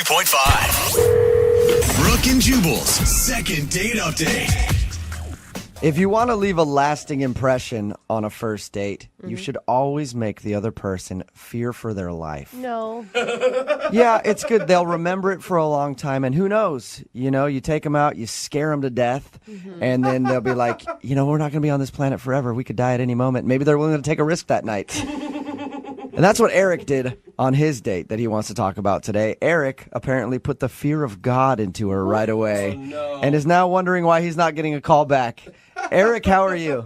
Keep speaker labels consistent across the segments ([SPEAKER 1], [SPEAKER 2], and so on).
[SPEAKER 1] 93.5. Brooke and Jubal's second date update.
[SPEAKER 2] If you want to leave a lasting impression on a first date, you should always make the other person fear for their life.
[SPEAKER 3] No.
[SPEAKER 2] Yeah, it's good. They'll remember it for a long time. And who knows? You know, you take them out, you scare them to death, and then they'll be like, you know, we're not going to be on this planet forever. We could die at any moment. Maybe they're willing to take a risk that night. And that's what Eric did on his date that he wants to talk about today. Eric apparently put the fear of God into her right away and is now wondering why he's not getting a call back. Eric, how are you?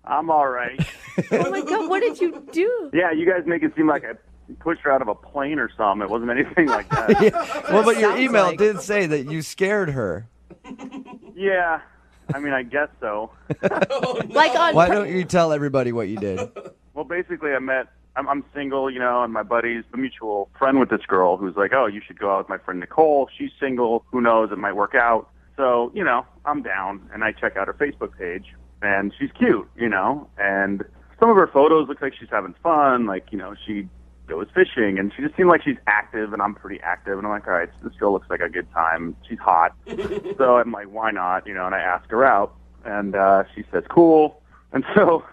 [SPEAKER 4] I'm all right.
[SPEAKER 3] Oh, my God. What did you do?
[SPEAKER 4] Yeah, you guys make it seem like I pushed her out of a plane or something. It wasn't anything like that.
[SPEAKER 2] Yeah. Well, but your
[SPEAKER 3] Sounds
[SPEAKER 2] email
[SPEAKER 3] like-
[SPEAKER 2] did say that you scared her.
[SPEAKER 4] Yeah, I mean, I guess so.
[SPEAKER 3] Like on
[SPEAKER 2] Why don't you tell everybody what you did?
[SPEAKER 4] Well, basically, I'm single, you know, and my buddy's a mutual friend with this girl who's like, oh, you should go out with my friend Nicole. She's single. Who knows? It might work out. So, you know, I'm down, and I check out her Facebook page, and she's cute, you know, and some of her photos look like she's having fun, like, you know, she goes fishing, and she just seemed like she's active, and I'm pretty active, and I'm like, all right, so this girl looks like a good time. She's hot. So I'm like, why not, you know, and I ask her out, and she says, cool. And so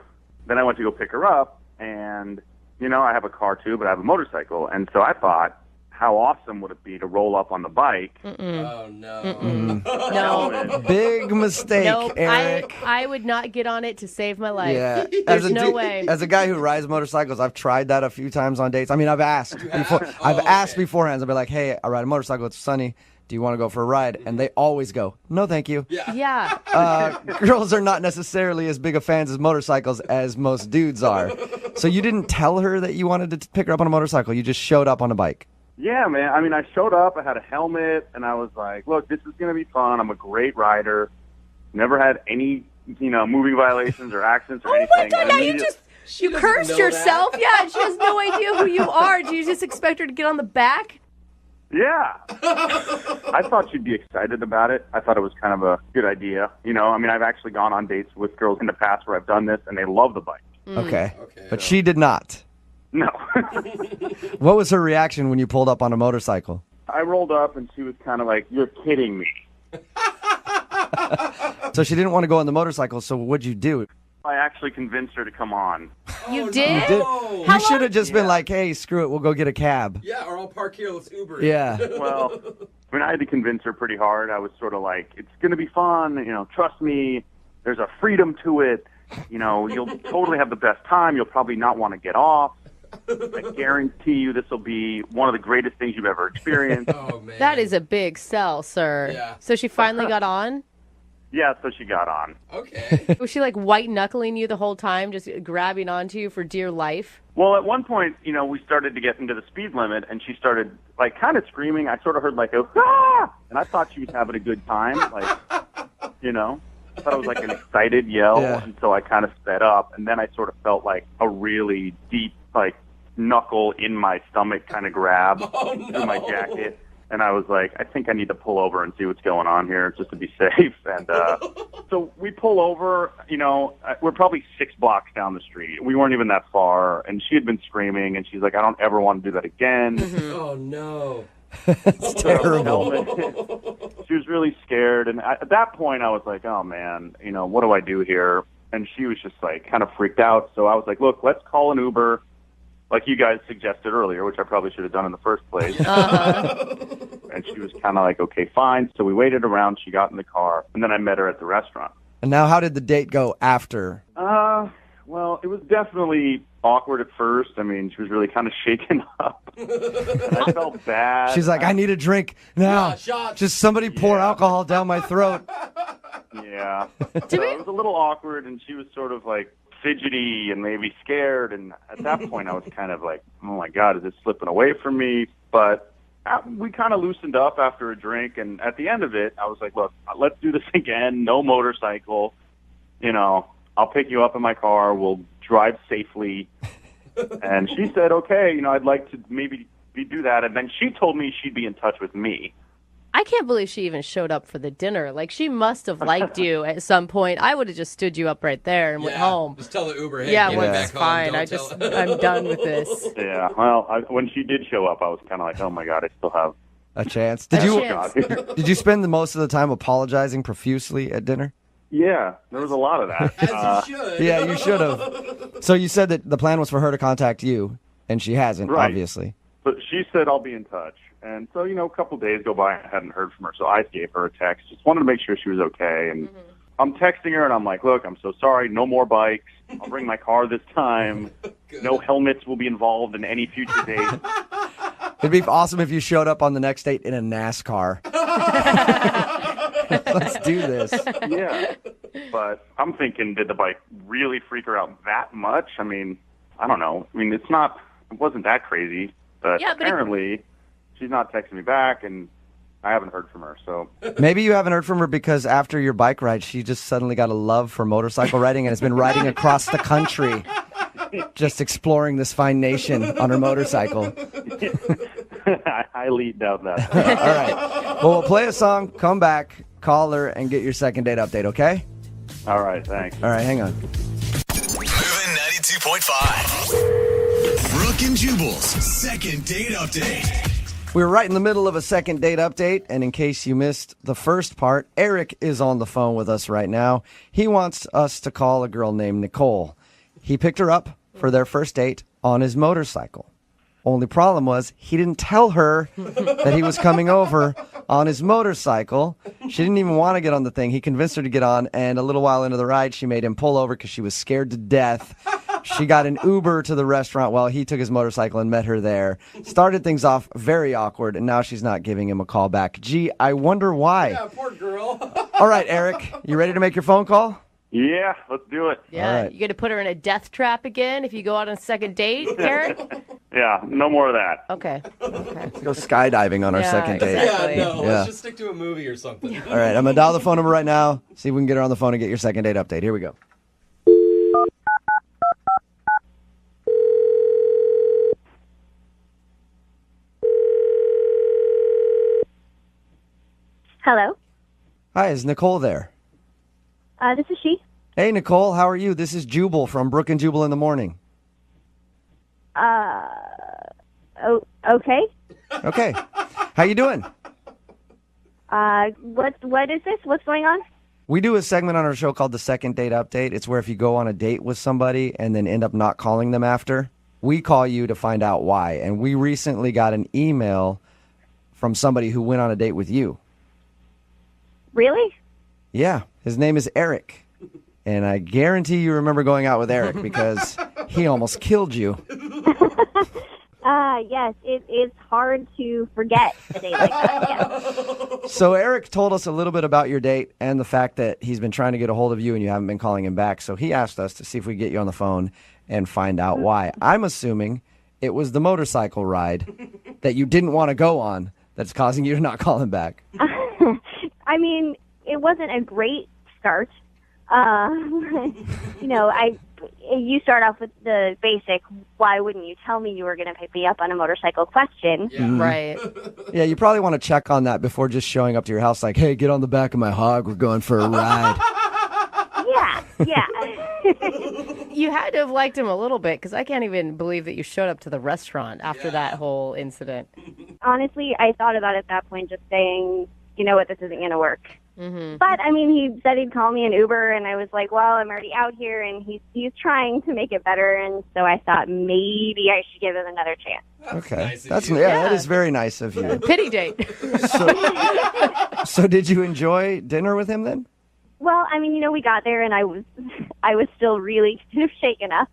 [SPEAKER 4] then I went to go pick her up, and, you know, I have a car too, but I have a motorcycle, and so I thought, how awesome would it be to roll up on the bike?
[SPEAKER 5] Oh, no.
[SPEAKER 3] No.
[SPEAKER 2] Big mistake,
[SPEAKER 3] Nope.
[SPEAKER 2] Eric.
[SPEAKER 3] I would not get on it to save my life.
[SPEAKER 2] Yeah,
[SPEAKER 3] There's no way.
[SPEAKER 2] As a guy who rides motorcycles, I've tried that a few times on dates. I mean, I've asked before. I've asked beforehand. I'll be like, "Hey, I ride a motorcycle. It's sunny. Do you want to go for a ride?" And they always go, "No, thank you."
[SPEAKER 3] Yeah.
[SPEAKER 2] Girls are not necessarily as big of fans of motorcycles as most dudes are. So you didn't tell her that you wanted to pick her up on a motorcycle. You just showed up on a bike.
[SPEAKER 4] Yeah, man. I mean, I showed up. I had a helmet, and I was like, look, this is going to be fun. I'm a great rider. Never had any, you know, moving violations or accidents or anything.
[SPEAKER 3] Oh, my God. Now you cursed yourself. Yeah, and she has no idea who you are. Do you just expect her to get on the back?
[SPEAKER 4] Yeah. I thought she'd be excited about it. I thought it was kind of a good idea. You know, I mean, I've actually gone on dates with girls in the past where I've done this, and they love the bike.
[SPEAKER 2] Okay. But she did not.
[SPEAKER 4] No.
[SPEAKER 2] What was her reaction when you pulled up on a motorcycle?
[SPEAKER 4] I rolled up, and she was kind of like, you're kidding me.
[SPEAKER 2] So she didn't want to go on the motorcycle, so what'd you do?
[SPEAKER 4] I actually convinced her to come on.
[SPEAKER 3] You did?
[SPEAKER 2] You
[SPEAKER 3] How
[SPEAKER 2] should
[SPEAKER 3] long-
[SPEAKER 2] have just been like, hey, screw it, we'll go get a cab.
[SPEAKER 5] Yeah, or I'll park here. Let's Uber.
[SPEAKER 2] Yeah.
[SPEAKER 4] Well, I mean, I had to convince her pretty hard. I was sort of like, it's going to be fun. You know, trust me. There's a freedom to it. You know, you'll totally have the best time. You'll probably not want to get off. I guarantee you this will be one of the greatest things you've ever experienced.
[SPEAKER 5] Oh, man.
[SPEAKER 3] That is a big sell, sir.
[SPEAKER 5] Yeah.
[SPEAKER 3] So she finally got on?
[SPEAKER 4] Yeah, so she got on.
[SPEAKER 5] Okay.
[SPEAKER 3] Was she like white knuckling you the whole time, just grabbing onto you for dear life?
[SPEAKER 4] Well, at one point, you know, we started to get into the speed limit, and she started, like, kind of screaming. I sort of heard, like, a, ah! And I thought she was having a good time, like, you know. I thought it was like an excited yell, and so I kind of sped up, and then I sort of felt like a really deep, like, knuckle in my stomach kind of grab through my jacket. And I was like, I think I need to pull over and see what's going on here just to be safe. And so we pull over, you know, we're probably 6 blocks down the street. We weren't even that far. And she had been screaming, and she's like, I don't ever want to do that again.
[SPEAKER 5] Oh, no.
[SPEAKER 2] It's terrible.
[SPEAKER 4] She was really scared. And at that point, I was like, oh, man, you know, what do I do here? And she was just like kind of freaked out. So I was like, look, let's call an Uber, like you guys suggested earlier, which I probably should have done in the first place. And she was kind of like, okay, fine. So we waited around. She got in the car, and then I met her at the restaurant.
[SPEAKER 2] And now how did the date go after?
[SPEAKER 4] Well, it was definitely awkward at first. I mean, she was really kind of shaken up. And I felt bad.
[SPEAKER 2] She's like, I need a drink now.
[SPEAKER 5] Yeah, shots.
[SPEAKER 2] Just somebody pour alcohol down my throat.
[SPEAKER 4] Yeah. So it was a little awkward, and she was sort of like fidgety and maybe scared. And at that point, I was kind of like, oh, my God, is this slipping away from me? But we kind of loosened up after a drink. And at the end of it, I was like, look, let's do this again. No motorcycle. You know, I'll pick you up in my car. We'll drive safely. And she said, okay, you know, I'd like to maybe do that. And then she told me she'd be in touch with me.
[SPEAKER 3] I can't believe she even showed up for the dinner. Like, she must have liked you at some point. I would have just stood you up right there and went home.
[SPEAKER 5] Just tell the Uber, hey,
[SPEAKER 3] Yeah,
[SPEAKER 5] get
[SPEAKER 3] well,
[SPEAKER 5] me
[SPEAKER 3] it's
[SPEAKER 5] back home.
[SPEAKER 3] fine.
[SPEAKER 5] Don't
[SPEAKER 3] I'm done with this.
[SPEAKER 4] Yeah, well, when she did show up, I was kind of like, oh my God, I still have
[SPEAKER 2] A chance.
[SPEAKER 3] A
[SPEAKER 2] Did you
[SPEAKER 3] chance.
[SPEAKER 2] did you spend the most of the time apologizing profusely at dinner?
[SPEAKER 4] Yeah, there was a lot of that.
[SPEAKER 5] As you should.
[SPEAKER 2] Yeah, you should have. So you said that the plan was for her to contact you, and she hasn't,
[SPEAKER 4] Right.
[SPEAKER 2] obviously.
[SPEAKER 4] But she said, I'll be in touch. And so, a couple of days go by and I hadn't heard from her. So I gave her a text. Just wanted to make sure she was okay. And I'm texting her and I'm like, look, I'm so sorry. No more bikes. I'll bring my car this time. No helmets will be involved in any future date.
[SPEAKER 2] It'd be awesome if you showed up on the next date in a NASCAR. Let's do this.
[SPEAKER 4] Yeah. But I'm thinking, did the bike really freak her out that much? I mean, I don't know. I mean, it wasn't that crazy. But
[SPEAKER 3] Yeah, but
[SPEAKER 4] apparently she's not texting me back and I haven't heard from her. So
[SPEAKER 2] Maybe you haven't heard from her because after your bike ride, she just suddenly got a love for motorcycle riding and has been riding across the country, just exploring this fine nation on her motorcycle.
[SPEAKER 4] I highly doubt that.
[SPEAKER 2] All right. Well, we'll play a song, come back, call her, and get your second date update, okay?
[SPEAKER 4] All right, thanks.
[SPEAKER 2] All right, hang on.
[SPEAKER 1] Moving 92.5. Brooke and Jubal's second date update.
[SPEAKER 2] We're right in the middle of a second date update, and in case you missed the first part, Eric is on the phone with us right now. He wants us to call a girl named Nicole. He picked her up for their first date on his motorcycle. Only problem was he didn't tell her that he was coming over on his motorcycle. She didn't even want to get on the thing. He convinced her to get on, and a little while into the ride, she made him pull over because she was scared to death. She got an Uber to the restaurant while he took his motorcycle and met her there. Started things off very awkward, and now she's not giving him a call back. Gee, I wonder why.
[SPEAKER 5] Yeah, poor girl.
[SPEAKER 2] All right, Eric, you ready to make your phone call?
[SPEAKER 4] Yeah, let's do it.
[SPEAKER 3] Yeah,
[SPEAKER 2] All right.
[SPEAKER 3] you going to put her in a death trap again if you go out on a second date, Eric?
[SPEAKER 4] Yeah, no more of that.
[SPEAKER 3] Okay.
[SPEAKER 2] Let's go skydiving on our
[SPEAKER 3] Yeah,
[SPEAKER 2] second date.
[SPEAKER 3] exactly.
[SPEAKER 5] Yeah, no,
[SPEAKER 2] Yeah.
[SPEAKER 5] let's just stick to a movie or something.
[SPEAKER 2] All right, I'm going to dial the phone number right now, see if we can get her on the phone and get your second date update. Here we go.
[SPEAKER 6] Hello.
[SPEAKER 2] Hi, is Nicole there?
[SPEAKER 6] This is she.
[SPEAKER 2] Hey, Nicole, how are you? This is Jubal from Brooke and Jubal in the Morning.
[SPEAKER 6] Oh, okay.
[SPEAKER 2] Okay. How you doing?
[SPEAKER 6] What is this? What's going on?
[SPEAKER 2] We do a segment on our show called the Second Date Update. It's where if you go on a date with somebody and then end up not calling them after, we call you to find out why. And we recently got an email from somebody who went on a date with you.
[SPEAKER 6] Really?
[SPEAKER 2] Yeah, his name is Eric. And I guarantee you remember going out with Eric because he almost killed you.
[SPEAKER 6] Yes. It is hard to forget a day like that. Yes.
[SPEAKER 2] So Eric told us a little bit about your date and the fact that he's been trying to get a hold of you and you haven't been calling him back. So he asked us to see if we could get you on the phone and find out why. I'm assuming it was the motorcycle ride that you didn't want to go on that's causing you to not call him back.
[SPEAKER 6] I mean, it wasn't a great start. You start off with the basic, why wouldn't you tell me you were going to pick me up on a motorcycle question?
[SPEAKER 5] Yeah.
[SPEAKER 3] Right.
[SPEAKER 2] Yeah, you probably want to check on that before just showing up to your house like, hey, get on the back of my hog. We're going for a ride.
[SPEAKER 6] Yeah.
[SPEAKER 3] You had to have liked him a little bit because I can't even believe that you showed up to the restaurant after that whole incident.
[SPEAKER 6] Honestly, I thought about at that point just saying, you know what, this isn't going to work.
[SPEAKER 3] Mm-hmm.
[SPEAKER 6] But, I mean, he said he'd call me an Uber, and I was like, well, I'm already out here, and he's trying to make it better, and so I thought maybe I should give him another chance.
[SPEAKER 2] Okay.
[SPEAKER 5] nice of
[SPEAKER 2] That's
[SPEAKER 5] you.
[SPEAKER 2] that is very nice of you.
[SPEAKER 3] Pity date.
[SPEAKER 2] So did you enjoy dinner with him then?
[SPEAKER 6] Well, I mean, we got there, and I was still really kind of shaken up.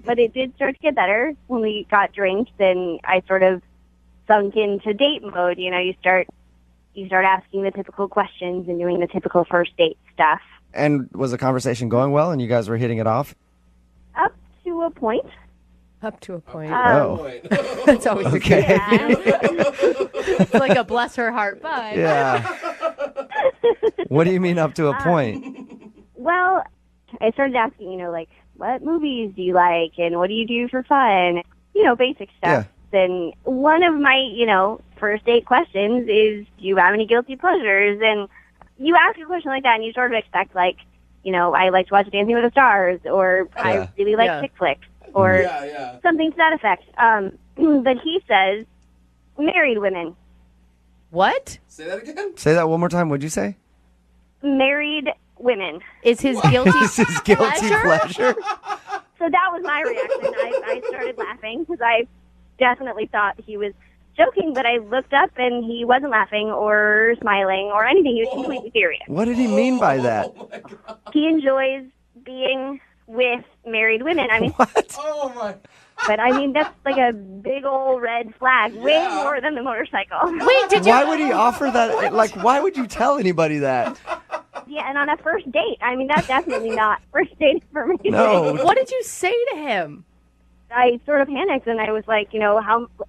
[SPEAKER 6] But it did start to get better when we got drinks, and I sort of sunk into date mode. You start asking the typical questions and doing the typical first date stuff.
[SPEAKER 2] And was the conversation going well and you guys were hitting it off?
[SPEAKER 6] Up to a point.
[SPEAKER 3] Up to a point.
[SPEAKER 2] Oh.
[SPEAKER 3] That's always the
[SPEAKER 2] Okay.
[SPEAKER 3] case. It's like a bless her heart vibe.
[SPEAKER 2] Yeah. What do you mean up to a point?
[SPEAKER 6] Well, I started asking, what movies do you like and what do you do for fun? Basic stuff. And one of my, first date questions is, do you have any guilty pleasures? And you ask a question like that, and you sort of expect, like, you know, I like to watch Dancing with the Stars, or I really like chick flicks, or something to that effect. But he says married women.
[SPEAKER 3] What?
[SPEAKER 5] Say that again?
[SPEAKER 2] Say that one more time. What'd you say?
[SPEAKER 6] Married women.
[SPEAKER 3] Is his guilty
[SPEAKER 2] Is his guilty pleasure?
[SPEAKER 6] So that was my reaction. I started laughing because I definitely thought he was joking, but I looked up and he wasn't laughing or smiling or anything. He was completely serious.
[SPEAKER 2] What did he mean by that?
[SPEAKER 6] He enjoys being with married women. I mean,
[SPEAKER 2] What?
[SPEAKER 5] Oh, my.
[SPEAKER 6] but I mean, that's like a big old red flag, way more than the motorcycle.
[SPEAKER 3] Wait, did you?
[SPEAKER 2] Why would he offer that? Like, why would you tell anybody that?
[SPEAKER 6] Yeah, and on a first date. I mean, that's definitely not first date for me.
[SPEAKER 2] No.
[SPEAKER 3] What did you say to him?
[SPEAKER 6] I sort of panicked, and I was like, you know,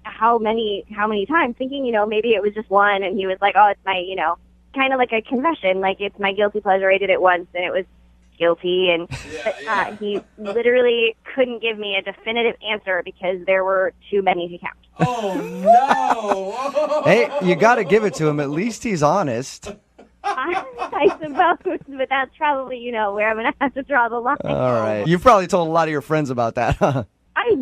[SPEAKER 6] how many times, thinking, you know, maybe it was just one, and he was like, oh, it's my, you know, kind of like a confession, like it's my guilty pleasure. I did it once, and it was guilty, and he literally couldn't give me a definitive answer because there were too many to count.
[SPEAKER 5] Oh, no.
[SPEAKER 2] Hey, you got to give it to him. At least he's honest.
[SPEAKER 6] I suppose, but that's probably, you know, where I'm going to have to draw the line.
[SPEAKER 2] All right. You've probably told a lot of your friends about that, huh?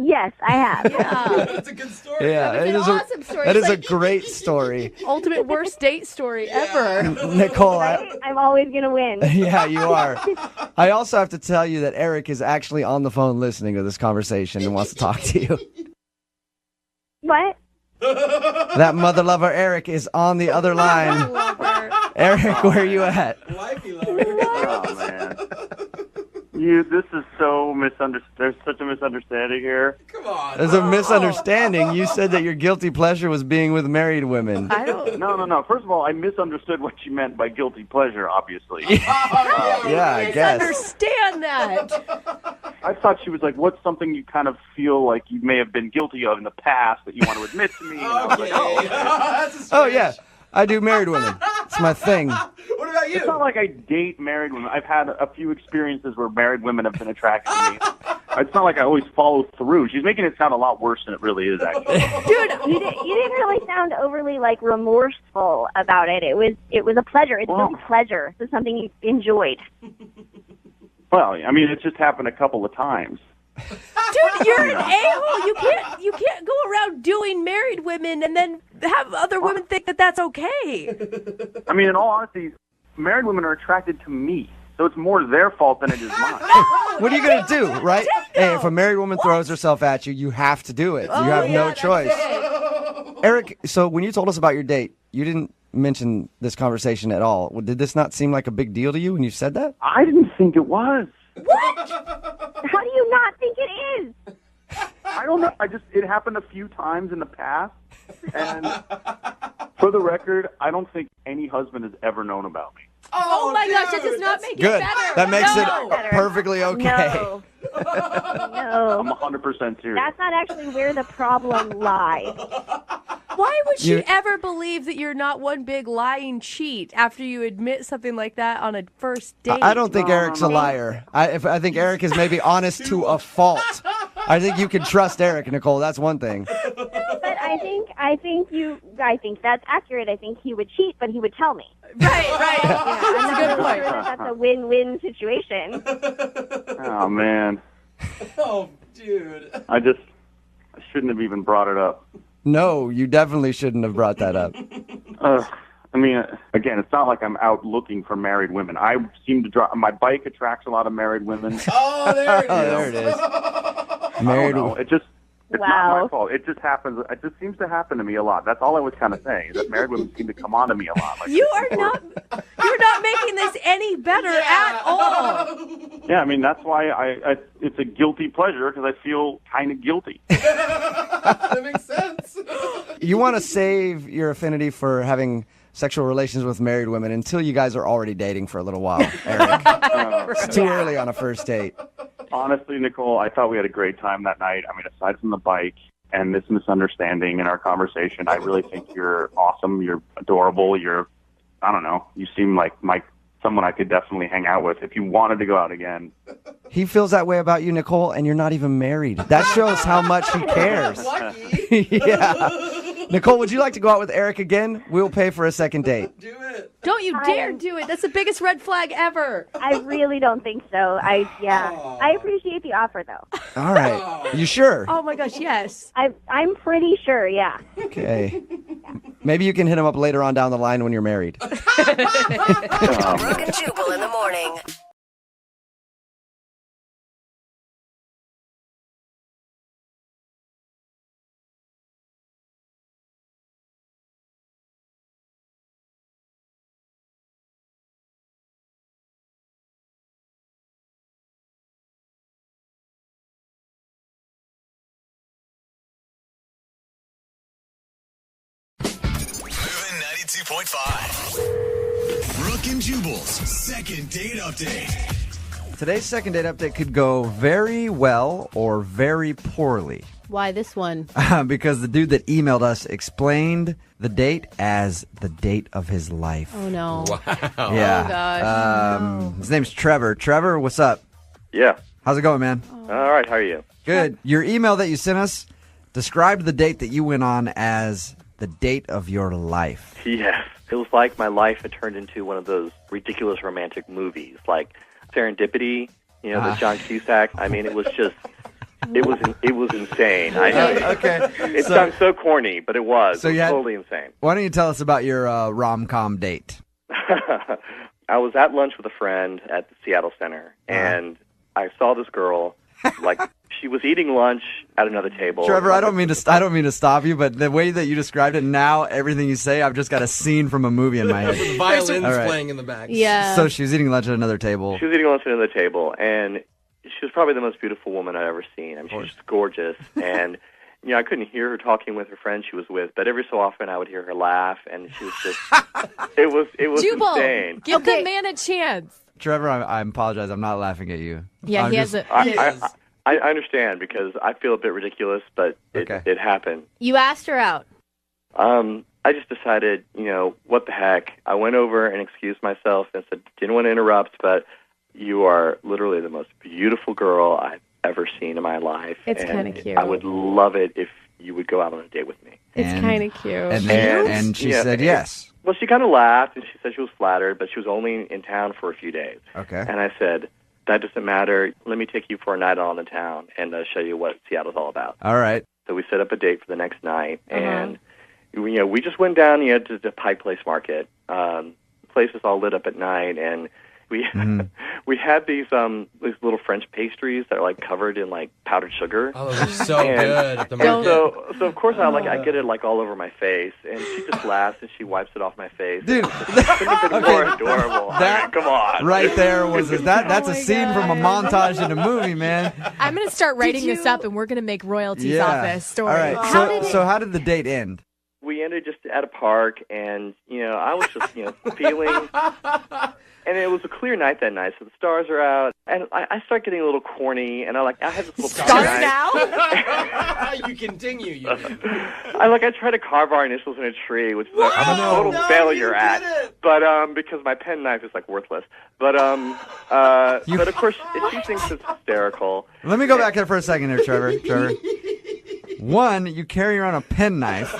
[SPEAKER 6] Yes, I have.
[SPEAKER 3] Yeah.
[SPEAKER 5] That's a good story.
[SPEAKER 2] Yeah,
[SPEAKER 3] That's
[SPEAKER 2] it
[SPEAKER 3] an
[SPEAKER 2] is
[SPEAKER 3] awesome story.
[SPEAKER 2] That
[SPEAKER 3] It's
[SPEAKER 2] is a
[SPEAKER 3] like-
[SPEAKER 2] great story.
[SPEAKER 3] Ultimate worst date story ever.
[SPEAKER 2] Nicole,
[SPEAKER 6] I'm always going to win.
[SPEAKER 2] yeah, you are. I also have to tell you that Eric is actually on the phone listening to this conversation and wants to talk to you.
[SPEAKER 6] What?
[SPEAKER 2] That mother lover Eric is on the other line. Eric, where are you at?
[SPEAKER 5] Wifey lover.
[SPEAKER 4] Oh, man. This is so misunderstood. There's such a misunderstanding here.
[SPEAKER 5] Come on.
[SPEAKER 2] There's a misunderstanding. You said that your guilty pleasure was being with married women.
[SPEAKER 3] I don't.
[SPEAKER 4] No. First of all, I misunderstood what you meant by guilty pleasure, obviously.
[SPEAKER 2] Yeah, I guess.
[SPEAKER 3] Understand that.
[SPEAKER 4] I thought she was like, what's something you kind of feel like you may have been guilty of in the past that you want to admit to me? And I was like, oh,
[SPEAKER 5] That's a
[SPEAKER 2] Oh, yeah. I do married women. It's my thing.
[SPEAKER 5] What about
[SPEAKER 4] It's
[SPEAKER 5] you?
[SPEAKER 4] not like I date married women. I've had a few experiences where married women have been attracted to me. It's not like I always follow through. She's making it sound a lot worse than it really is, actually.
[SPEAKER 3] Dude,
[SPEAKER 6] You didn't really sound overly, like, remorseful about it. It was a pleasure. It's
[SPEAKER 4] Well-
[SPEAKER 6] really pleasure. It's something you enjoyed.
[SPEAKER 4] Well, I mean, it just happened a couple of times.
[SPEAKER 3] dude, you're an a-hole. You can't go around doing married women and then have other women think that that's okay.
[SPEAKER 4] I mean, in all honesty, married women are attracted to me. So it's more their fault than it is mine.
[SPEAKER 2] What are you going to do, right? Hey, if a married woman throws herself at you, you have to do it. You have no choice. Eric, so when you told us about your date, you didn't mention this conversation at all. Did this not seem like a big deal to you when you said that?
[SPEAKER 4] I didn't think it was.
[SPEAKER 6] How do you not think it is?
[SPEAKER 4] I don't know. It happened a few times in the past. And for the record, I don't think any husband has ever known about me.
[SPEAKER 3] Oh my gosh, that does not make it
[SPEAKER 2] Good.
[SPEAKER 3] better.
[SPEAKER 2] That makes
[SPEAKER 3] No.
[SPEAKER 2] it perfectly okay.
[SPEAKER 6] No.
[SPEAKER 4] I'm
[SPEAKER 6] No.
[SPEAKER 4] 100% serious.
[SPEAKER 6] That's not actually where the problem lies.
[SPEAKER 3] Why would she
[SPEAKER 2] You-
[SPEAKER 3] ever believe that you're not one big lying cheat after you admit something like that on a first date?
[SPEAKER 2] I don't think Eric's a liar. I think Eric is maybe honest to a fault. I think you can trust Eric, Nicole. That's one thing.
[SPEAKER 6] But I think that's accurate. I think he would cheat, but he would tell me.
[SPEAKER 3] Right.
[SPEAKER 6] Yeah, I'm not
[SPEAKER 3] good
[SPEAKER 6] really
[SPEAKER 3] point.
[SPEAKER 6] sure that that's a win-win situation.
[SPEAKER 4] Oh, man.
[SPEAKER 5] Oh, dude.
[SPEAKER 4] I shouldn't have even brought it up.
[SPEAKER 2] No, you definitely shouldn't have brought that up.
[SPEAKER 4] I mean, again, it's not like I'm out looking for married women. I seem to drive. My bike attracts a lot of married women.
[SPEAKER 5] Oh, there it is.
[SPEAKER 2] Oh, there it is.
[SPEAKER 4] I
[SPEAKER 2] Married
[SPEAKER 4] don't know. It's not
[SPEAKER 6] Wow.
[SPEAKER 4] my fault. It just happens. It just seems to happen to me a lot. That's all I was kind of saying. Is that married women seem to come on to me a lot. Like,
[SPEAKER 3] You're not making this any better at all.
[SPEAKER 4] Yeah, I mean that's why it's a guilty pleasure because I feel kind of guilty.
[SPEAKER 5] That makes sense.
[SPEAKER 2] You want to save your affinity for having sexual relations with married women until you guys are already dating for a little while, Eric. It's too early on a first date.
[SPEAKER 4] Honestly, Nicole, I thought we had a great time that night. I mean, aside from the bike and this misunderstanding in our conversation, I really think you're awesome. You're adorable. I don't know. You seem like someone I could definitely hang out with if you wanted to go out again.
[SPEAKER 2] He feels that way about you, Nicole, and you're not even married. That shows how much he cares.
[SPEAKER 5] Lucky.
[SPEAKER 2] Yeah. Nicole, would you like to go out with Eric again? We'll pay for a second date.
[SPEAKER 5] Do it.
[SPEAKER 3] Don't you dare do it. That's the biggest red flag ever.
[SPEAKER 6] I really don't think so. I appreciate the offer though.
[SPEAKER 2] All right. You sure?
[SPEAKER 3] Oh my gosh, yes.
[SPEAKER 6] I'm pretty sure. Yeah.
[SPEAKER 2] Okay. Maybe you can hit him up later on down the line when you're married.
[SPEAKER 7] Brooke and Jubal in the morning.
[SPEAKER 1] Moving 92.5. Brooke and Jubal's second date update.
[SPEAKER 2] Today's second date update could go very well or very poorly.
[SPEAKER 3] Why this one?
[SPEAKER 2] Because the dude that emailed us explained the date as the date of his life.
[SPEAKER 3] Oh no.
[SPEAKER 5] Wow.
[SPEAKER 2] Yeah.
[SPEAKER 3] Oh gosh.
[SPEAKER 2] His name's Trevor. Trevor, what's up?
[SPEAKER 8] Yeah.
[SPEAKER 2] How's it going, man?
[SPEAKER 8] All right. How are you?
[SPEAKER 2] Good. Your email that you sent us described the date that you went on as the date of your life.
[SPEAKER 8] Yes. It was like my life had turned into one of those ridiculous romantic movies, like Serendipity. You know, the John Cusack. I mean, it was just. It was insane. I know.
[SPEAKER 2] Okay.
[SPEAKER 8] It sounds so corny, but it was.
[SPEAKER 2] So
[SPEAKER 8] it was
[SPEAKER 2] you had-
[SPEAKER 8] totally insane.
[SPEAKER 2] Why don't you tell us about your rom-com date?
[SPEAKER 8] I was at lunch with a friend at the Seattle Center, and I saw this girl, like she was eating lunch at another table.
[SPEAKER 2] Trevor, I don't mean to stop you, but the way that you described it now, everything you say, I've just got a scene from a movie in my head.
[SPEAKER 5] The violins
[SPEAKER 2] All right.
[SPEAKER 5] playing in the back.
[SPEAKER 3] Yeah.
[SPEAKER 2] So she was eating lunch at another table.
[SPEAKER 8] She was eating lunch at another table, and she was probably the most beautiful woman I've ever seen. I mean, she was just gorgeous, and you know, I couldn't hear her talking with her friend she was with, but every so often I would hear her laugh, and she was just, it was
[SPEAKER 3] Jubal,
[SPEAKER 8] insane.
[SPEAKER 3] give the man a chance.
[SPEAKER 2] Trevor, I apologize. I'm not laughing at you.
[SPEAKER 3] Yeah,
[SPEAKER 2] I'm
[SPEAKER 3] he
[SPEAKER 2] just-
[SPEAKER 3] has a.
[SPEAKER 8] I understand because I feel a bit ridiculous, but
[SPEAKER 2] Okay.
[SPEAKER 8] it happened.
[SPEAKER 3] You asked her out.
[SPEAKER 8] I just decided, you know, what the heck. I went over and excused myself and said, didn't want to interrupt, but you are literally the most beautiful girl I've ever seen in my life.
[SPEAKER 3] It's
[SPEAKER 8] and
[SPEAKER 3] kinda cute.
[SPEAKER 8] I would love it if you would go out on a date with me.
[SPEAKER 3] It's
[SPEAKER 2] And-
[SPEAKER 3] kind of cute.
[SPEAKER 2] And she
[SPEAKER 8] Yeah,
[SPEAKER 2] said yes.
[SPEAKER 8] Well, she kind of laughed, and she said she was flattered, but she was only in town for a few days.
[SPEAKER 2] Okay.
[SPEAKER 8] And I said, that doesn't matter. Let me take you for a night on the town and show you what Seattle's all about.
[SPEAKER 2] All right.
[SPEAKER 8] So we set up a date for the next night, and you know, we just went down to the Pike Place Market. The place is all lit up at night, and we we had these little French pastries that are like covered in like powdered sugar.
[SPEAKER 5] Oh, those are so
[SPEAKER 8] And-
[SPEAKER 5] good at the
[SPEAKER 8] And
[SPEAKER 5] market.
[SPEAKER 8] so of course I get it like all over my face, and she just laughs and she wipes it off my face.
[SPEAKER 2] Dude,
[SPEAKER 8] Couldn't have been more adorable. I mean, come on,
[SPEAKER 2] right there was that's
[SPEAKER 3] Oh
[SPEAKER 2] a
[SPEAKER 3] my
[SPEAKER 2] scene from a montage in a movie, man.
[SPEAKER 9] I'm going to start writing this
[SPEAKER 3] you-
[SPEAKER 9] up, and we're going to make royalties
[SPEAKER 2] Yeah.
[SPEAKER 9] off this story.
[SPEAKER 2] All right. How did the date end?
[SPEAKER 8] We ended just at a park, and you know, I was just feeling. And it was a clear night that night, so the stars are out, and I start getting a little corny, and I had this little
[SPEAKER 9] Start
[SPEAKER 8] night.
[SPEAKER 9] now?
[SPEAKER 5] You continue. You.
[SPEAKER 8] I try to carve our initials in a tree, which I'm a total failure at. But because my pen knife is like worthless. But but of course she thinks it's hysterical.
[SPEAKER 2] Let me go back there for a second there, Trevor. One, you carry around a penknife.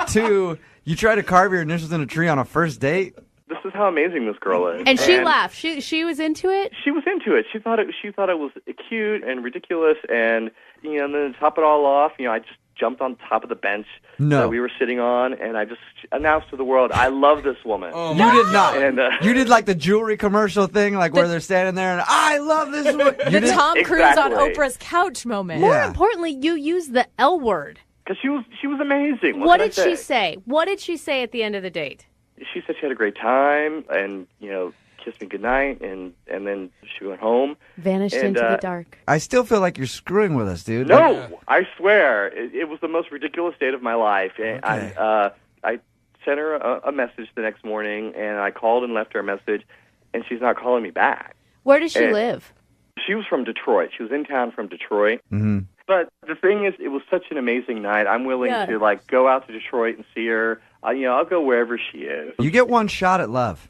[SPEAKER 2] Two, you try to carve your initials in a tree on a first date.
[SPEAKER 8] This is how amazing this girl is.
[SPEAKER 3] And she laughed. She was into it.
[SPEAKER 8] She was into it. She thought it was cute and ridiculous, and and then to top it all off, I just jumped on top of the bench that we were sitting on, and I just announced to the world, I love this woman.
[SPEAKER 5] Oh,
[SPEAKER 2] You did not.
[SPEAKER 8] And,
[SPEAKER 2] you did like the jewelry commercial thing, like where they're standing there and I love this woman. You
[SPEAKER 9] The
[SPEAKER 2] did?
[SPEAKER 9] Tom Cruise on
[SPEAKER 8] Exactly.
[SPEAKER 9] Oprah's couch moment.
[SPEAKER 3] More
[SPEAKER 2] Yeah.
[SPEAKER 3] importantly, you used the L word.
[SPEAKER 8] Because she was amazing.
[SPEAKER 3] What
[SPEAKER 8] can I
[SPEAKER 3] did she say? What did she say at the end of the date?
[SPEAKER 8] She said she had a great time, and kissed me goodnight, and then she went home.
[SPEAKER 3] Vanished
[SPEAKER 8] And,
[SPEAKER 3] into the dark.
[SPEAKER 2] I still feel like you're screwing with us, dude.
[SPEAKER 8] No, I swear, it was the most ridiculous date of my life. And
[SPEAKER 2] Okay.
[SPEAKER 8] I sent her a message the next morning, and I called and left her a message, and she's not calling me back.
[SPEAKER 3] Where does she
[SPEAKER 8] and-
[SPEAKER 3] live?
[SPEAKER 8] She was from Detroit. She was in town from Detroit.
[SPEAKER 2] Mhm.
[SPEAKER 8] But the thing is, it was such an amazing night. I'm willing to go out to Detroit and see her. I'll go wherever she is.
[SPEAKER 2] You get one shot at love,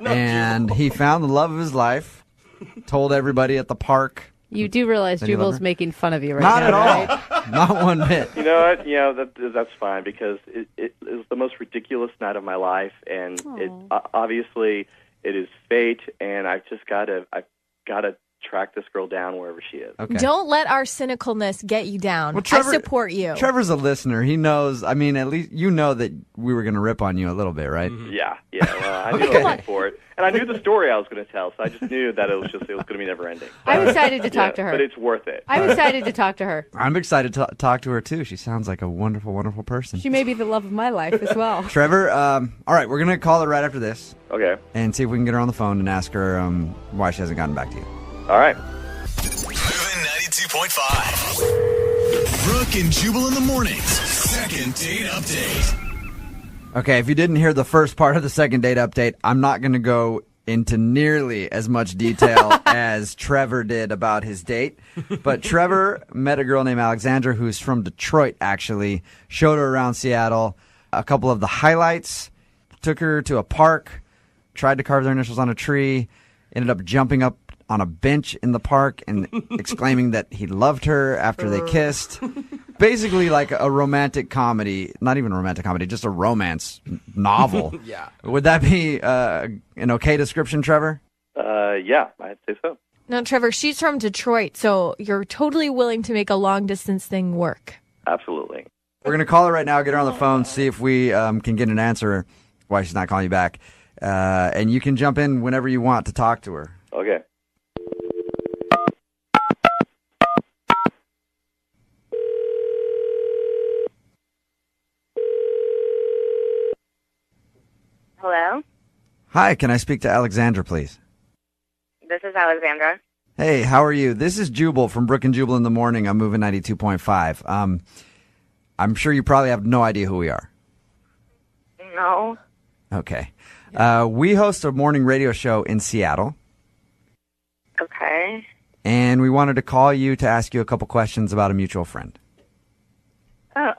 [SPEAKER 2] and he found the love of his life, told everybody at the park
[SPEAKER 10] You do realize
[SPEAKER 2] Then you love
[SPEAKER 10] Jubal's
[SPEAKER 2] her?
[SPEAKER 10] making fun of you right
[SPEAKER 2] Not
[SPEAKER 10] now,
[SPEAKER 2] at all.
[SPEAKER 10] right?
[SPEAKER 2] Not one bit.
[SPEAKER 8] You know what? That's fine because it was the most ridiculous night of my life, and obviously it is fate, and I've got to track this girl down wherever she is.
[SPEAKER 2] Okay.
[SPEAKER 9] Don't let our cynicalness get you down.
[SPEAKER 2] Well, Trevor-
[SPEAKER 9] I support you.
[SPEAKER 2] Trevor's a listener. He knows. I mean, at least you know that we were going to rip on you a little bit, right?
[SPEAKER 8] Yeah. Well, I knew I was in for it, and I knew the story I was going to tell, so I just knew that it was going to be never ending.
[SPEAKER 10] I'm excited to talk to her.
[SPEAKER 8] But it's worth it.
[SPEAKER 10] I'm excited to talk to her.
[SPEAKER 2] I'm excited to talk to her too. She sounds like a wonderful, wonderful person.
[SPEAKER 10] She may be the love of my life as well.
[SPEAKER 2] Trevor, all right, we're going to call her right after this
[SPEAKER 8] Okay.
[SPEAKER 2] and see if we can get her on the phone and ask her why she hasn't gotten back to you.
[SPEAKER 8] All right.
[SPEAKER 1] Moving 92.5. Brooke and Jubal in the mornings. Second date update.
[SPEAKER 2] Okay, if you didn't hear the first part of the second date update, I'm not going to go into nearly as much detail as Trevor did about his date. But Trevor met a girl named Alexandra who's from Detroit, actually. Showed her around Seattle. A couple of the highlights. Took her to a park. Tried to carve their initials on a tree. Ended up jumping up on a bench in the park and exclaiming that he loved her after they kissed. Basically like a romantic comedy, not even a romantic comedy, just a romance novel.
[SPEAKER 5] Yeah.
[SPEAKER 2] Would that be an okay description, Trevor?
[SPEAKER 8] Yeah, I'd say so.
[SPEAKER 9] No, Trevor, she's from Detroit, so you're totally willing to make a long-distance thing work.
[SPEAKER 8] Absolutely.
[SPEAKER 2] We're going to call her right now, get her on the phone, see if we can get an answer why she's not calling you back. And you can jump in whenever you want to talk to her.
[SPEAKER 8] Okay.
[SPEAKER 6] Hello,
[SPEAKER 2] Hi, can I speak to Alexandra, please?
[SPEAKER 6] this is Alexandra.
[SPEAKER 2] Hey, how are you? This is Jubal from Brooke and Jubal in the Morning. I'm moving 92.5. I'm sure you probably have no idea who we are.
[SPEAKER 6] No.
[SPEAKER 2] Okay. We host a morning radio show in Seattle,
[SPEAKER 6] Okay.
[SPEAKER 2] and we wanted to call you to ask you a couple questions about a mutual friend.
[SPEAKER 6] Oh.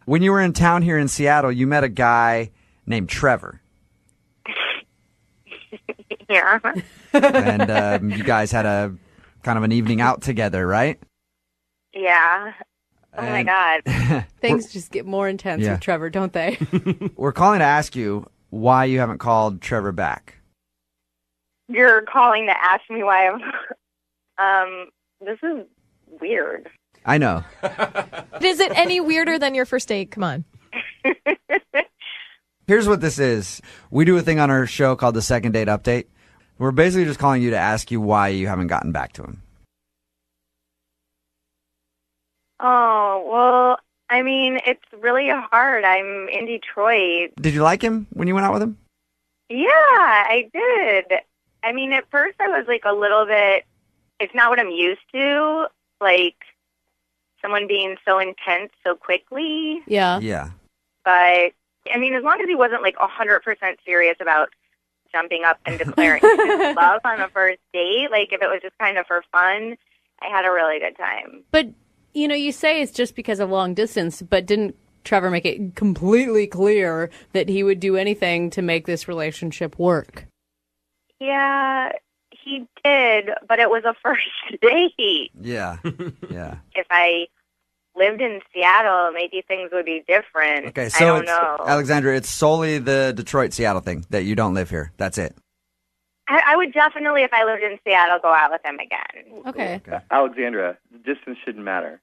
[SPEAKER 2] When you were in town here in Seattle, you met a guy named Trevor,
[SPEAKER 6] Yeah.
[SPEAKER 2] and you guys had a kind of an evening out together, right?
[SPEAKER 6] Yeah. Oh my
[SPEAKER 2] And-
[SPEAKER 6] God.
[SPEAKER 10] Things just get more intense
[SPEAKER 2] Yeah.
[SPEAKER 10] with Trevor, don't they?
[SPEAKER 2] We're calling to ask you why you haven't called Trevor back.
[SPEAKER 6] You're calling to ask me why I'm. This is weird.
[SPEAKER 2] I know.
[SPEAKER 9] Is it any weirder than your first date? Come on.
[SPEAKER 2] Here's what this is. We do a thing on our show called the Second Date Update. We're basically just calling you to ask you why you haven't gotten back to him.
[SPEAKER 6] Oh, well, I mean, it's really hard. I'm in Detroit.
[SPEAKER 2] Did you like him when you went out with him?
[SPEAKER 6] Yeah, I did. I mean, at first I was like a little bit, it's not what I'm used to, like someone being so intense so quickly.
[SPEAKER 10] Yeah.
[SPEAKER 2] Yeah.
[SPEAKER 6] But, I mean, as long as he wasn't like 100% serious about jumping up and declaring his love on a first date, like if it was just kind of for fun, I had a really good time.
[SPEAKER 10] But, you say it's just because of long distance, but didn't Trevor make it completely clear that he would do anything to make this relationship work?
[SPEAKER 6] Yeah, he did, but it was a first date.
[SPEAKER 2] Yeah. Yeah.
[SPEAKER 6] If I lived in Seattle, maybe things would be different.
[SPEAKER 2] Okay,
[SPEAKER 6] I
[SPEAKER 2] so
[SPEAKER 6] don't
[SPEAKER 2] it's,
[SPEAKER 6] know.
[SPEAKER 2] Alexandra, it's solely the Detroit-Seattle thing that you don't live here. That's it.
[SPEAKER 6] I would definitely, if I lived in Seattle, go out with him again.
[SPEAKER 10] Okay.
[SPEAKER 8] Alexandra, distance shouldn't matter.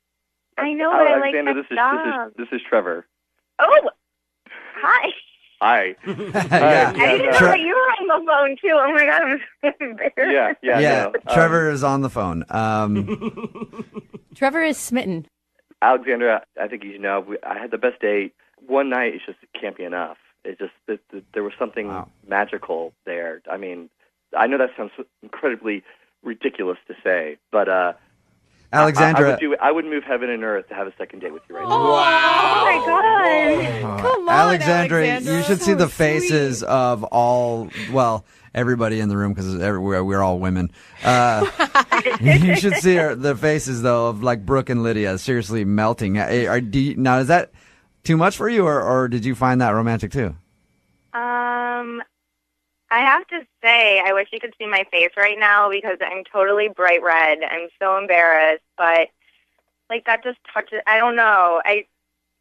[SPEAKER 6] I know, but I like
[SPEAKER 8] Alexandra,
[SPEAKER 6] that
[SPEAKER 8] this is Trevor.
[SPEAKER 6] Oh, hi.
[SPEAKER 8] Hi.
[SPEAKER 2] Yeah.
[SPEAKER 6] I didn't know
[SPEAKER 2] Tre-
[SPEAKER 6] that you were on the phone, too. Oh, my God, I'm so embarrassed.
[SPEAKER 2] Yeah.
[SPEAKER 8] No.
[SPEAKER 2] Trevor is on the phone.
[SPEAKER 10] Trevor is smitten.
[SPEAKER 8] Alexandra, I think you know, I had the best date. One night, it just can't be enough. It just there was something magical there. I mean, I know that sounds incredibly ridiculous to say, but
[SPEAKER 2] Alexandra,
[SPEAKER 8] I would move heaven and earth to have a second date with you right now.
[SPEAKER 6] Oh, my God.
[SPEAKER 9] Come on,
[SPEAKER 2] Alexandra,
[SPEAKER 9] Alexandra.
[SPEAKER 2] you should see the faces of all, well, everybody in the room because we're all women. You should see the faces, though, of like Brooke and Lydia seriously melting. Now, is that too much for you, or did you find that romantic, too?
[SPEAKER 11] I have to say, I wish you could see my face right now because I'm totally bright red. I'm so embarrassed, but like that just touches. I don't know.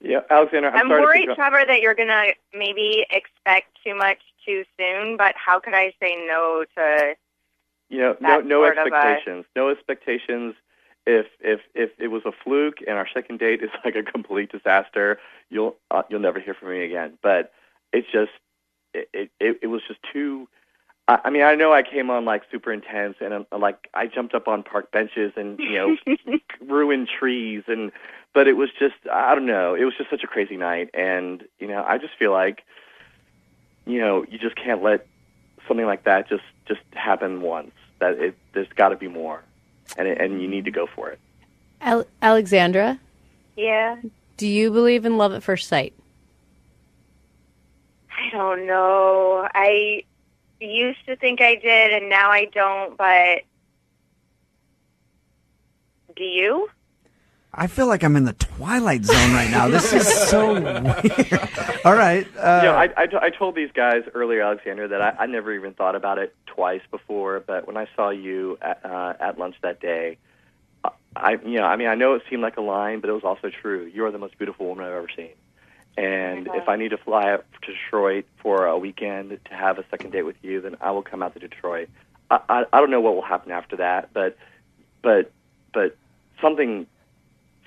[SPEAKER 8] Yeah, Alexander,
[SPEAKER 11] I'm worried, Trevor, that you're gonna maybe expect too much too soon. But how could I say no to?
[SPEAKER 8] No expectations. No expectations. If it was a fluke and our second date is like a complete disaster, you'll never hear from me again. But it's just it was just too. I mean, I know I came on like super intense, and like I jumped up on park benches and ruined trees, but it was just, I don't know, it was just such a crazy night, and I just feel like you just can't let something like that just happen once. There's got to be more, and you need to go for it.
[SPEAKER 10] Alexandra?
[SPEAKER 11] Yeah?
[SPEAKER 10] Do you believe in love at first sight?
[SPEAKER 11] I don't know. I used to think I did, and now I don't, but do you?
[SPEAKER 2] I feel like I'm in the Twilight Zone right now. This is so weird. All right.
[SPEAKER 8] I told these guys earlier, Alexander, that I never even thought about it twice before, but when I saw you at lunch that day, I know it seemed like a line, but it was also true. You are the most beautiful woman I've ever seen. And if I need to fly up to Detroit for a weekend to have a second date with you, then I will come out to Detroit. I don't know what will happen after that, but something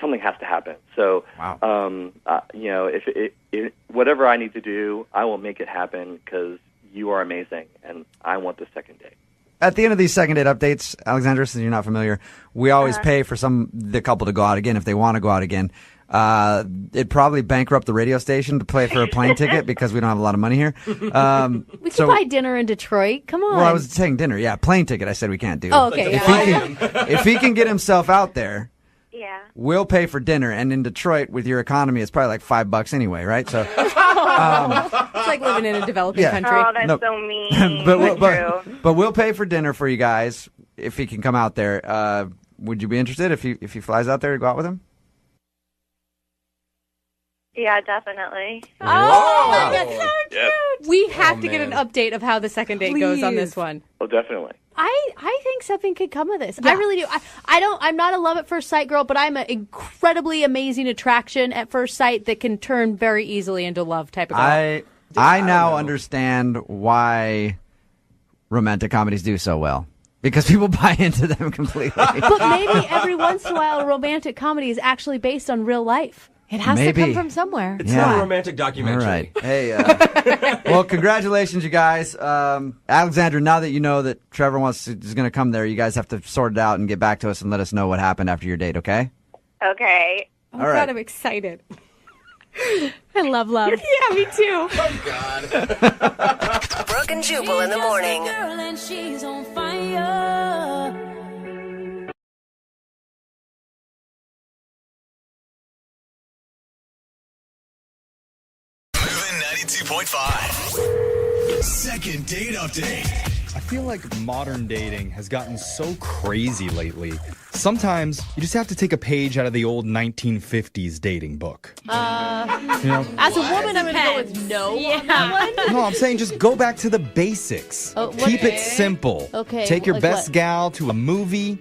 [SPEAKER 8] has to happen. So,
[SPEAKER 2] wow.
[SPEAKER 8] If whatever I need to do, I will make it happen because you are amazing, and I want the second date.
[SPEAKER 2] At the end of these second date updates, Alexandra, since you're not familiar, we always pay for the couple to go out again if they want to go out again. It'd probably bankrupt the radio station to pay for a plane ticket because we don't have a lot of money here.
[SPEAKER 10] We could buy dinner in Detroit. Come on.
[SPEAKER 2] Well, I was saying dinner. Yeah, plane ticket I said we can't do.
[SPEAKER 10] Oh, okay.
[SPEAKER 2] If he can get himself out there,
[SPEAKER 11] yeah,
[SPEAKER 2] we'll pay for dinner. And in Detroit, with your economy, it's probably like $5 anyway, right? So
[SPEAKER 10] it's like living in a developing country.
[SPEAKER 11] Oh, that's so mean.
[SPEAKER 2] but we'll pay for dinner for you guys if he can come out there. Would you be interested if he flies out there to go out with him?
[SPEAKER 11] Yeah, definitely.
[SPEAKER 10] Oh, that's so cute.
[SPEAKER 8] Yep.
[SPEAKER 10] We have to get an update of how the second date goes on this one.
[SPEAKER 8] Oh, definitely.
[SPEAKER 10] I think something could come of this. Yeah. I really do. I'm not a love at first sight girl, but I'm an incredibly amazing attraction at first sight that can turn very easily into love type of girl.
[SPEAKER 2] I now understand why romantic comedies do so well. Because people buy into them completely.
[SPEAKER 10] But maybe every once in a while a romantic comedy is actually based on real life. It has to come from somewhere.
[SPEAKER 5] It's not a romantic documentary.
[SPEAKER 2] All right. Hey, well, congratulations, you guys. Alexandra, now that you know that Trevor is going to come there, you guys have to sort it out and get back to us and let us know what happened after your date, okay?
[SPEAKER 11] Okay.
[SPEAKER 10] Oh, God, right. I'm excited. I love love. Yeah, me too.
[SPEAKER 5] Oh, God.
[SPEAKER 7] Brooke and Jubal in the morning.
[SPEAKER 12] Girl and she's on fire.
[SPEAKER 1] Moving 92.5. Second date update.
[SPEAKER 13] I feel like modern dating has gotten so crazy lately. Sometimes you just have to take a page out of the old 1950s dating book.
[SPEAKER 10] As a woman, I'm going to go with no on that one.
[SPEAKER 13] No, I'm saying just go back to the basics. Keep it simple.
[SPEAKER 10] Okay.
[SPEAKER 13] Take your
[SPEAKER 10] like
[SPEAKER 13] best
[SPEAKER 10] what?
[SPEAKER 13] gal to a movie.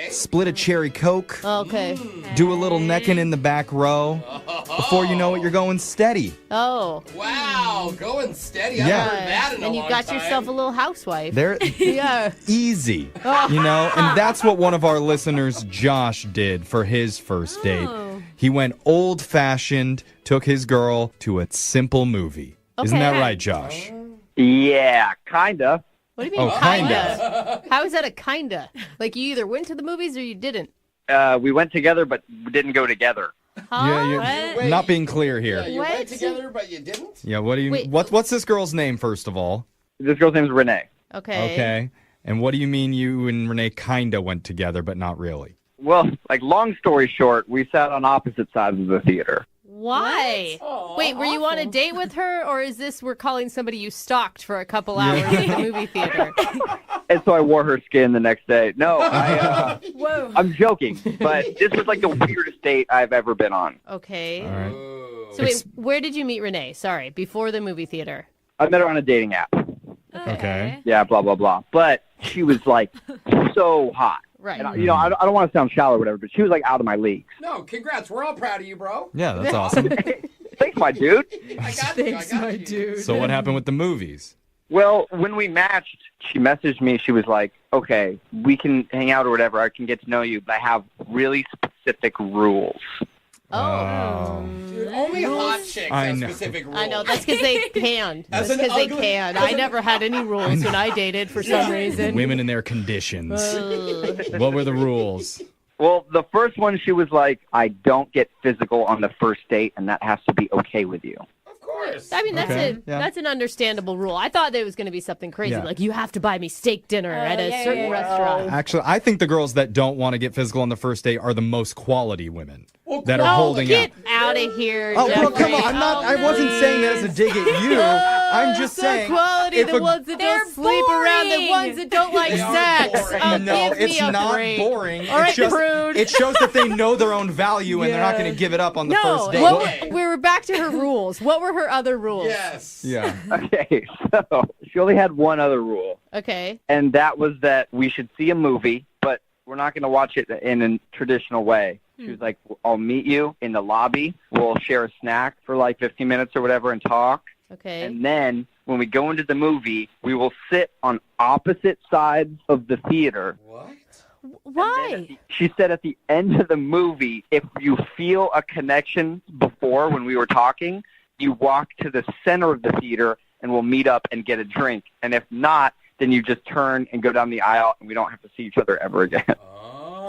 [SPEAKER 13] Split a cherry Coke.
[SPEAKER 10] Okay.
[SPEAKER 13] Do a little necking in the back row. Before you know it, you're going steady.
[SPEAKER 10] Oh.
[SPEAKER 5] Wow, going steady. I
[SPEAKER 13] Yeah.
[SPEAKER 5] haven't heard that in a
[SPEAKER 10] And you
[SPEAKER 5] long
[SPEAKER 10] got
[SPEAKER 5] time.
[SPEAKER 10] yourself a little housewife.
[SPEAKER 13] They're
[SPEAKER 10] Yeah.
[SPEAKER 13] easy, and that's what one of our listeners, Josh, did for his first date. He went old-fashioned, took his girl to a simple movie. Isn't that right, Josh?
[SPEAKER 14] Yeah, kinda.
[SPEAKER 10] What do you mean,
[SPEAKER 13] Oh,
[SPEAKER 10] kinda? How is that a kinda? Like you either went to the movies or you didn't?
[SPEAKER 14] We went together, but didn't go together.
[SPEAKER 13] Yeah, you're not being clear here.
[SPEAKER 5] Yeah, you went together, but you didn't?
[SPEAKER 13] Yeah, what do you
[SPEAKER 10] Wait.
[SPEAKER 13] what's this girl's name, first of all?
[SPEAKER 14] This girl's name is Renee.
[SPEAKER 10] Okay.
[SPEAKER 13] Okay. And what do you mean you and Renee kinda went together, but not really?
[SPEAKER 14] Well, like, long story short, we sat on opposite sides of the theater.
[SPEAKER 10] Why? Wait, were you on a date with her, or is this we're calling somebody you stalked for a couple hours at the movie theater?
[SPEAKER 14] And so I wore her skin the next day. No,
[SPEAKER 10] Whoa.
[SPEAKER 14] I'm joking, but this was like the weirdest date I've ever been on.
[SPEAKER 10] Okay.
[SPEAKER 13] All right.
[SPEAKER 10] So wait, where did you meet Renee? Sorry, before the movie theater.
[SPEAKER 14] I met her on a dating app.
[SPEAKER 13] Okay.
[SPEAKER 14] Yeah, blah, blah, blah. But she was like so hot.
[SPEAKER 10] Right.
[SPEAKER 14] And, I don't want to sound shallow or whatever, but she was like out of my league.
[SPEAKER 5] No, congrats. We're all proud of you, bro.
[SPEAKER 13] Yeah, that's awesome.
[SPEAKER 14] Thanks, my dude.
[SPEAKER 5] Thanks, my dude.
[SPEAKER 13] So what happened with the movies?
[SPEAKER 14] Well, when we matched, she messaged me. She was like, okay, we can hang out or whatever. I can get to know you, but I have really specific rules.
[SPEAKER 5] Dude, only hot chicks have specific rules.
[SPEAKER 15] I know, that's because they can.
[SPEAKER 5] As
[SPEAKER 15] That's
[SPEAKER 5] an
[SPEAKER 15] because they
[SPEAKER 5] ugly-
[SPEAKER 15] can.
[SPEAKER 5] as
[SPEAKER 15] I
[SPEAKER 5] an-
[SPEAKER 15] never had any rules when I dated for some reason.
[SPEAKER 13] Women and their conditions. What were the rules?
[SPEAKER 14] Well, the first one, she was like, I don't get physical on the first date, and that has to be okay with you.
[SPEAKER 5] Of course.
[SPEAKER 15] I mean, that's an understandable rule. I thought there was going to be something crazy,
[SPEAKER 13] Yeah.
[SPEAKER 15] like you have to buy me steak dinner at a certain restaurant.
[SPEAKER 13] Actually, I think the girls that don't want to get physical on the first date are the most quality women that are
[SPEAKER 15] Oh,
[SPEAKER 13] holding
[SPEAKER 15] get
[SPEAKER 13] out.
[SPEAKER 15] out of here,
[SPEAKER 13] Oh, well,
[SPEAKER 15] Jeffrey.
[SPEAKER 13] come on. I wasn't saying that as a dig at you. I'm just
[SPEAKER 15] So
[SPEAKER 13] saying.
[SPEAKER 15] quality,
[SPEAKER 13] if
[SPEAKER 15] the
[SPEAKER 13] a-
[SPEAKER 15] ones that don't sleep around, the ones that don't like sex. Oh,
[SPEAKER 13] No,
[SPEAKER 15] give me
[SPEAKER 13] it's
[SPEAKER 15] a
[SPEAKER 13] not
[SPEAKER 15] break.
[SPEAKER 13] boring.
[SPEAKER 15] All right,
[SPEAKER 13] just,
[SPEAKER 15] prude.
[SPEAKER 13] it shows that they know their own value and they're not going to give it up on the first date.
[SPEAKER 15] We were back to her rules. What were her other rules?
[SPEAKER 5] Yes.
[SPEAKER 13] Yeah.
[SPEAKER 14] Okay, so she only had one other rule,
[SPEAKER 15] Okay.
[SPEAKER 14] and that was that we should see a movie, but we're not going to watch it in a traditional way. She was like, I'll meet you in the lobby. We'll share a snack for like 15 minutes or whatever and talk.
[SPEAKER 15] Okay.
[SPEAKER 14] And then when we go into the movie, we will sit on opposite sides of the theater.
[SPEAKER 15] Why?
[SPEAKER 14] She said at the end of the movie, if you feel a connection before when we were talking, you walk to the center of the theater and we'll meet up and get a drink. And if not, then you just turn and go down the aisle and we don't have to see each other ever again.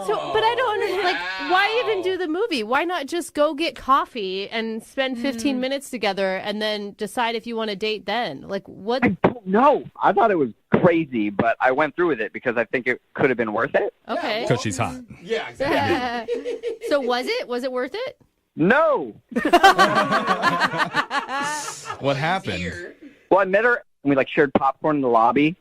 [SPEAKER 15] So, but I don't understand. Like, why even do the movie? Why not just go get coffee and spend 15 minutes together and then decide if you want to date then? Like, what?
[SPEAKER 14] No, I thought it was crazy, but I went through with it because I think it could have been worth it.
[SPEAKER 15] Okay.
[SPEAKER 13] Because she's hot.
[SPEAKER 5] Yeah, exactly.
[SPEAKER 15] So was it? Was it worth it?
[SPEAKER 14] No.
[SPEAKER 13] What happened?
[SPEAKER 14] Well, I met her and we like shared popcorn in the lobby.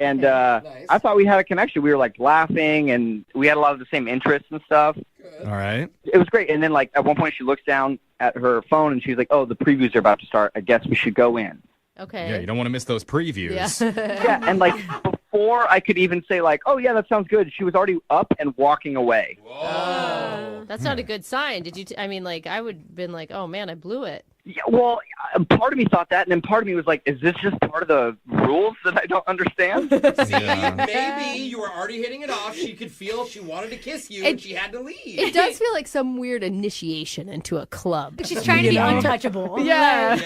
[SPEAKER 14] And I thought we had a connection. We were like laughing and we had a lot of the same interests and stuff.
[SPEAKER 13] All right.
[SPEAKER 14] It was great. And then like at one point she looks down at her phone and she's like, oh, the previews are about to start. I guess we should go in.
[SPEAKER 15] Okay.
[SPEAKER 13] Yeah, you don't want to miss those previews.
[SPEAKER 14] Yeah, and like before I could even say like, oh yeah, that sounds good, she was already up and walking away.
[SPEAKER 15] That's not a good sign. Did you? I mean, like, I would have been like, oh man, I blew it.
[SPEAKER 14] Yeah, well, part of me thought that, and then part of me was like, is this just part of the rules that I don't understand?
[SPEAKER 5] Maybe you were already hitting it off. She could feel she wanted to kiss you and she had to leave.
[SPEAKER 15] It does feel like some weird initiation into a club.
[SPEAKER 10] She's trying to be untouchable.
[SPEAKER 15] Yeah.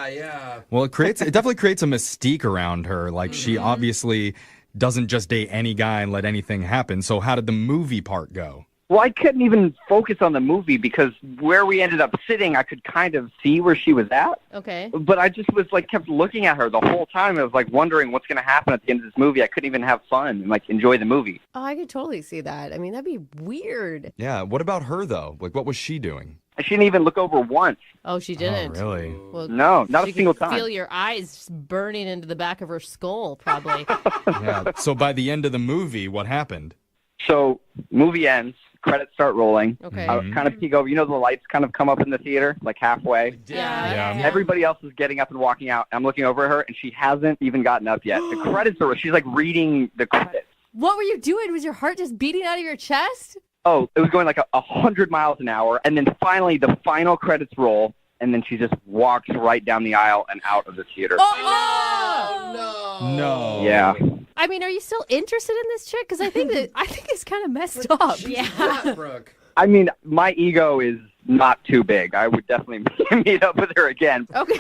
[SPEAKER 5] Yeah.
[SPEAKER 13] Well, it definitely creates a mystique around her. Like, she obviously doesn't just date any guy and let anything happen. So how did the movie part go?
[SPEAKER 14] Well, I couldn't even focus on the movie because where we ended up sitting, I could kind of see where she was at.
[SPEAKER 15] Okay.
[SPEAKER 14] But I just was like kept looking at her the whole time. I was like wondering what's going to happen at the end of this movie. I couldn't even have fun and like enjoy the movie.
[SPEAKER 15] Oh, I could totally see that. I mean, that'd be weird.
[SPEAKER 13] Yeah. What about her, though? Like, what was she doing?
[SPEAKER 14] She didn't even look over once.
[SPEAKER 15] Oh, she didn't.
[SPEAKER 13] Oh, really?
[SPEAKER 15] Well,
[SPEAKER 14] No, not
[SPEAKER 15] she
[SPEAKER 14] a single
[SPEAKER 15] could
[SPEAKER 14] time.
[SPEAKER 15] Feel your eyes burning into the back of her skull, probably.
[SPEAKER 13] Yeah. So by the end of the movie, what happened?
[SPEAKER 14] So movie ends. Credits start rolling.
[SPEAKER 15] Okay.
[SPEAKER 14] I kind of peek over. You know the lights kind of come up in the theater, like halfway?
[SPEAKER 15] Yeah.
[SPEAKER 14] Everybody else is getting up and walking out. I'm looking over at her, and she hasn't even gotten up yet. The credits are... She's, like, reading the credits.
[SPEAKER 15] What were you doing? Was your heart just beating out of your chest?
[SPEAKER 14] Oh, it was going like 100 miles an hour, and then finally the final credits roll, and then she just walks right down the aisle and out of the theater.
[SPEAKER 15] Oh,
[SPEAKER 13] No.
[SPEAKER 14] Yeah.
[SPEAKER 15] I mean, are you still interested in this chick? Because I think it's kind of messed up.
[SPEAKER 5] Yeah, Brooke.
[SPEAKER 14] I mean, my ego is not too big. I would definitely meet up with her again.
[SPEAKER 15] Okay.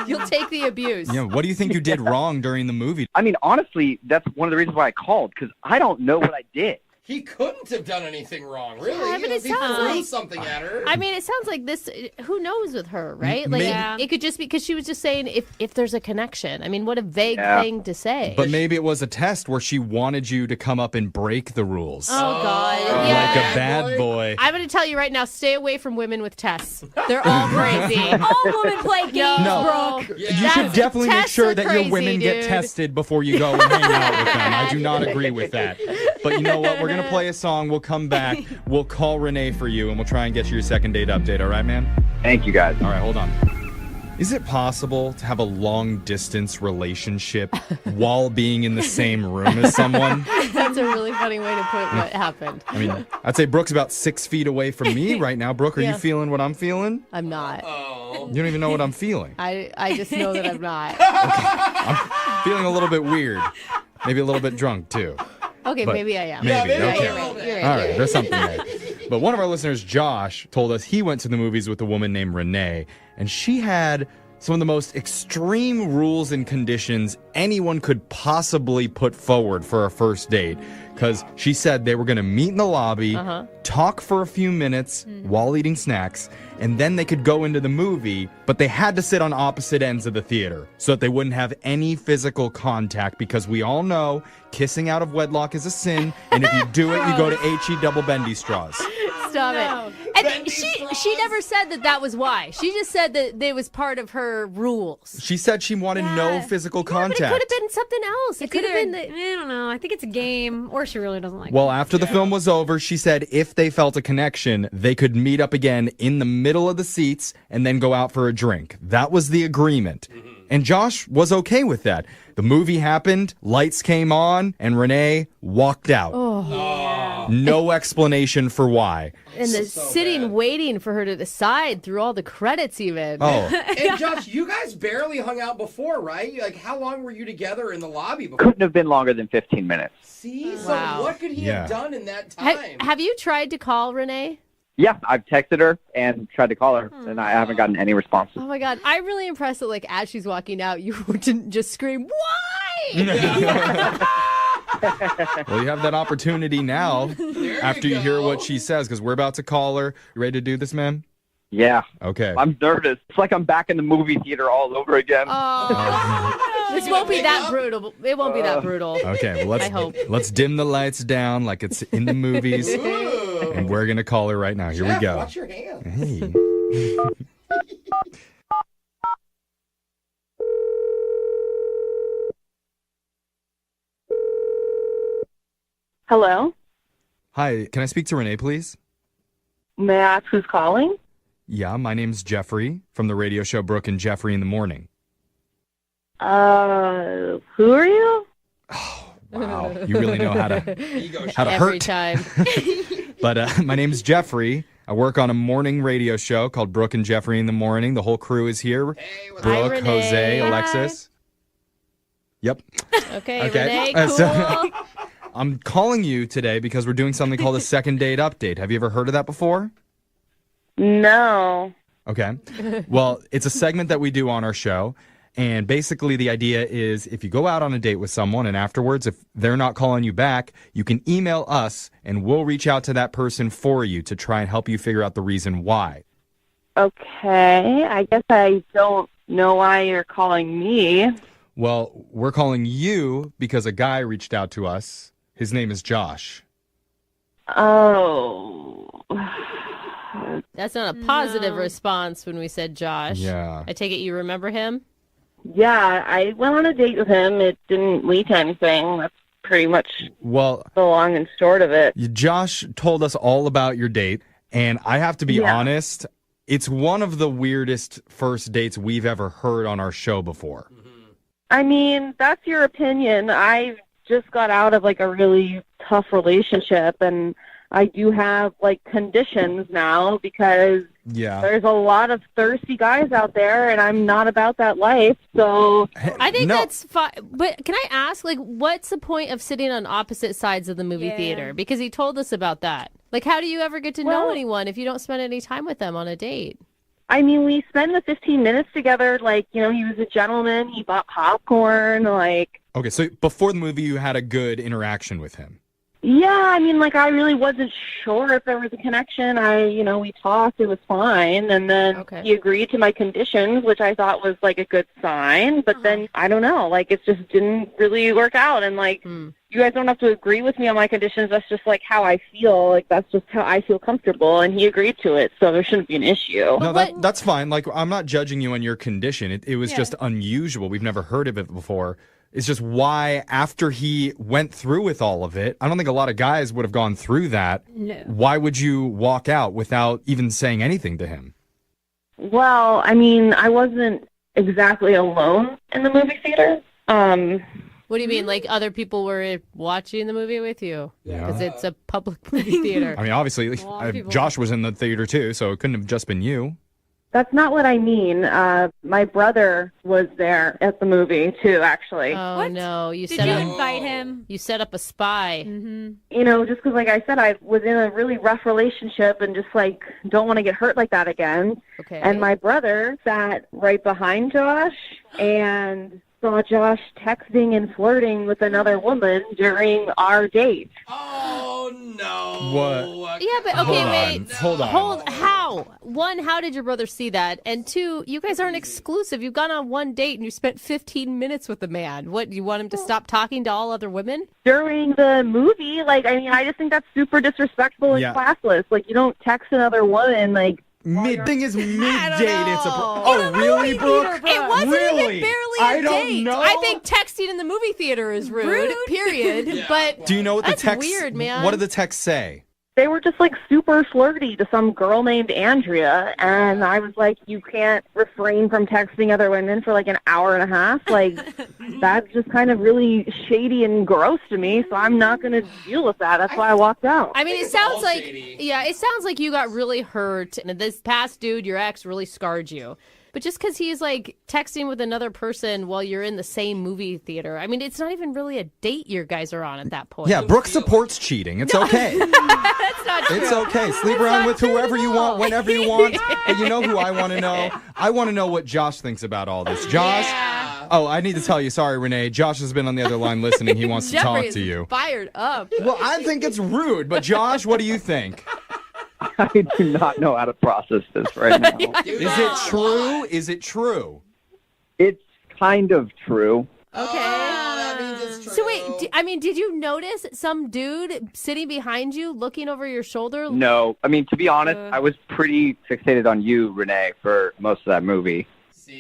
[SPEAKER 15] You'll take the abuse.
[SPEAKER 13] Yeah. What do you think you did wrong during the movie?
[SPEAKER 14] I mean, honestly, that's one of the reasons why I called, because I don't know what I did.
[SPEAKER 5] He couldn't have done anything wrong, really.
[SPEAKER 15] Yeah, but it
[SPEAKER 5] He
[SPEAKER 15] sounds
[SPEAKER 5] threw
[SPEAKER 15] like
[SPEAKER 5] something at her.
[SPEAKER 15] I mean, it sounds like this. Who knows with her, right? Like
[SPEAKER 13] Maybe-
[SPEAKER 15] it could just be because she was just saying if there's a connection. I mean, what a vague thing to say.
[SPEAKER 13] But maybe it was a test where she wanted you to come up and break the rules.
[SPEAKER 15] Oh God!
[SPEAKER 13] Like
[SPEAKER 15] Yeah.
[SPEAKER 13] a bad boy.
[SPEAKER 15] I'm going to tell you right now: stay away from women with tests. They're all crazy.
[SPEAKER 10] All women play games,
[SPEAKER 13] No.
[SPEAKER 10] Brooke.
[SPEAKER 13] You should definitely make
[SPEAKER 15] tests
[SPEAKER 13] sure
[SPEAKER 15] are
[SPEAKER 13] that
[SPEAKER 15] crazy,
[SPEAKER 13] your women get
[SPEAKER 15] dude.
[SPEAKER 13] tested before you go and hang out with them. I do not agree with that. But you know what? We're going to play a song. We'll come back. We'll call Renee for you, and we'll try and get you your second date update. All right, man?
[SPEAKER 14] Thank you, guys.
[SPEAKER 13] All right, hold on. Is it possible to have a long-distance relationship while being in the same room as someone?
[SPEAKER 15] That's a really funny way to put what happened.
[SPEAKER 13] I mean, I'd say Brooke's about 6 feet away from me right now. Brooke, are you feeling what I'm feeling?
[SPEAKER 15] I'm not.
[SPEAKER 13] You don't even know what I'm feeling.
[SPEAKER 15] I just know that I'm not.
[SPEAKER 13] I'm feeling a little bit weird. Maybe a little bit drunk, too.
[SPEAKER 15] Okay,
[SPEAKER 13] But
[SPEAKER 15] maybe I am.
[SPEAKER 13] Maybe, okay.
[SPEAKER 15] You're right.
[SPEAKER 13] All right, there's something there. But one of our listeners, Josh, told us he went to the movies with a woman named Renee, and she had some of the most extreme rules and conditions anyone could possibly put forward for a first date. Because she said they were going to meet in the lobby, talk for a few minutes while eating snacks, and then they could go into the movie, but they had to sit on opposite ends of the theater so that they wouldn't have any physical contact, because we all know kissing out of wedlock is a sin, and if you do it, you go to H-E double bendy straws.
[SPEAKER 15] Stop it. And she never said that was why. She just said that it was part of her rules.
[SPEAKER 13] She said she wanted no physical contact.
[SPEAKER 15] But it could have been something else.
[SPEAKER 16] It could have been, I don't know. I think it's a game, or she really doesn't like
[SPEAKER 13] Well, after the film was over, she said if they felt a connection, they could meet up again in the middle of the seats and then go out for a drink. That was the agreement. And Josh was okay with that. The movie happened, lights came on, and Renee walked out. No explanation for why.
[SPEAKER 15] And the sitting waiting for her to decide through all the credits even.
[SPEAKER 13] Oh.
[SPEAKER 5] And Josh, you guys barely hung out before, right? Like, how long were you together in the lobby before?
[SPEAKER 14] Couldn't have been longer than 15 minutes.
[SPEAKER 5] See? So what could he have done in that time?
[SPEAKER 15] Have you tried to call Renee?
[SPEAKER 14] Yeah, I've texted her and tried to call her, and I haven't gotten any responses.
[SPEAKER 15] Oh my God. I'm really impressed that, like, as she's walking out, you didn't just scream, why?
[SPEAKER 13] Well, you have that opportunity now after you hear what she says, because we're about to call her. You ready to do this, man?
[SPEAKER 14] Yeah.
[SPEAKER 13] Okay.
[SPEAKER 14] I'm nervous. It's like I'm back in the movie theater all over again.
[SPEAKER 15] This won't be that brutal. It won't be that brutal.
[SPEAKER 13] Okay, well,
[SPEAKER 15] I hope.
[SPEAKER 13] let's dim the lights down like it's in the movies. And we're going to call her right now. Here we go.
[SPEAKER 5] Watch your hands.
[SPEAKER 13] Hey.
[SPEAKER 17] Hello?
[SPEAKER 13] Hi, can I speak to Renee, please?
[SPEAKER 17] May I ask who's calling?
[SPEAKER 13] Yeah, my name's Jeffrey from the radio show Brooke and Jeffrey in the Morning.
[SPEAKER 17] Who are you?
[SPEAKER 13] Wow, you really know how to
[SPEAKER 15] Every
[SPEAKER 13] hurt.
[SPEAKER 15] time.
[SPEAKER 13] But my name's Jeffrey. I work on a morning radio show called Brooke and Jeffrey in the Morning. The whole crew is here. Brooke,
[SPEAKER 15] Renee.
[SPEAKER 13] Jose,
[SPEAKER 15] Hi.
[SPEAKER 13] Alexis. Yep.
[SPEAKER 15] Okay, Renee, cool.
[SPEAKER 13] So, I'm calling you today because we're doing something called a second date update. Have you ever heard of that before?
[SPEAKER 17] No.
[SPEAKER 13] Okay. Well, it's a segment that we do on our show. And basically the idea is if you go out on a date with someone and afterwards, if they're not calling you back, you can email us and we'll reach out to that person for you to try and help you figure out the reason why.
[SPEAKER 17] Okay. I guess I don't know why you're calling me.
[SPEAKER 13] Well, we're calling you because a guy reached out to us. His name is Josh.
[SPEAKER 17] Oh.
[SPEAKER 15] That's not a positive response when we said Josh.
[SPEAKER 13] Yeah.
[SPEAKER 15] I take it you remember him?
[SPEAKER 17] Yeah, I went on a date with him. It didn't lead to anything. That's pretty much the long and short of it.
[SPEAKER 13] Josh told us all about your date, and I have to be honest, it's one of the weirdest first dates we've ever heard on our show before.
[SPEAKER 17] I mean, that's your opinion. I just got out of, like, a really tough relationship, and I do have, like, conditions now because there's a lot of thirsty guys out there, and I'm not about that life, so...
[SPEAKER 15] I think that's fine. But can I ask, like, what's the point of sitting on opposite sides of the movie theater? Because he told us about that. Like, how do you ever get to know anyone if you don't spend any time with them on a date?
[SPEAKER 17] I mean, we spent the 15 minutes together. Like, you know, he was a gentleman. He bought popcorn, like...
[SPEAKER 13] Okay, so before the movie, you had a good interaction with him.
[SPEAKER 17] Yeah, I mean, like, I really wasn't sure if there was a connection. We talked, it was fine, and then he agreed to my conditions, which I thought was, like, a good sign, but then, I don't know, like, it just didn't really work out, and, like, you guys don't have to agree with me on my conditions, that's just, like, how I feel, like, that's just how I feel comfortable, and he agreed to it, so there shouldn't be an issue.
[SPEAKER 13] No, that's fine, like, I'm not judging you on your condition, it was just unusual, we've never heard of it before. It's just why, after he went through with all of it, I don't think a lot of guys would have gone through that.
[SPEAKER 16] No.
[SPEAKER 13] Why would you walk out without even saying anything to him?
[SPEAKER 17] Well, I mean, I wasn't exactly alone in the movie theater.
[SPEAKER 15] What do you mean? Like other people were watching the movie with you? Because it's a public movie theater.
[SPEAKER 13] I mean, obviously, Josh was in the theater too, so it couldn't have just been you.
[SPEAKER 17] That's not what I mean. My brother was there at the movie too, actually.
[SPEAKER 15] Oh no!
[SPEAKER 16] Did you invite him?
[SPEAKER 15] You set up a spy.
[SPEAKER 16] Mm-hmm.
[SPEAKER 17] You know, just because, like I said, I was in a really rough relationship and just like don't want to get hurt like that again.
[SPEAKER 15] Okay.
[SPEAKER 17] And my brother sat right behind Josh and saw Josh texting and flirting with another woman during our date.
[SPEAKER 5] Oh no!
[SPEAKER 13] What?
[SPEAKER 15] Yeah, but okay, wait.
[SPEAKER 13] Hold on.
[SPEAKER 15] How? One, how did your brother see that? And two, you guys aren't exclusive. You've gone on one date and you spent 15 minutes with a man. What, you want him to stop talking to all other women?
[SPEAKER 17] During the movie, like, I mean, I just think that's super disrespectful and classless. Like, you don't text another woman, like,
[SPEAKER 13] Thing is, mid-date, it's a... Oh, really, Brooke?
[SPEAKER 15] It wasn't
[SPEAKER 13] Really?
[SPEAKER 15] even barely
[SPEAKER 13] I
[SPEAKER 15] a
[SPEAKER 13] don't
[SPEAKER 15] date.
[SPEAKER 13] know.
[SPEAKER 15] I think texting in the movie theater is rude. Period. But
[SPEAKER 13] Do you know what the
[SPEAKER 15] that's
[SPEAKER 13] text...
[SPEAKER 15] weird, man.
[SPEAKER 13] What did the text say?
[SPEAKER 17] they were just like super flirty to some girl named Andrea, and I was like, you can't refrain from texting other women for like an hour and a half. Like, that's just kind of really shady and gross to me, so I'm not going to deal with that. That's why I walked out.
[SPEAKER 15] I mean, it sounds like, it sounds like you got really hurt, and this past dude, your ex, really scarred you. But just because he's like texting with another person while you're in the same movie theater, I mean, it's not even really a date you guys are on at that point.
[SPEAKER 13] Yeah, Brooke supports cheating. It's okay.
[SPEAKER 15] That's not true.
[SPEAKER 13] It's okay. Sleep around with whoever you want, whenever you want. And you know who I want to know? I want to know what Josh thinks about all this. Josh? Yeah. Oh, I need to tell you. Sorry, Renee. Josh has been on the other line listening. He wants to talk to you.
[SPEAKER 15] Fired up.
[SPEAKER 13] Well, I think it's rude. But Josh, what do you think?
[SPEAKER 14] I do not know how to process this right now.
[SPEAKER 13] Is it true? Is it true?
[SPEAKER 14] It's kind of true.
[SPEAKER 15] Okay.
[SPEAKER 5] that means it's true.
[SPEAKER 15] So wait, did you notice some dude sitting behind you looking over your shoulder?
[SPEAKER 14] No. I mean, to be honest, I was pretty fixated on you, Renee, for most of that movie.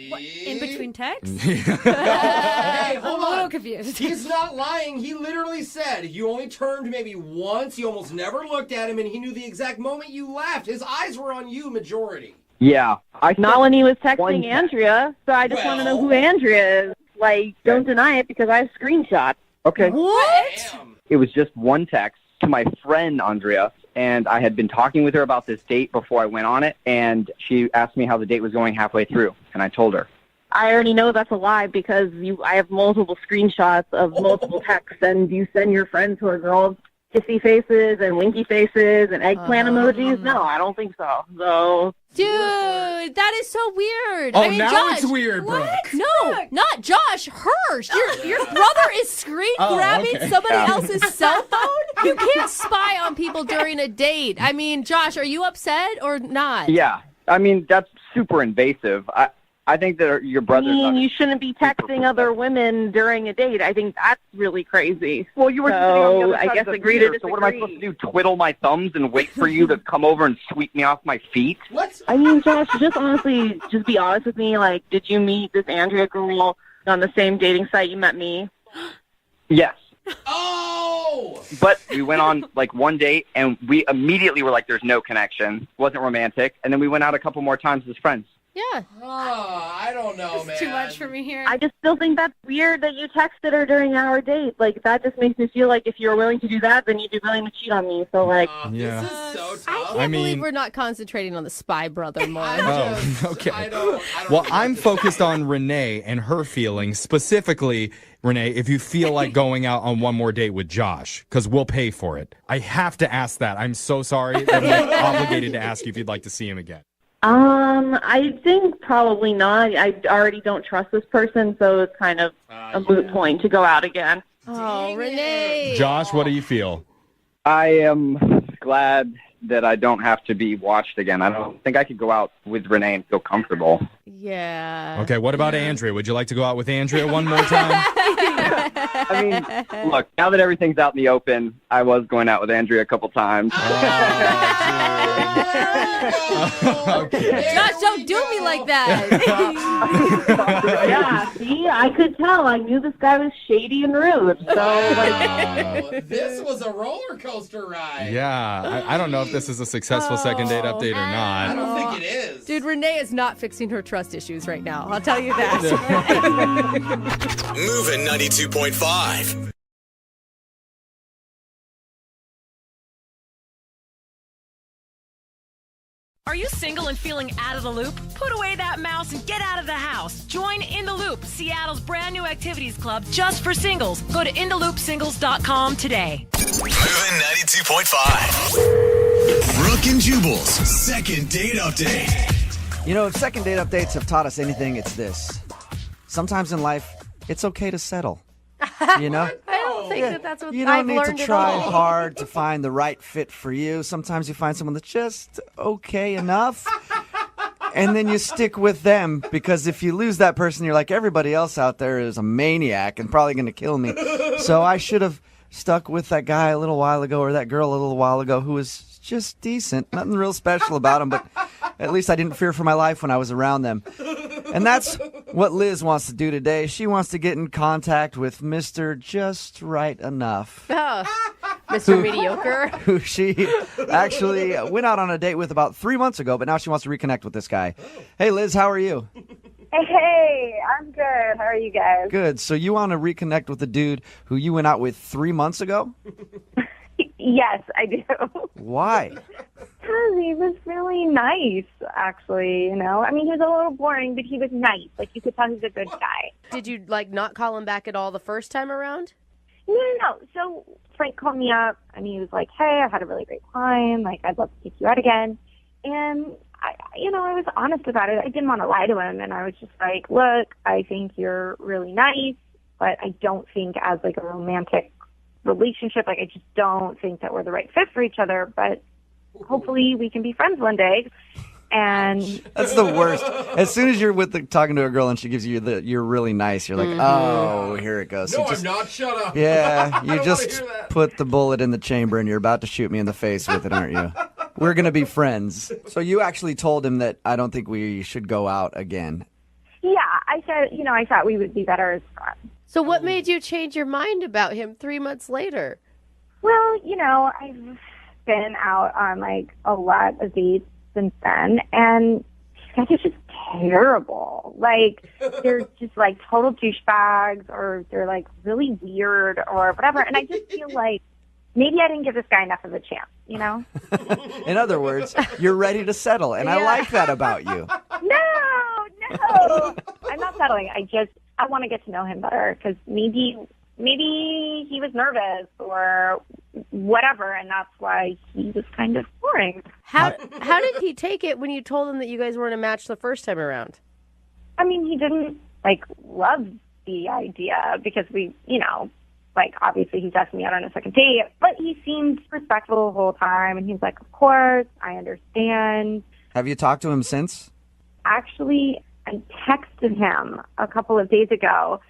[SPEAKER 16] What, in between texts?
[SPEAKER 5] Hey, hold
[SPEAKER 16] I'm a little
[SPEAKER 5] on.
[SPEAKER 16] confused.
[SPEAKER 5] He's not lying. He literally said you only turned maybe once. You almost never looked at him, and he knew the exact moment you left. His eyes were on you, majority.
[SPEAKER 14] Yeah.
[SPEAKER 17] Not when he was texting Andrea, so I just want to know who Andrea is. Like, don't deny it because I have screenshots.
[SPEAKER 14] Okay.
[SPEAKER 15] What?
[SPEAKER 14] It was just one text to my friend, Andrea, and I had been talking with her about this date before I went on it, and she asked me how the date was going halfway through, and I told her.
[SPEAKER 17] I already know that's a lie because I have multiple screenshots of multiple texts, and you send your friends who are girls kissy faces and winky faces and eggplant emojis. No, I don't think so. So,
[SPEAKER 15] dude, that is so weird.
[SPEAKER 13] Oh,
[SPEAKER 15] I mean,
[SPEAKER 13] now
[SPEAKER 15] Josh,
[SPEAKER 13] it's weird, Brooke.
[SPEAKER 15] No, not Josh. Hers. Your brother is screen grabbing somebody else's cell phone. You can't spy on people during a date. I mean, Josh, are you upset or not?
[SPEAKER 14] Yeah. I mean, that's super invasive. I think that your brother's...
[SPEAKER 17] I mean, you shouldn't be texting other women during a date. I think that's really crazy.
[SPEAKER 14] Well, you were sitting on the other side
[SPEAKER 17] I guess
[SPEAKER 14] of the
[SPEAKER 17] agree
[SPEAKER 14] theater,
[SPEAKER 17] to
[SPEAKER 14] so
[SPEAKER 17] disagree.
[SPEAKER 14] what am I supposed to do, twiddle my thumbs and wait for you to come over and sweep me off my feet?
[SPEAKER 5] What?
[SPEAKER 17] I mean, Josh, just honestly, just be honest with me. Like, did you meet this Andrea girl on the same dating site you met me?
[SPEAKER 14] Yes.
[SPEAKER 5] Oh!
[SPEAKER 14] But we went on, like, one date, and we immediately were like, there's no connection. Wasn't romantic. And then we went out a couple more times as friends.
[SPEAKER 15] Yeah.
[SPEAKER 5] Oh, I don't know, man.
[SPEAKER 16] Too much for me here.
[SPEAKER 17] I just still think that's weird that you texted her during our date. Like, that just makes me feel like if you're willing to do that, then you'd be willing to cheat on me. So, like...
[SPEAKER 13] Yeah.
[SPEAKER 5] This is so tough.
[SPEAKER 15] I can't believe we're not concentrating on the spy brother more.
[SPEAKER 13] Oh, okay.
[SPEAKER 5] I don't
[SPEAKER 13] Well,
[SPEAKER 5] know
[SPEAKER 13] I'm
[SPEAKER 5] what to
[SPEAKER 13] focused
[SPEAKER 5] say.
[SPEAKER 13] on Renee and her feelings. Specifically, Renee, if you feel like going out on one more date with Josh, because we'll pay for it. I have to ask that. I'm so sorry that I'm obligated to ask you if you'd like to see him again.
[SPEAKER 17] I think probably not. I already don't trust this person, so it's kind of a moot point to go out again.
[SPEAKER 15] Oh, Renee.
[SPEAKER 13] Josh, what do you feel?
[SPEAKER 14] I am glad that I don't have to be watched again. I don't think I could go out with Renee and feel comfortable.
[SPEAKER 15] Yeah.
[SPEAKER 13] Okay, what about Andrea? Would you like to go out with Andrea one more time?
[SPEAKER 14] I mean, look, now that everything's out in the open, I was going out with Andrea a couple times.
[SPEAKER 13] Okay.
[SPEAKER 15] Josh, don't do me like that.
[SPEAKER 17] Yeah, see, I could tell. I knew this guy was shady and rude. So,
[SPEAKER 5] This was a roller coaster ride.
[SPEAKER 13] Yeah, I don't know if this is a successful second date update or
[SPEAKER 5] I
[SPEAKER 13] not.
[SPEAKER 5] don't think it is.
[SPEAKER 15] Dude, Renee is not fixing her trust issues right now. I'll tell you that.
[SPEAKER 1] Moving 92.5.
[SPEAKER 18] Are you single and feeling out of the loop? Put away that mouse and get out of the house. Join In the Loop, Seattle's brand new activities club just for singles. Go to intheloopsingles.com today.
[SPEAKER 1] Moving 92.5. Brooke and Jubal's second date update.
[SPEAKER 2] You know, if second date updates have taught us anything, it's this. Sometimes in life, it's okay to settle. You know?
[SPEAKER 3] I don't think that's what
[SPEAKER 2] You
[SPEAKER 3] I've
[SPEAKER 2] don't need
[SPEAKER 3] learned
[SPEAKER 2] to
[SPEAKER 3] at
[SPEAKER 2] try
[SPEAKER 3] all.
[SPEAKER 2] hard to find the right fit for you. Sometimes you find someone that's just okay enough, and then you stick with them, because if you lose that person, you're like, everybody else out there is a maniac and probably going to kill me. So I should have stuck with that guy a little while ago, or that girl a little while ago, who was just decent. Nothing real special about him, but at least I didn't fear for my life when I was around them. And that's what Liz wants to do today. She wants to get in contact with Mr. Just Right Enough,
[SPEAKER 3] Oh, Mr. Mediocre.
[SPEAKER 2] who she actually went out on a date with about 3 months ago, but now she wants to reconnect with this guy. Hey, Liz, how are you?
[SPEAKER 6] Hey, I'm good. How are you guys?
[SPEAKER 2] Good. So you want to reconnect with the dude who you went out with 3 months ago?
[SPEAKER 6] Yes, I do.
[SPEAKER 2] Why?
[SPEAKER 6] Because he was really nice, actually, you know. I mean, he was a little boring, but he was nice. Like, you could tell he's a good guy.
[SPEAKER 3] Did you, not call him back at all the first time around?
[SPEAKER 6] No. So Frank called me up, and he was like, hey, I had a really great time. Like, I'd love to take you out again. And, I was honest about it. I didn't want to lie to him, and I was just like, look, I think you're really nice, but I don't think as, like, a romantic relationship, like, I just don't think that we're the right fit for each other, but hopefully we can be friends one day. And
[SPEAKER 2] that's the worst. As soon as you're talking to a girl and she gives you you're really nice, you're like, oh, here it goes.
[SPEAKER 5] No,
[SPEAKER 2] You
[SPEAKER 5] I'm not. Shut up.
[SPEAKER 2] Yeah, you
[SPEAKER 5] I don't
[SPEAKER 2] just
[SPEAKER 5] wanna hear that.
[SPEAKER 2] put the bullet in the chamber and you're about to shoot me in the face with it, aren't you? We're going to be friends. So you actually told him that I don't think we should go out again.
[SPEAKER 6] yeah, I said, I thought we would be better as friends.
[SPEAKER 3] So what made you change your mind about him 3 months later?
[SPEAKER 6] Well, I've been out on, like, a lot of dates since then, and these guys are just terrible. Like, they're just, like, total douchebags, or they're, like, really weird or whatever, and I just feel like maybe I didn't give this guy enough of a chance,
[SPEAKER 2] In other words, you're ready to settle, and I like that about you.
[SPEAKER 6] No, I'm not settling. I want to get to know him better, because maybe he was nervous or whatever, and that's why he was kind of boring.
[SPEAKER 3] How did he take it when you told him that you guys weren't a match the first time around?
[SPEAKER 6] I mean, he didn't, love the idea, because we, obviously he's asking me out on a second date, but he seemed respectful the whole time, and he was like, of course, I understand.
[SPEAKER 2] Have you talked to him since?
[SPEAKER 6] Actually, I texted him a couple of days ago,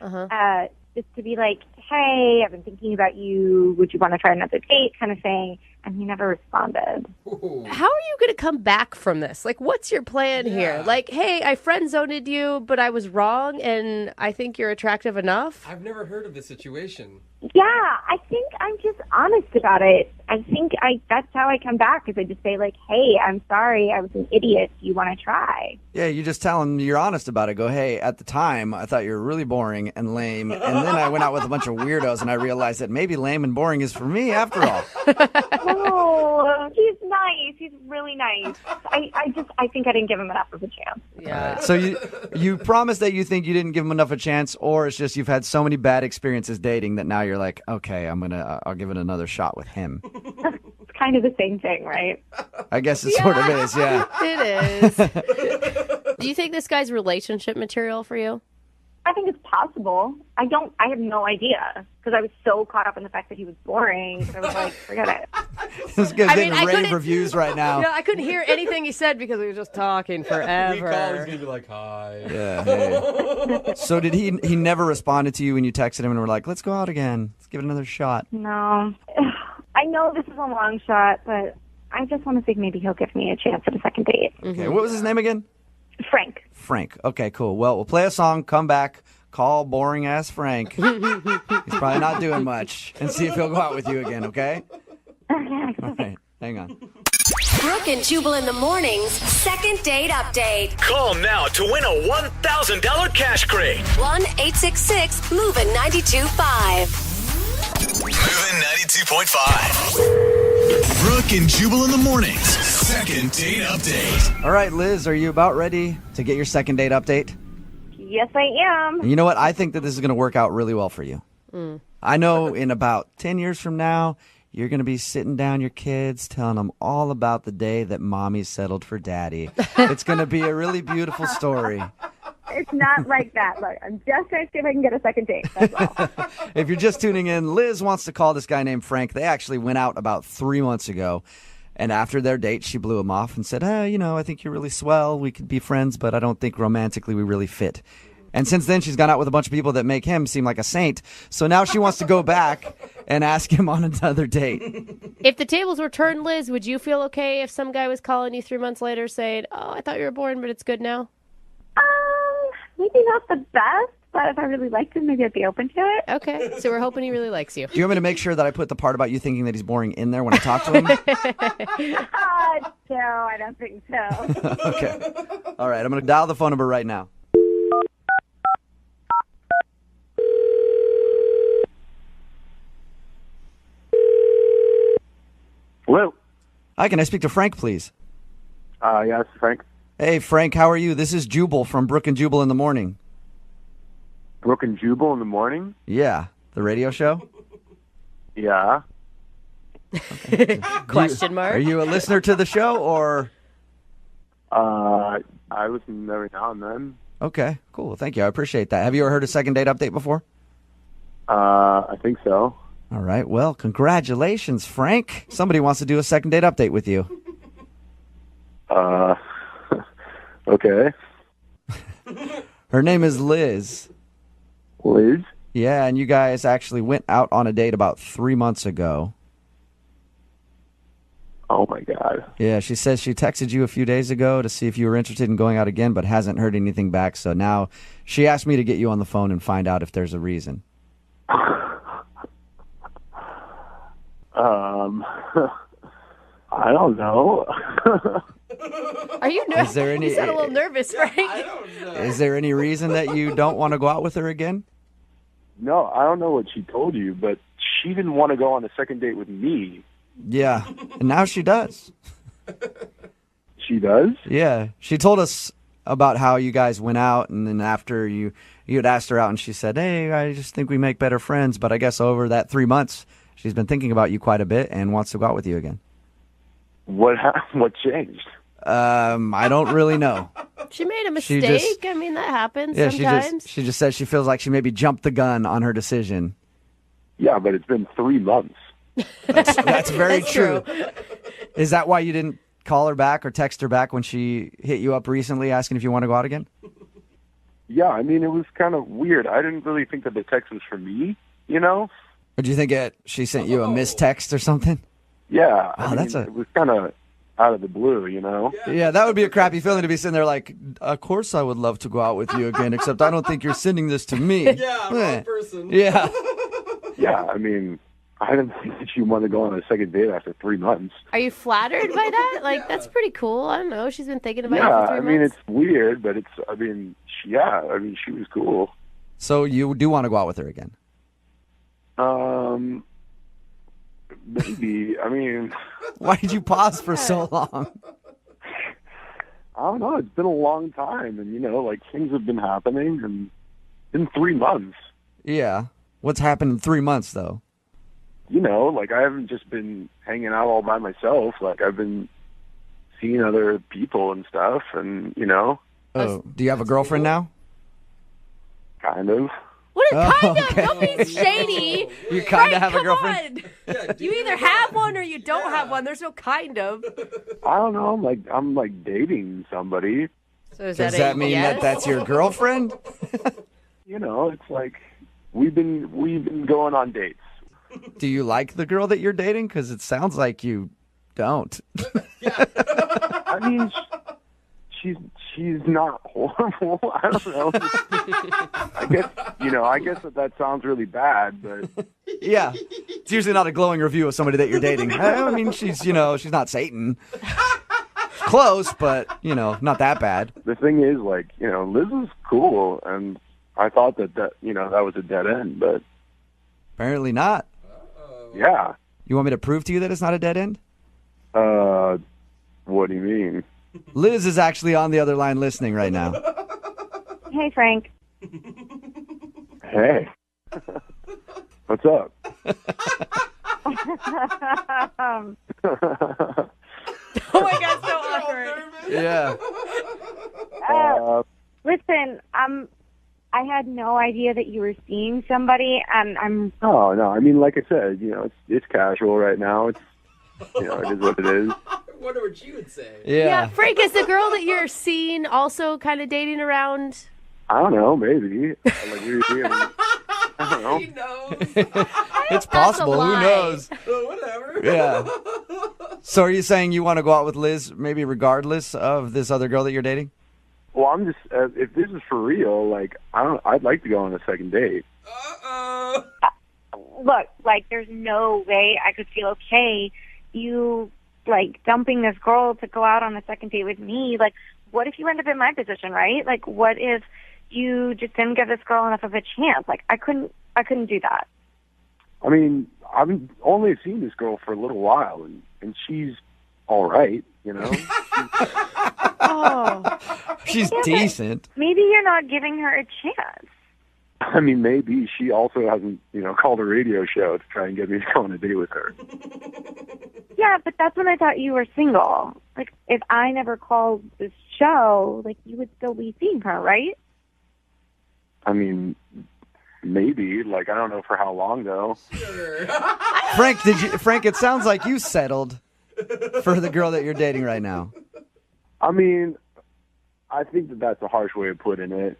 [SPEAKER 6] just to be like, hey, I've been thinking about you. Would you want to try another date, kind of thing? And he never responded.
[SPEAKER 3] How are you going to come back from this? Like, what's your plan here? Like, hey, I friend-zoned you, but I was wrong, and I think you're attractive enough?
[SPEAKER 5] I've never heard of this situation.
[SPEAKER 6] Yeah, I think I'm just honest about it. I think that's how I come back, is I just say, like, hey, I'm sorry, I was an idiot. Do you want to try?
[SPEAKER 2] Yeah, you just tell him you're honest about it. Go, hey, at the time, I thought you were really boring and lame, and then I went out with a bunch of weirdos, and I realized that maybe lame and boring is for me after all.
[SPEAKER 6] Oh, he's nice. He's really nice. I think I didn't give him enough of a chance.
[SPEAKER 3] Yeah.
[SPEAKER 2] Right. So you promise that you think you didn't give him enough of a chance, or it's just you've had so many bad experiences dating that now you're like, okay, I'll give it another shot with him.
[SPEAKER 6] It's kind of the same thing, right?
[SPEAKER 2] I guess it sort of is, yeah.
[SPEAKER 3] It is. Do you think this guy's relationship material for you?
[SPEAKER 6] I think it's possible. I have no idea because I was so caught up in the fact that he was boring. I was like, forget it.
[SPEAKER 2] This guy's getting rave reviews right now.
[SPEAKER 3] Yeah, I couldn't hear anything he said because he was just talking forever.
[SPEAKER 5] He called, he's going to be like, hi.
[SPEAKER 2] Yeah. Hey. So did he never responded to you when you texted him and were like, let's go out again. Let's give it another shot.
[SPEAKER 6] No. I know this is a long shot, but I just want to think maybe he'll give me a chance at a second date.
[SPEAKER 2] Okay. What was his name again?
[SPEAKER 6] Frank.
[SPEAKER 2] Frank. Okay, cool. Well, we'll play a song, come back, call boring-ass Frank. He's probably not doing much, and see if he'll go out with you again, okay?
[SPEAKER 6] Okay.
[SPEAKER 2] All right. Hang on.
[SPEAKER 7] Brooke and Jubal in the mornings. Second date update.
[SPEAKER 1] Call now to win a $1,000 cash crate.
[SPEAKER 7] 1-866-MOVIN' 92.5.
[SPEAKER 1] Moving 92.5. Brooke and Jubal in the mornings. Second date update.
[SPEAKER 2] All right, Liz, are you about ready to get your second date update?
[SPEAKER 6] Yes, I am.
[SPEAKER 2] And you know what? I think that this is going to work out really well for you. I know in about 10 years from now, you're going to be sitting down your kids, telling them all about the day that mommy settled for daddy. It's going to be a really beautiful story.
[SPEAKER 6] It's not like that. Look, I'm just trying to see if I can get a second date. That's all.
[SPEAKER 2] If you're just tuning in, Liz wants to call this guy named Frank. They actually went out about 3 months ago. And after their date, she blew him off and said, I think you're really swell. We could be friends, but I don't think romantically we really fit. And since then, she's gone out with a bunch of people that make him seem like a saint. So now she wants to go back and ask him on another date.
[SPEAKER 3] If the tables were turned, Liz, would you feel okay if some guy was calling you 3 months later saying, oh, I thought you were boring, but it's good now?
[SPEAKER 6] Maybe not the best, but if I really liked him, maybe I'd be open to it.
[SPEAKER 3] Okay, so we're hoping he really likes you.
[SPEAKER 2] Do you want me to make sure that I put the part about you thinking that he's boring in there when I talk to him?
[SPEAKER 6] No, I don't think so.
[SPEAKER 2] Okay. All right, I'm going to dial the phone number right now.
[SPEAKER 4] Hello.
[SPEAKER 2] Hi, can I speak to Frank, please?
[SPEAKER 4] Yeah, this is Frank.
[SPEAKER 2] Hey, Frank, how are you? This is Jubal from Brooke and Jubal in the Morning.
[SPEAKER 4] Brooke and Jubal in the morning?
[SPEAKER 2] Yeah, the radio show?
[SPEAKER 4] Yeah.
[SPEAKER 3] Question mark.
[SPEAKER 2] Are you a listener to the show, or?
[SPEAKER 4] I listen every now and then.
[SPEAKER 2] Okay, cool. Thank you. I appreciate that. Have you ever heard a second date update before?
[SPEAKER 4] I think so.
[SPEAKER 2] All right. Well, congratulations, Frank. Somebody wants to do a second date update with you.
[SPEAKER 4] Okay.
[SPEAKER 2] Her name is Liz.
[SPEAKER 4] Liz?
[SPEAKER 2] Yeah, and you guys actually went out on a date about 3 months ago.
[SPEAKER 4] Oh, my God.
[SPEAKER 2] Yeah, she says she texted you a few days ago to see if you were interested in going out again, but hasn't heard anything back. So now she asked me to get you on the phone and find out if there's a reason.
[SPEAKER 4] I don't know.
[SPEAKER 3] Are you nervous?
[SPEAKER 2] Is there any?
[SPEAKER 3] You sound a little nervous, Frank.
[SPEAKER 5] I don't know.
[SPEAKER 2] Is there any reason that you don't want to go out with her again?
[SPEAKER 4] No, I don't know what she told you, but she didn't want to go on a second date with me.
[SPEAKER 2] Yeah, and now she does.
[SPEAKER 4] She does?
[SPEAKER 2] Yeah, she told us about how you guys went out, and then after you had asked her out, and she said, "Hey, I just think we make better friends." But I guess over that 3 months, she's been thinking about you quite a bit and wants to go out with you again.
[SPEAKER 4] What changed?
[SPEAKER 2] I don't really know.
[SPEAKER 3] She made a mistake. I mean, that happens sometimes.
[SPEAKER 2] She just says she feels like she maybe jumped the gun on her decision.
[SPEAKER 4] Yeah, but it's been 3 months.
[SPEAKER 2] That's very
[SPEAKER 3] That's
[SPEAKER 2] true.
[SPEAKER 3] true.
[SPEAKER 2] Is that why you didn't call her back or text her back when she hit you up recently asking if you want to go out again?
[SPEAKER 4] Yeah, I mean, it was kind of weird. I didn't really think that the text was for me, you know?
[SPEAKER 2] Or do you think she sent you a missed text or something?
[SPEAKER 4] Yeah,
[SPEAKER 2] Oh,
[SPEAKER 4] it was kind of out of the blue, you know?
[SPEAKER 2] Yeah, that would be a crappy feeling to be sitting there like, of course I would love to go out with you again, except I don't think you're sending this to me.
[SPEAKER 5] Yeah, wrong person.
[SPEAKER 2] Yeah.
[SPEAKER 4] Yeah, I mean, I didn't think that you wanted to go on a second date after 3 months.
[SPEAKER 3] Are you flattered by that? Like, that's pretty cool. I don't know. She's been thinking about
[SPEAKER 4] Yeah,
[SPEAKER 3] you for 3
[SPEAKER 4] I mean,
[SPEAKER 3] months.
[SPEAKER 4] it's weird, but she was cool.
[SPEAKER 2] So you do want to go out with her again?
[SPEAKER 4] Maybe. I mean,
[SPEAKER 2] Why did you pause for so long?
[SPEAKER 4] I don't know. It's been a long time, and, you know, like, things have been happening, and it's been 3 months.
[SPEAKER 2] Yeah. What's happened in 3 months, though?
[SPEAKER 4] You know, like, I haven't just been hanging out all by myself. Like, I've been seeing other people and stuff, and, you know.
[SPEAKER 2] Oh, do you have a girlfriend now?
[SPEAKER 19] Kind of.
[SPEAKER 3] What is kind
[SPEAKER 2] okay.
[SPEAKER 3] of? Don't be shady.
[SPEAKER 2] You kind of have a
[SPEAKER 3] Come
[SPEAKER 2] girlfriend?
[SPEAKER 3] on. You either have one or you don't have one. There's no kind of.
[SPEAKER 19] I don't know. I'm like dating somebody.
[SPEAKER 3] So is
[SPEAKER 2] Does that mean that that's your girlfriend?
[SPEAKER 19] You know, it's like we've been going on dates.
[SPEAKER 2] Do you like the girl that you're dating? Because it sounds like you don't.
[SPEAKER 19] I mean, she's not horrible. I don't know. I guess that sounds really bad, but
[SPEAKER 2] Yeah. It's usually not a glowing review of somebody that you're dating. I mean, she's not Satan. Close, but, not that bad.
[SPEAKER 19] the thing is, like, Liz is cool, and I thought that was a dead end, but
[SPEAKER 2] Apparently not.
[SPEAKER 19] yeah.
[SPEAKER 2] You want me to prove to you that it's not a dead end?
[SPEAKER 19] What do you mean?
[SPEAKER 2] Liz is actually on the other line listening right now.
[SPEAKER 6] Hey, Frank.
[SPEAKER 19] Hey. What's up?
[SPEAKER 3] Oh my God, so awkward.
[SPEAKER 2] Yeah.
[SPEAKER 6] Listen, I had no idea that you were seeing somebody, and I'm.
[SPEAKER 19] Oh no, I mean, like I said, it's casual right now. It's it is what it is.
[SPEAKER 5] I wonder what you would say.
[SPEAKER 3] Yeah, Frank, is the girl that you're seeing also kind of dating around?
[SPEAKER 19] I don't know, maybe. Like, what do you think? I don't know.
[SPEAKER 5] He knows.
[SPEAKER 2] It's possible. Who
[SPEAKER 3] lie.
[SPEAKER 2] knows?
[SPEAKER 5] Whatever.
[SPEAKER 2] Yeah. So are you saying you want to go out with Liz maybe regardless of this other girl that you're dating?
[SPEAKER 19] Well, I'm just if this is for real, like I'd like to go on a second date.
[SPEAKER 6] Look, like, there's no way I could feel okay you, like, dumping this girl to go out on a second date with me. Like, what if you end up in my position, right? Like, what if you just didn't give this girl enough of a chance? Like, I couldn't do that.
[SPEAKER 19] I mean, I've only seen this girl for a little while, and she's all right,
[SPEAKER 6] Oh.
[SPEAKER 2] She's
[SPEAKER 6] Yeah, but
[SPEAKER 2] decent.
[SPEAKER 6] maybe you're not giving her a chance.
[SPEAKER 19] I mean, maybe she also hasn't, called a radio show to try and get me to go on a date with her.
[SPEAKER 6] Yeah, but that's when I thought you were single. Like, if I never called this show, like, you would still be seeing her, right?
[SPEAKER 19] I mean, maybe. Like, I don't know for how long, though.
[SPEAKER 2] Frank, it sounds like you settled for the girl that you're dating right now.
[SPEAKER 19] I mean, I think that's a harsh way of putting it,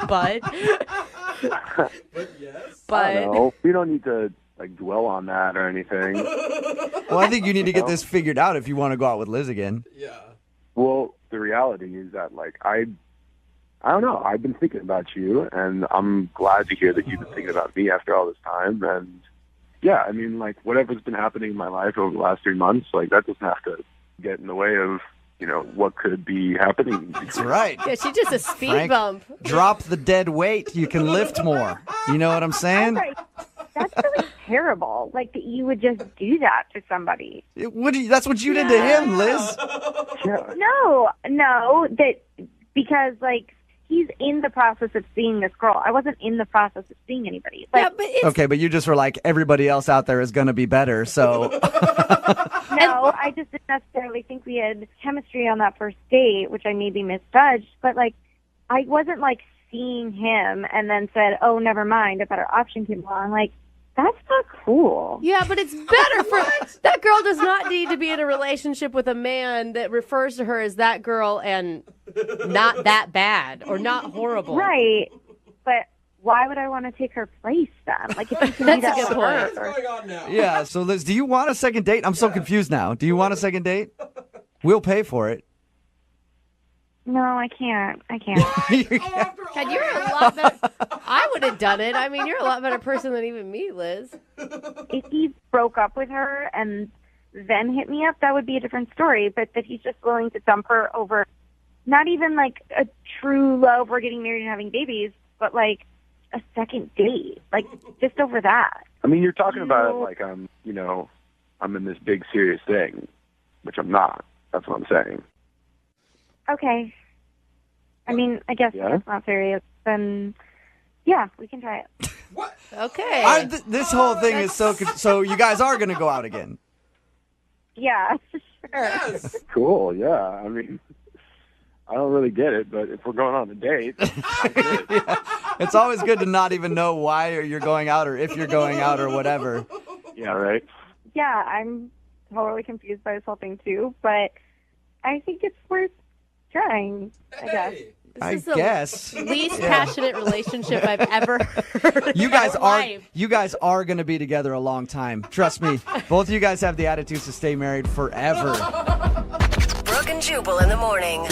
[SPEAKER 19] but...
[SPEAKER 3] But
[SPEAKER 19] I don't know. We don't need to, like, dwell on that or anything.
[SPEAKER 2] Well, I think you need to get this figured out if you want to go out with Liz again.
[SPEAKER 5] Yeah.
[SPEAKER 19] Well, the reality is that, like, I don't know. I've been thinking about you, and I'm glad to hear that you've been thinking about me after all this time. And, yeah, I mean, like, whatever's been happening in my life over the last 3 months, like, that doesn't have to get in the way of, what could be happening.
[SPEAKER 2] That's right.
[SPEAKER 3] yeah, she's just a speed
[SPEAKER 2] Frank,
[SPEAKER 3] bump.
[SPEAKER 2] Drop the dead weight. You can lift more. You know what I'm saying?
[SPEAKER 6] That's really terrible. Like, that you would just do that to somebody.
[SPEAKER 2] That's what you did to him, Liz.
[SPEAKER 6] No, because, like, he's in the process of seeing this girl. I wasn't in the process of seeing anybody. Like,
[SPEAKER 3] Yeah, but it's,
[SPEAKER 2] Okay, but you just were like, everybody else out there is going to be better, so...
[SPEAKER 6] no, I just didn't necessarily think we had chemistry on that first date, which I maybe misjudged. But, like, I wasn't, like, seeing him and then said, oh, never mind, a better option came along. Like, that's not cool.
[SPEAKER 3] yeah, but it's better for that girl does not need to be in a relationship with a man that refers to her as that girl and not that bad or not horrible.
[SPEAKER 6] Right. But why would I want to take her place then? Like, if you can do
[SPEAKER 3] That's
[SPEAKER 6] that
[SPEAKER 3] a good
[SPEAKER 6] for
[SPEAKER 3] point.
[SPEAKER 6] her.
[SPEAKER 5] What's going on now?
[SPEAKER 2] Yeah, so Liz, do you want a second date? I'm so confused now. Do you want a second date? We'll pay for it.
[SPEAKER 6] No, I can't.
[SPEAKER 3] God, you're a lot better. I would have done it. I mean, you're a lot better person than even me, Liz.
[SPEAKER 6] If he broke up with her and then hit me up, that would be a different story. But that he's just willing to dump her over not even like a true love, we're getting married and having babies, but like a second date, like just over that.
[SPEAKER 19] I mean, you're talking about it like I'm in this big serious thing, which I'm not. That's what I'm saying.
[SPEAKER 6] Okay. I mean, I guess that's not serious. Then, yeah, we can try it.
[SPEAKER 3] Okay.
[SPEAKER 2] This whole thing is so you guys are going to go out again.
[SPEAKER 6] Yeah, sure.
[SPEAKER 19] Cool, yeah. I mean, I don't really get it, but if we're going on a date,
[SPEAKER 2] It's always good to not even know why you're going out or if you're going out or whatever.
[SPEAKER 19] Yeah, right.
[SPEAKER 6] Yeah, I'm totally confused by this whole thing too, but I think it's worth trying, I guess.
[SPEAKER 2] I guess.
[SPEAKER 3] Least passionate relationship I've ever heard.
[SPEAKER 2] You guys are going to be together a long time. Trust me. Both of you guys have the attitudes to stay married forever.
[SPEAKER 7] Brooke and Jubal in the morning.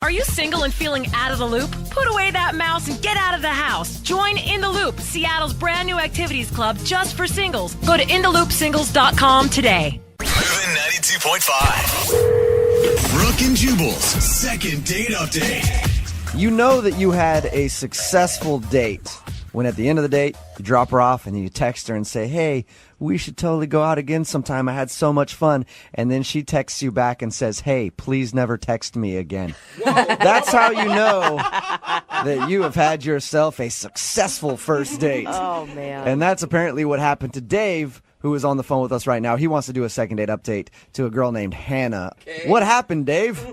[SPEAKER 18] Are you single and feeling out of the loop? Put away that mouse and get out of the house. Join In the Loop, Seattle's brand new activities club just for singles. Go to intheloopsingles.com today.
[SPEAKER 1] Moving 92.5. Brooke and Jubal's second date update.
[SPEAKER 2] You know that you had a successful date when at the end of the date, you drop her off and you text her and say, hey, we should totally go out again sometime. I had so much fun. And then she texts you back and says, hey, please never text me again. That's how you know that you have had yourself a successful first date.
[SPEAKER 3] Oh, man.
[SPEAKER 2] And that's apparently what happened to Dave, who is on the phone with us right now. He wants to do a second date update to a girl named Hannah. Okay. What happened, Dave?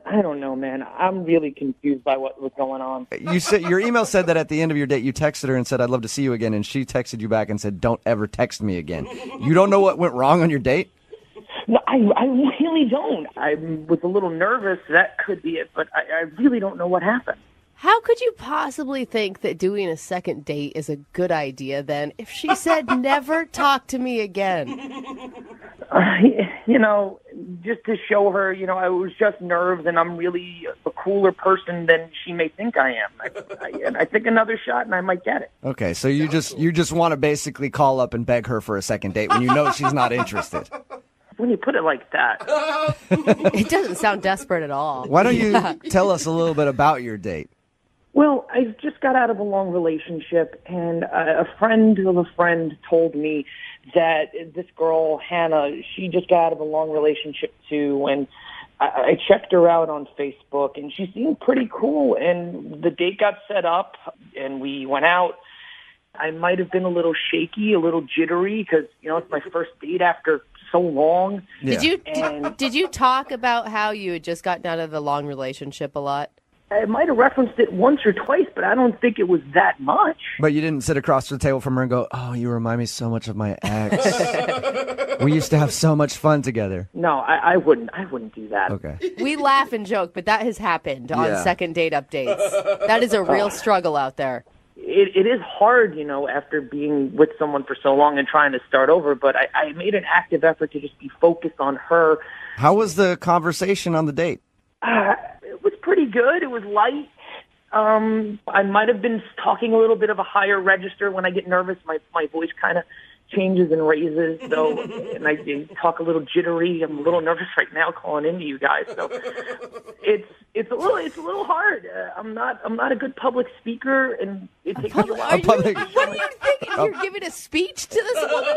[SPEAKER 20] I don't know, man. I'm really confused by what was going on.
[SPEAKER 2] You said your email said that at the end of your date you texted her and said, I'd love to see you again, and she texted you back and said, don't ever text me again. You don't know what went wrong on your date?
[SPEAKER 20] No, I really don't. I was a little nervous. That could be it, but I really don't know what happened.
[SPEAKER 3] How could you possibly think that doing a second date is a good idea then if she said never talk to me again?
[SPEAKER 20] Just to show her, I was just nerves and I'm really a cooler person than she may think I am. I think another shot and I might get it.
[SPEAKER 2] Okay, so you just want to basically call up and beg her for a second date when you know she's not interested.
[SPEAKER 20] When you put it like that.
[SPEAKER 3] It doesn't sound desperate at all.
[SPEAKER 2] Why don't you tell us a little bit about your date?
[SPEAKER 20] Well, I just got out of a long relationship, and a friend of a friend told me that this girl, Hannah, she just got out of a long relationship too, and I checked her out on Facebook, and she seemed pretty cool, and the date got set up, and we went out. I might have been a little shaky, a little jittery, because, it's my first date after so long.
[SPEAKER 2] Yeah.
[SPEAKER 3] Did you talk about how you had just gotten out of the long relationship a lot?
[SPEAKER 20] I might have referenced it once or twice, but I don't think it was that much.
[SPEAKER 2] But you didn't sit across the table from her and go, oh, you remind me so much of my ex. We used to have so much fun together.
[SPEAKER 20] No, I wouldn't do that.
[SPEAKER 2] Okay.
[SPEAKER 3] We laugh and joke, but that has happened on second date updates. That is a real struggle out there.
[SPEAKER 20] It is hard, after being with someone for so long and trying to start over, but I made an active effort to just be focused on her.
[SPEAKER 2] How was the conversation on the date?
[SPEAKER 20] It was pretty good. It was light. I might have been talking a little bit of a higher register. When I get nervous, my voice kind of changes and raises. So, and I talk a little jittery. I'm a little nervous right now calling into you guys. So, it's a little hard. I'm not a good public speaker, and it takes me a while.
[SPEAKER 3] What are you thinking? You're giving a speech to this woman?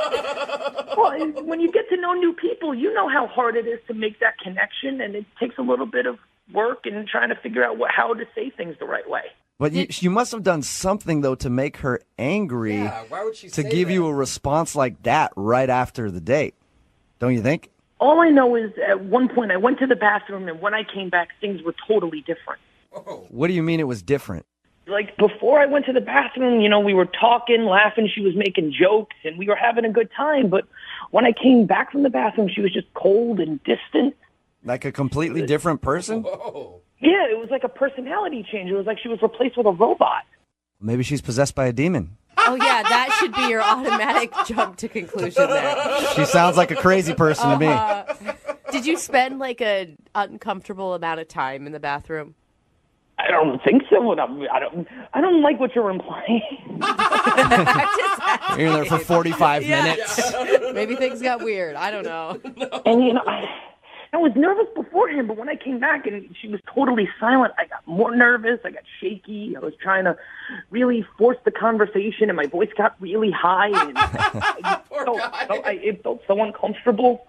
[SPEAKER 20] Well, when you get to know new people, you know how hard it is to make that connection, and it takes a little bit of work and trying to figure out how to say things the right way.
[SPEAKER 2] But you must have done something, though, to make her angry.
[SPEAKER 5] Yeah, why would she
[SPEAKER 2] to give you a response like that right after the date? Don't you think?
[SPEAKER 20] All I know is at one point I went to the bathroom, and when I came back, things were totally different.
[SPEAKER 5] Oh.
[SPEAKER 2] What do you mean it was different?
[SPEAKER 20] Like, before I went to the bathroom, we were talking, laughing, she was making jokes, and we were having a good time. But when I came back from the bathroom, she was just cold and distant.
[SPEAKER 2] Like a completely different person?
[SPEAKER 5] Whoa.
[SPEAKER 20] Yeah, it was like a personality change. It was like she was replaced with a robot.
[SPEAKER 2] Maybe she's possessed by a demon.
[SPEAKER 3] Oh, yeah, that should be your automatic jump to conclusion there.
[SPEAKER 2] She sounds like a crazy person to me.
[SPEAKER 3] Did you spend like an uncomfortable amount of time in the bathroom?
[SPEAKER 20] I don't think so. I don't like what you're implying.
[SPEAKER 3] Just
[SPEAKER 2] You're in there for 45
[SPEAKER 3] Yeah.
[SPEAKER 2] minutes.
[SPEAKER 3] Maybe things got weird. I don't know.
[SPEAKER 20] And, I was nervous beforehand, but when I came back and she was totally silent, I got more nervous. I got shaky. I was trying to really force the conversation, and my voice got really high. And it felt so uncomfortable.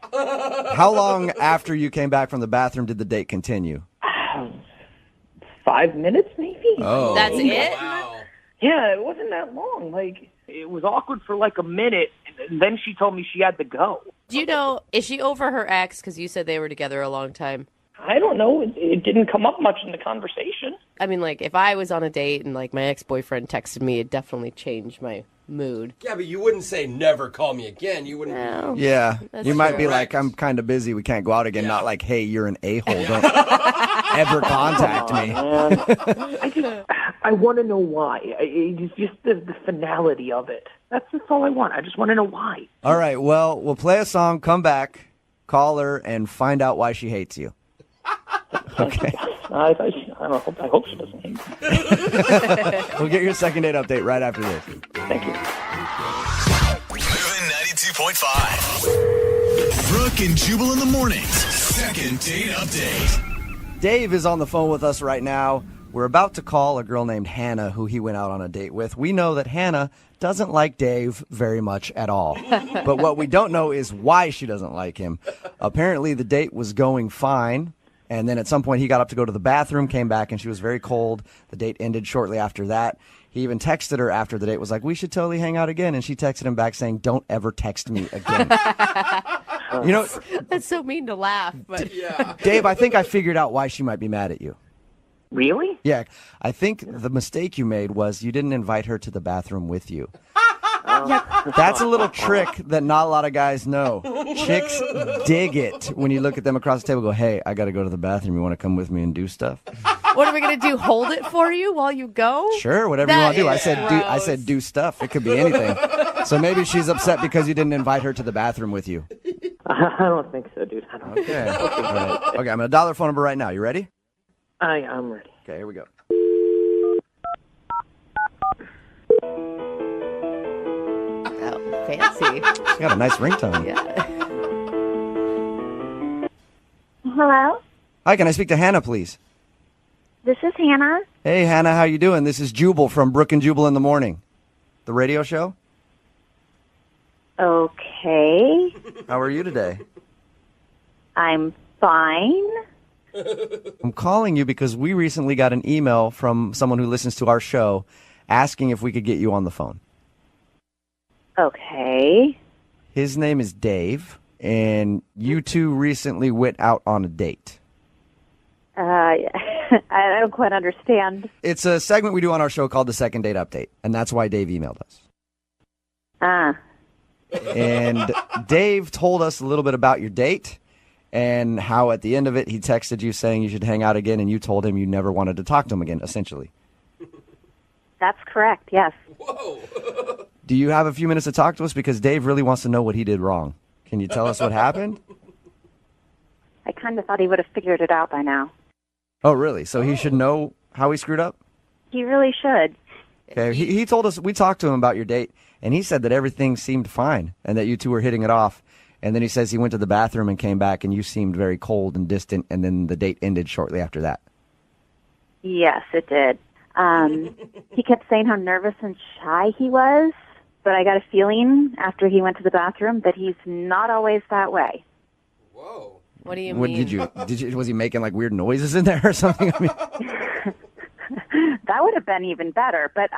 [SPEAKER 2] How long after you came back from the bathroom did the date continue?
[SPEAKER 20] 5 minutes, maybe.
[SPEAKER 2] Oh.
[SPEAKER 3] That's it?
[SPEAKER 20] Yeah, it wasn't that long. Like, it was awkward for like a minute, and then she told me she had to go.
[SPEAKER 3] Do you know, is she over her ex? Because you said they were together a long time.
[SPEAKER 20] I don't know. It didn't come up much in the conversation.
[SPEAKER 3] I mean, like, if I was on a date and, like, my ex-boyfriend texted me, it definitely changed my mood.
[SPEAKER 5] Yeah, but you wouldn't say never call me again. You wouldn't.
[SPEAKER 3] No.
[SPEAKER 2] Yeah.
[SPEAKER 3] That's
[SPEAKER 2] You might
[SPEAKER 3] true.
[SPEAKER 2] be like, I'm kind of busy. We can't go out again. Not like, hey, you're an a-hole. Don't ever contact me.
[SPEAKER 20] I want to know why. It's just the finality of it. That's all I want. I just want to know why.
[SPEAKER 2] All right. Well, we'll play a song, come back, call her, and find out why she hates you. Okay.
[SPEAKER 20] I hope she doesn't hate me.
[SPEAKER 2] We'll get your second date update right after this.
[SPEAKER 20] Thank you.
[SPEAKER 1] Moving 92.5. Brooke and Jubal in the mornings. Second date update.
[SPEAKER 2] Dave is on the phone with us right now. We're about to call a girl named Hannah who he went out on a date with. We know that Hannah doesn't like Dave very much at all. But what we don't know is why she doesn't like him. Apparently the date was going fine. And then at some point he got up to go to the bathroom, came back, and she was very cold. The date ended shortly after that. He even texted her after the date, was like, we should totally hang out again. And she texted him back saying, don't ever text me again. You know,
[SPEAKER 3] That's so mean to laugh, but
[SPEAKER 2] Dave, I think I figured out why she might be mad at you.
[SPEAKER 20] Really?
[SPEAKER 2] Yeah, I think the mistake you made was you didn't invite her to the bathroom with you. That's a little trick that not a lot of guys know. Chicks dig it when you look at them across the table and go, hey, I got to go to the bathroom. You want to come with me and do stuff?
[SPEAKER 3] what are we going to do? Hold it for you while you go?
[SPEAKER 2] Sure, whatever you want to do. I said do stuff. It could be anything. So maybe she's upset because you didn't invite her to the bathroom with you.
[SPEAKER 20] I don't think so, dude. I don't think
[SPEAKER 2] Okay.
[SPEAKER 20] so.
[SPEAKER 2] All right. Okay, I'm going to dial her phone number right now. You ready?
[SPEAKER 20] I'm ready.
[SPEAKER 2] Okay, here we go.
[SPEAKER 3] Oh, fancy.
[SPEAKER 2] She's got a nice ringtone.
[SPEAKER 3] Yeah.
[SPEAKER 6] Hello,
[SPEAKER 2] Hi, can I speak to Hannah, please?
[SPEAKER 6] this is Hannah.
[SPEAKER 2] Hey, Hannah, how you doing? This is Jubal from Brooke and Jubal in the Morning, the radio show.
[SPEAKER 6] Okay,
[SPEAKER 2] How are you today?
[SPEAKER 6] I'm fine.
[SPEAKER 2] I'm calling you because we recently got an email from someone who listens to our show asking if we could get you on the phone.
[SPEAKER 6] Okay.
[SPEAKER 2] His name is Dave, and you two recently went out on a date.
[SPEAKER 6] I don't quite understand.
[SPEAKER 2] It's a segment we do on our show called the Second Date Update, and that's why Dave emailed us. And Dave told us a little bit about your date and how at the end of it he texted you saying you should hang out again, and you told him you never wanted to talk to him again, essentially.
[SPEAKER 6] That's correct, yes.
[SPEAKER 2] Do you have a few minutes to talk to us? Because Dave really wants to know what he did wrong. Can you tell us what happened?
[SPEAKER 6] I kind of thought he would have figured it out by now.
[SPEAKER 2] Oh, really? So he should know how he screwed up?
[SPEAKER 6] He really should.
[SPEAKER 2] Okay, he told us, we talked to him about your date, and he said that everything seemed fine and that you two were hitting it off. And then he says he went to the bathroom and came back, and you seemed very cold and distant, and then the date ended shortly after that.
[SPEAKER 6] Yes, it did. He kept saying how nervous and shy he was, but I got a feeling after he went to the bathroom that he's not always that way.
[SPEAKER 3] What do you
[SPEAKER 2] What
[SPEAKER 3] mean?
[SPEAKER 2] did you? Was he making like weird noises in there or something? I mean,
[SPEAKER 6] That would have been even better, but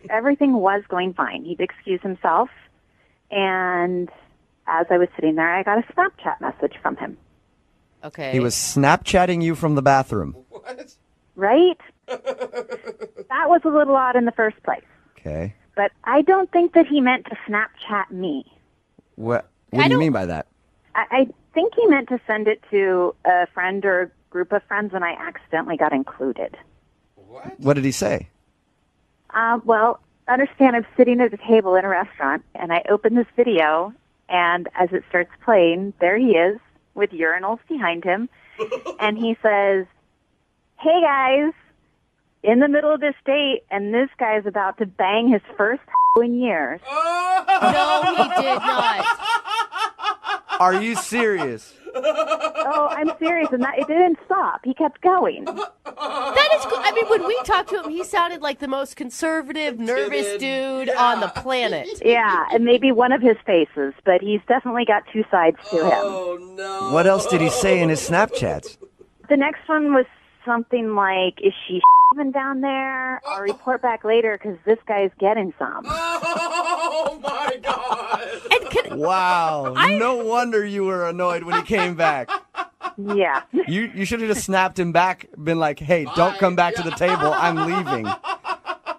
[SPEAKER 6] everything was going fine. He'd excuse himself, and as I was sitting there, I got a Snapchat message from him.
[SPEAKER 3] Okay.
[SPEAKER 2] he was Snapchatting you from the bathroom.
[SPEAKER 6] Right? That was a little odd in the first place,
[SPEAKER 2] Okay.
[SPEAKER 6] but I don't think that he meant to Snapchat me.
[SPEAKER 2] What do you mean by that?
[SPEAKER 6] I think he meant to send it to a friend or a group of friends, and I accidentally got included.
[SPEAKER 2] What did he say?
[SPEAKER 6] Well, understand I'm sitting at a table in a restaurant, and I open this video, and as it starts playing, there he is with urinals behind him, and he says, "Hey guys, in the middle of this date, and this guy's about to bang his first in years.
[SPEAKER 3] No, he did not.
[SPEAKER 2] Are you serious?
[SPEAKER 6] Oh, I'm serious, and it didn't stop. He kept going.
[SPEAKER 3] That is cool. I mean, when we talked to him, he sounded like the most conservative, nervous dude on the planet.
[SPEAKER 6] Yeah, and maybe one of his faces, but he's definitely got two sides to him.
[SPEAKER 5] Oh, no.
[SPEAKER 2] What else did he say in his Snapchats?
[SPEAKER 6] The next one was something like, is she even down there? I'll report back later because this guy's getting some.
[SPEAKER 5] Oh, my God.
[SPEAKER 2] Wow. No wonder you were annoyed when he came back.
[SPEAKER 6] Yeah.
[SPEAKER 2] You should have just snapped him back, been like, hey, don't come back to the table. I'm leaving.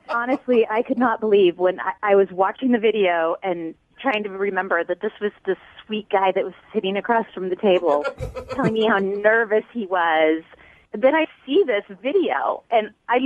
[SPEAKER 6] Honestly, I could not believe when I was watching the video and trying to remember that this was the sweet guy that was sitting across from the table telling me how nervous he was. And then I see this video, and I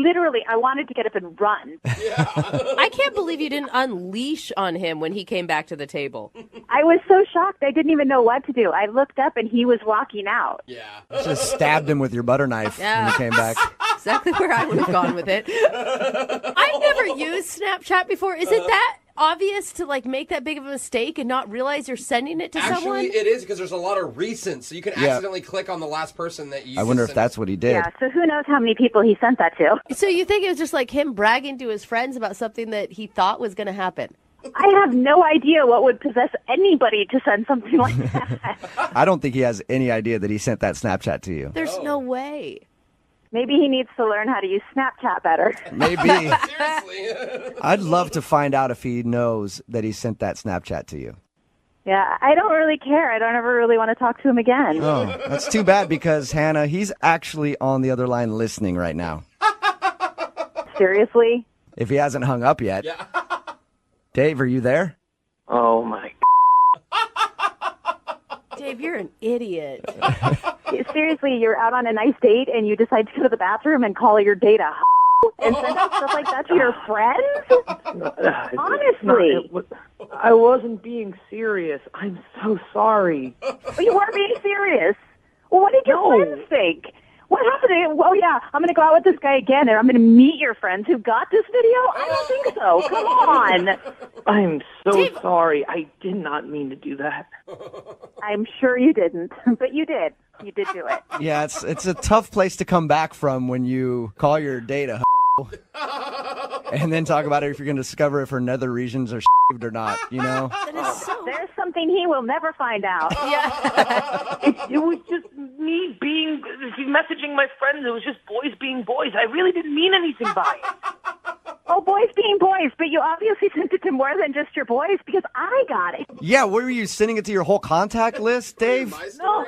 [SPEAKER 6] wanted to get up and run.
[SPEAKER 3] I can't believe you didn't unleash on him when he came back to the table.
[SPEAKER 6] I was so shocked. I didn't even know what to do. I looked up, and he was walking out.
[SPEAKER 5] Yeah.
[SPEAKER 2] Just stabbed him with your butter knife when he came back.
[SPEAKER 3] Exactly where I would have gone with it. I've never used Snapchat before. Is it that obvious to make that big of a mistake and not realize you're sending it to someone?
[SPEAKER 5] Actually, it is because there's a lot of recents, so you can accidentally click on the last person that you.
[SPEAKER 2] I wonder if that's what he did.
[SPEAKER 6] Yeah, so who knows how many people he sent that to.
[SPEAKER 3] So you think it was just like him bragging to his friends about something that he thought was going to happen?
[SPEAKER 6] I have no idea what would possess anybody to send something like that.
[SPEAKER 2] I don't think he has any idea that he sent that Snapchat to you.
[SPEAKER 3] There's no way.
[SPEAKER 6] Maybe he needs to learn how to use Snapchat better.
[SPEAKER 2] Maybe.
[SPEAKER 5] Seriously.
[SPEAKER 2] I'd love to find out if he knows that he sent that Snapchat to you.
[SPEAKER 6] Yeah, I don't really care. I don't ever really want to talk to him again.
[SPEAKER 2] Oh, that's too bad because, Hannah, he's actually on the other line listening right now.
[SPEAKER 6] Seriously?
[SPEAKER 2] If he hasn't hung up yet.
[SPEAKER 5] Yeah.
[SPEAKER 2] Dave, are you there?
[SPEAKER 14] Oh, my
[SPEAKER 3] Dave, you're an idiot.
[SPEAKER 6] Seriously, you're out on a nice date and you decide to go to the bathroom and call your date a and send out stuff like that to your friends? Honestly.
[SPEAKER 20] I wasn't being serious. I'm so sorry.
[SPEAKER 6] But you weren't being serious. Well, what did your friends think? What happened? Oh, yeah, I'm going to go out with this guy again, and I'm going to meet your friends who got this video? I don't think so. Come on.
[SPEAKER 20] I'm so sorry. I did not mean to do that.
[SPEAKER 6] I'm sure you didn't, but you did. You did do it.
[SPEAKER 2] Yeah, it's a tough place to come back from when you call your date a and then talk about it if you're going to discover if her nether regions are or not, you know?
[SPEAKER 6] There's something he will never find out.
[SPEAKER 3] Yeah.
[SPEAKER 20] It was just me messaging my friends. It was just boys being boys. I really didn't mean anything by it.
[SPEAKER 6] Oh, boys being boys, but you obviously sent it to more than just your boys because I got it.
[SPEAKER 2] Yeah, were you sending it to your whole contact list, Dave?
[SPEAKER 20] No,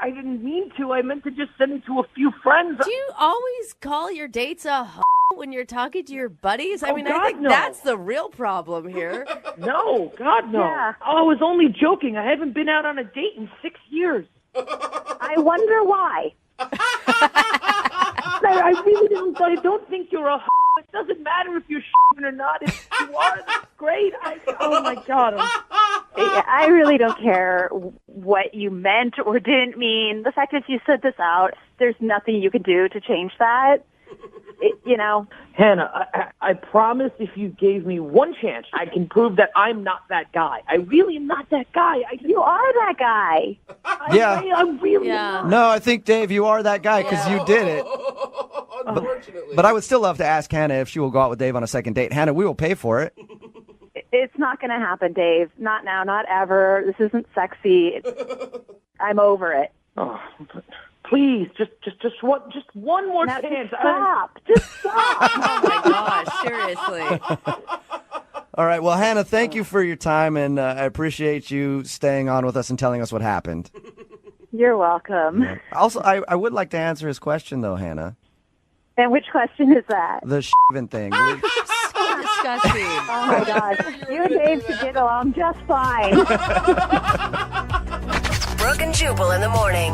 [SPEAKER 20] I didn't mean to. I meant to just send it to a few friends.
[SPEAKER 3] Do you always call your dates a when you're talking to your buddies? I mean,
[SPEAKER 20] God,
[SPEAKER 3] I think
[SPEAKER 20] no.
[SPEAKER 3] that's the real problem here.
[SPEAKER 20] No, God, no.
[SPEAKER 6] Yeah.
[SPEAKER 20] Oh, I was only joking. I haven't been out on a date in 6 years.
[SPEAKER 6] I wonder why.
[SPEAKER 20] I really don't. I don't think you're a. It doesn't matter if you're or not. If you are, that's great. Oh my God.
[SPEAKER 6] I really don't care what you meant or didn't mean. The fact is, you said this out. There's nothing you can do to change that. You know.
[SPEAKER 20] Hannah, I promise if you gave me one chance, I can prove that I'm not that guy. I really am not that guy.
[SPEAKER 6] You are that guy.
[SPEAKER 20] I'm really not.
[SPEAKER 2] No, I think, Dave, you are that guy because you did it.
[SPEAKER 5] Unfortunately.
[SPEAKER 2] But I would still love to ask Hannah if she will go out with Dave on a second date. Hannah, we will pay for it.
[SPEAKER 6] It's not going to happen, Dave. Not now, not ever. This isn't sexy. I'm over it.
[SPEAKER 20] Oh, please, just one more chance.
[SPEAKER 6] Stop. Just stop.
[SPEAKER 3] Oh, my gosh. Seriously.
[SPEAKER 2] All right. Well, Hannah, thank you for your time, and I appreciate you staying on with us and telling us what happened.
[SPEAKER 6] You're welcome.
[SPEAKER 2] Also, I would like to answer his question, though, Hannah.
[SPEAKER 6] And which question is that?
[SPEAKER 2] The thing.
[SPEAKER 3] So disgusting.
[SPEAKER 6] Oh, my gosh. You and Dave should get along just fine.
[SPEAKER 7] Brooke and Jubal in the morning.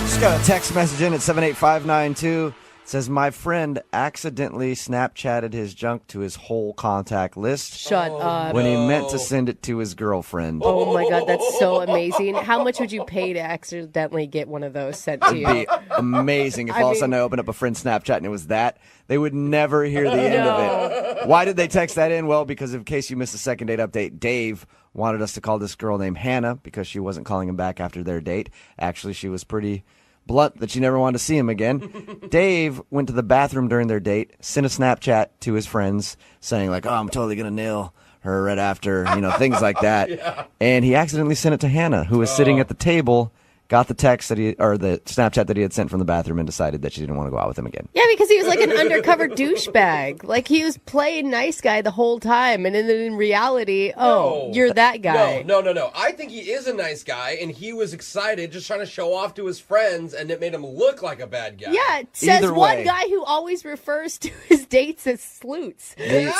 [SPEAKER 2] Just got a text message in at 78592. It Says, my friend accidentally Snapchatted his junk to his whole contact list.
[SPEAKER 3] Shut up.
[SPEAKER 2] When he meant to send it to his girlfriend.
[SPEAKER 3] Oh my God, that's so amazing. How much would you pay to accidentally get one of those sent to you?
[SPEAKER 2] It'd be amazing if all of a sudden I opened up a friend's Snapchat and it was that. They would never hear the end of it. Why did they text that in? Well, because in case you missed the second date update, Dave wanted us to call this girl named Hannah because she wasn't calling him back after their date. Actually, she was pretty blunt that she never wanted to see him again. Dave went to the bathroom during their date, sent a Snapchat to his friends saying like, oh, I'm totally going to nail her right after, things like that. Yeah. And he accidentally sent it to Hannah, who was sitting at the table, got the text or the Snapchat that he had sent from the bathroom and decided that she didn't want to go out with him again.
[SPEAKER 3] Yeah, because he was like an undercover douchebag. Like he was playing nice guy the whole time. And then in reality, you're that guy.
[SPEAKER 5] No. I think he is a nice guy and he was excited just trying to show off to his friends and it made him look like a bad guy.
[SPEAKER 3] Yeah, it says one guy who always refers to his dates as sleuths.
[SPEAKER 5] Yeah,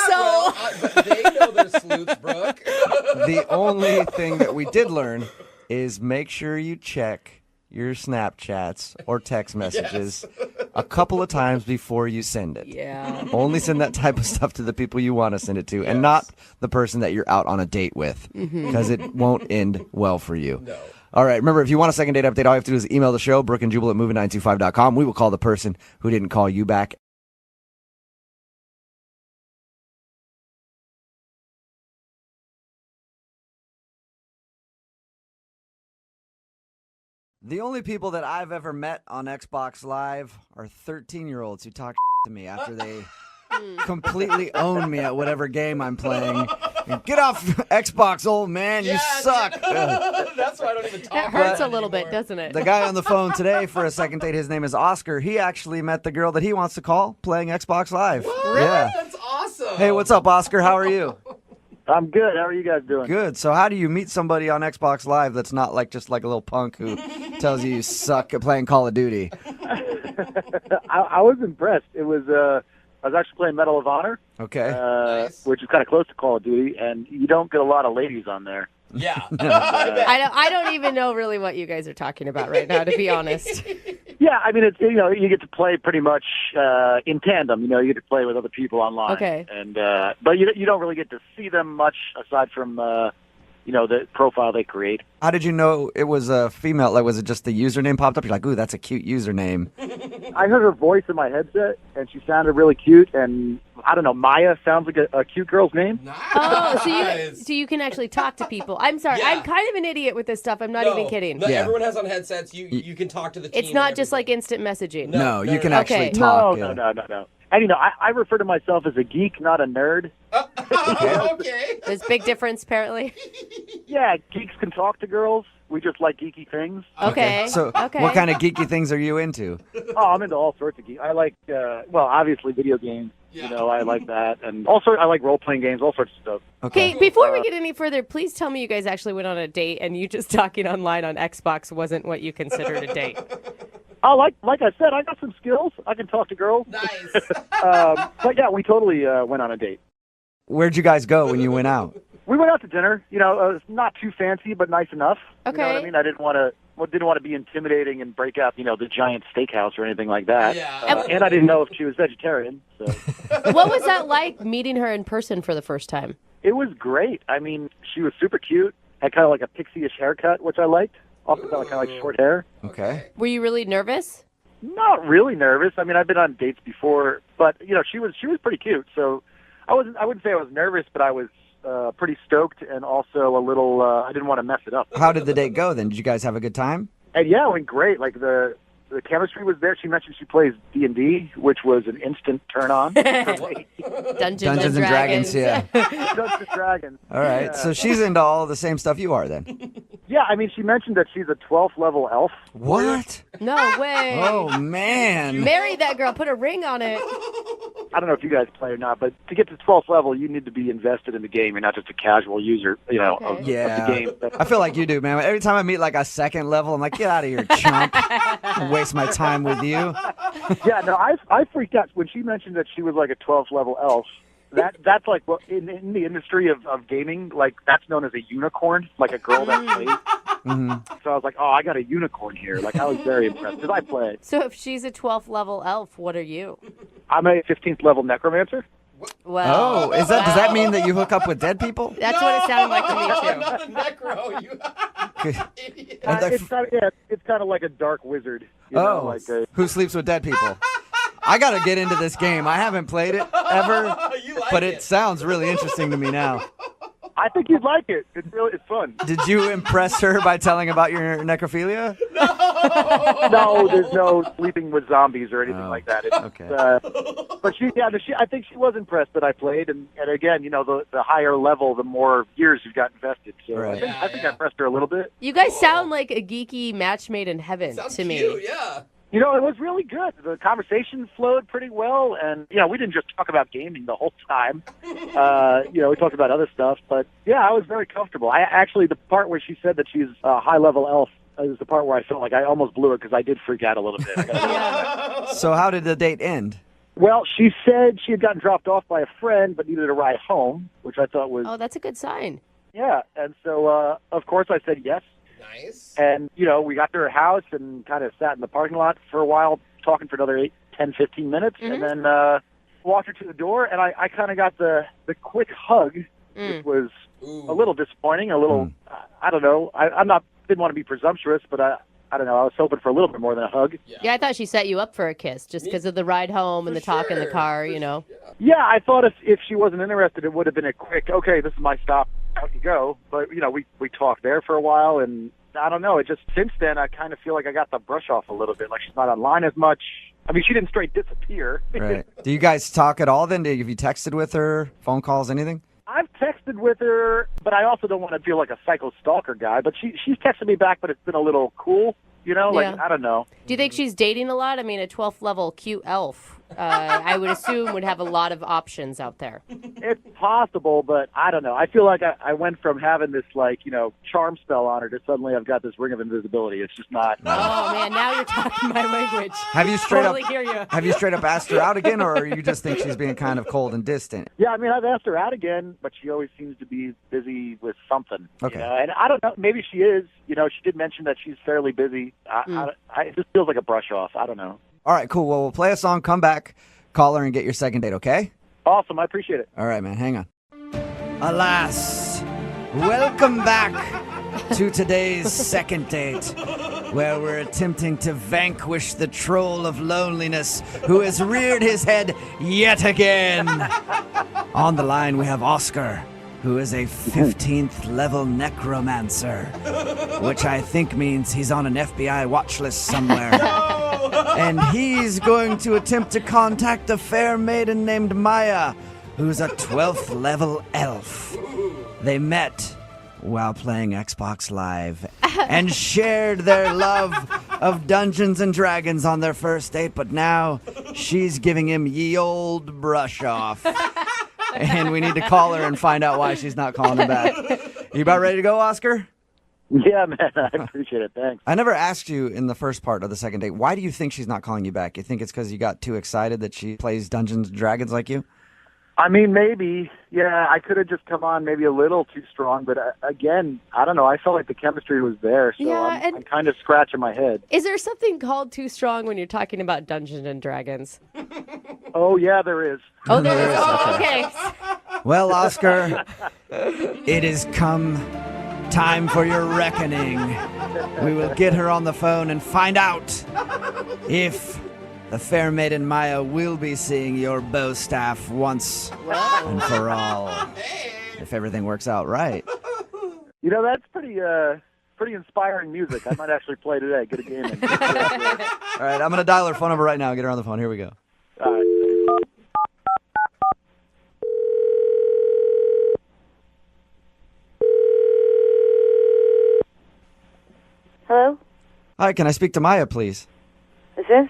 [SPEAKER 5] but they know they're sleuths, Brooke.
[SPEAKER 2] The only thing that we did learn is make sure you check your Snapchats or text messages a couple of times before you send it.
[SPEAKER 3] Yeah.
[SPEAKER 2] Only send that type of stuff to the people you want to send it to and not the person that you're out on a date with because it won't end well for you.
[SPEAKER 5] No.
[SPEAKER 2] All right, remember, if you want a second date update, all you have to do is email the show, Brooke and Jubal at movie925.com. We will call the person who didn't call you back. The only people that I've ever met on Xbox Live are 13-year-olds who talk to me after they completely own me at whatever game I'm playing. Get off Xbox, old man. You suck.
[SPEAKER 5] That's why I don't even talk.
[SPEAKER 3] That hurts a little bit, doesn't it?
[SPEAKER 2] The guy on the phone today for a second date, his name is Oscar. He actually met the girl that he wants to call playing Xbox Live.
[SPEAKER 5] What?
[SPEAKER 2] Yeah.
[SPEAKER 5] That's awesome.
[SPEAKER 2] Hey, what's up, Oscar? How are you?
[SPEAKER 21] I'm good. How are you guys doing?
[SPEAKER 2] Good. So how do you meet somebody on Xbox Live that's not just like a little punk who tells you suck at playing Call of Duty?
[SPEAKER 21] I was impressed. It was I was actually playing Medal of Honor.
[SPEAKER 2] Okay.
[SPEAKER 21] Nice. Which is kind of close to Call of Duty, and you don't get a lot of ladies on there.
[SPEAKER 5] Yeah.
[SPEAKER 3] I don't even know really what you guys are talking about right now, to be honest.
[SPEAKER 21] Yeah, I mean, it's you get to play pretty much in tandem. You get to play with other people online.
[SPEAKER 3] Okay.
[SPEAKER 21] And but you don't really get to see them much aside from the profile they create.
[SPEAKER 2] How did you know it was a female? Like, was it just the username popped up? You're like, ooh, that's a cute username.
[SPEAKER 21] I heard her voice in my headset, and she sounded really cute. And I don't know, Maya sounds like a cute girl's name.
[SPEAKER 3] Oh, so you can actually talk to people. I'm sorry,
[SPEAKER 5] Yeah.
[SPEAKER 3] I'm kind of an idiot with this stuff. I'm not even kidding.
[SPEAKER 5] No, everyone has on headsets. You can talk to the team.
[SPEAKER 3] It's not just like instant messaging.
[SPEAKER 2] No, you can actually talk.
[SPEAKER 21] No. And I refer to myself as a geek, not a nerd.
[SPEAKER 5] Okay.
[SPEAKER 3] There's a big difference, apparently.
[SPEAKER 21] Yeah, geeks can talk to girls. We just like geeky things.
[SPEAKER 3] Okay.
[SPEAKER 2] So what kind of geeky things are you into?
[SPEAKER 21] Oh, I'm into all sorts of geek. I like, obviously video games. Yeah. I like that. And also, I like role-playing games, all sorts of stuff.
[SPEAKER 3] Okay, before we get any further, please tell me you guys actually went on a date and you just talking online on Xbox wasn't what you considered a date.
[SPEAKER 21] Oh, like I said, I got some skills. I can talk to girls.
[SPEAKER 5] Nice.
[SPEAKER 21] But yeah, we totally went on a date.
[SPEAKER 2] Where'd you guys go when you went out?
[SPEAKER 21] We went out to dinner. It's not too fancy, but nice enough.
[SPEAKER 3] Okay.
[SPEAKER 21] You know what I mean? I didn't want to be intimidating and break out, the giant steakhouse or anything like that.
[SPEAKER 5] Yeah.
[SPEAKER 21] And I didn't know if she was vegetarian. So.
[SPEAKER 3] What was that like meeting her in person for the first time?
[SPEAKER 21] It was great. I mean, she was super cute. Had kind of like a pixie-ish haircut, which I liked. Also kind of like short hair.
[SPEAKER 2] Okay.
[SPEAKER 3] Were you really nervous?
[SPEAKER 21] Not really nervous. I mean, I've been on dates before, but she was pretty cute. So I wouldn't say I was nervous, but I was pretty stoked and also a little. I didn't want to mess it up.
[SPEAKER 2] How did the date go then? Did you guys have a good time?
[SPEAKER 21] And yeah, it went great. Like the chemistry was there. She mentioned she plays D&D, which was an instant turn on.
[SPEAKER 3] Dungeons and
[SPEAKER 2] Dragons, yeah.
[SPEAKER 21] Dungeons and Dragons.
[SPEAKER 2] All right,
[SPEAKER 21] Yeah.
[SPEAKER 2] so she's into all the same stuff you are then.
[SPEAKER 21] Yeah, I mean, she mentioned that she's a 12th level elf.
[SPEAKER 2] What?
[SPEAKER 3] No way.
[SPEAKER 2] Oh, man.
[SPEAKER 3] Marry that girl. Put a ring on it.
[SPEAKER 21] I don't know if you guys play or not, but to get to 12th level, you need to be invested in the game. You're not just a casual user, of the game.
[SPEAKER 2] I feel like you do, man. Every time I meet like a second level, I'm like, get out of here, chump. I waste my time with you.
[SPEAKER 21] Yeah, no, I freaked out when she mentioned that she was like a 12th level elf. That's like in the industry of gaming, like that's known as a unicorn, like a girl that plays. So I was like, oh, I got a unicorn here. Like, I was very impressed because I play.
[SPEAKER 3] So if she's a 12th level elf, what are you?
[SPEAKER 21] I'm a 15th level necromancer.
[SPEAKER 3] Well,
[SPEAKER 2] does that mean that you hook up with dead people?
[SPEAKER 3] That's what it sounded like to me too.
[SPEAKER 5] Necro, you
[SPEAKER 21] It's kind of like a dark wizard. You know, like
[SPEAKER 2] who sleeps with dead people? I got to get into this game. I haven't played it ever, but it sounds really interesting to me now.
[SPEAKER 21] I think you'd like it. It's fun.
[SPEAKER 2] Did you impress her by telling about your necrophilia?
[SPEAKER 21] No, there's no sleeping with zombies or anything like that.
[SPEAKER 2] Okay.
[SPEAKER 21] But I think she was impressed that I played, and again, the higher level, the more years you've got invested. So
[SPEAKER 2] Right.
[SPEAKER 21] I think I impressed her a little bit.
[SPEAKER 3] You guys sound like a geeky match made in heaven to me.
[SPEAKER 5] Cute, yeah.
[SPEAKER 21] It was really good. The conversation flowed pretty well, and we didn't just talk about gaming the whole time. We talked about other stuff, but yeah, I was very comfortable. The part where she said that she's a high-level elf is the part where I felt like I almost blew it because I did freak out a little bit.
[SPEAKER 2] So how did the date end?
[SPEAKER 21] Well, she said she had gotten dropped off by a friend but needed a ride home, which I thought was...
[SPEAKER 3] Oh, that's a good sign.
[SPEAKER 21] Yeah, and so, of course, I said yes.
[SPEAKER 5] Nice.
[SPEAKER 21] And, we got to her house and kind of sat in the parking lot for a while, talking for another 10, 15 minutes, and then walked her to the door, and I kind of got the quick hug, which was a little disappointing, a little, I don't know, didn't want to be presumptuous, but I don't know, I was hoping for a little bit more than a hug.
[SPEAKER 3] Yeah, I thought she set you up for a kiss just because of the ride home and the talk in the car,
[SPEAKER 21] Yeah, I thought if she wasn't interested, it would have been a quick, okay, this is my stop, out you go. But, we talked there for a while, and I don't know, since then, I kind of feel like I got the brush off a little bit, like she's not online as much. I mean, she didn't straight disappear.
[SPEAKER 2] Right. Do you guys talk at all then? Have you texted with her, phone calls, anything?
[SPEAKER 21] I've texted with her, but I also don't want to feel like a psycho stalker guy. But she's texted me back, but it's been a little cool, I don't know.
[SPEAKER 3] Do you think she's dating a lot? I mean, a 12th level cute elf, I would assume would have a lot of options out there.
[SPEAKER 21] It's possible, but I don't know. I feel like I went from having this, charm spell on her to suddenly I've got this ring of invisibility. It's just not.
[SPEAKER 3] Oh, man, now you're talking my language.
[SPEAKER 2] Have you straight
[SPEAKER 3] totally hear you.
[SPEAKER 2] Have you straight up asked her out again, or you just think she's being kind of cold and distant?
[SPEAKER 21] Yeah, I mean, I've asked her out again, but she always seems to be busy with something.
[SPEAKER 2] Okay.
[SPEAKER 21] And I don't know. Maybe she is. She did mention that she's fairly busy. It just feels like a brush off. I don't know.
[SPEAKER 2] All right, cool. Well, we'll play a song, come back, call her, and get your second date, okay?
[SPEAKER 21] Awesome. I appreciate it.
[SPEAKER 2] All right, man. Hang on. Alas, welcome back to today's second date, where we're attempting to vanquish the troll of loneliness who has reared his head yet again. On the line, we have Oscar, who is a 15th level necromancer, which I think means he's on an FBI watch list somewhere. And he's going to attempt to contact a fair maiden named Maya, who's a 12th level elf. They met while playing Xbox Live and shared their love of Dungeons and Dragons on their first date, but now she's giving him ye old brush off. And we need to call her and find out why she's not calling him back. You about ready to go, Oscar?
[SPEAKER 21] Yeah, man. I appreciate it. Thanks.
[SPEAKER 2] I never asked you in the first part of the second date, why do you think she's not calling you back? You think it's because you got too excited that she plays Dungeons and Dragons like you?
[SPEAKER 21] I mean, maybe. Yeah, I could have just come on maybe a little too strong. But again, I don't know. I felt like the chemistry was there. So I'm kind of scratching my head.
[SPEAKER 3] Is there something called too strong when you're talking about Dungeons and Dragons?
[SPEAKER 21] Oh, yeah, there is.
[SPEAKER 3] Oh, there is. Oh, okay.
[SPEAKER 2] Well, Oscar, it has come time for your reckoning. We will get her on the phone and find out if the fair maiden Maya will be seeing your bow staff once and for all. If everything works out right.
[SPEAKER 21] That's pretty inspiring music. I might actually play today. Get a game in.
[SPEAKER 2] All right, I'm going to dial her phone number right now. Get her on the phone. Here we go.
[SPEAKER 21] All right.
[SPEAKER 9] Hello?
[SPEAKER 2] Hi, can I speak to Maya, please?
[SPEAKER 9] Is this?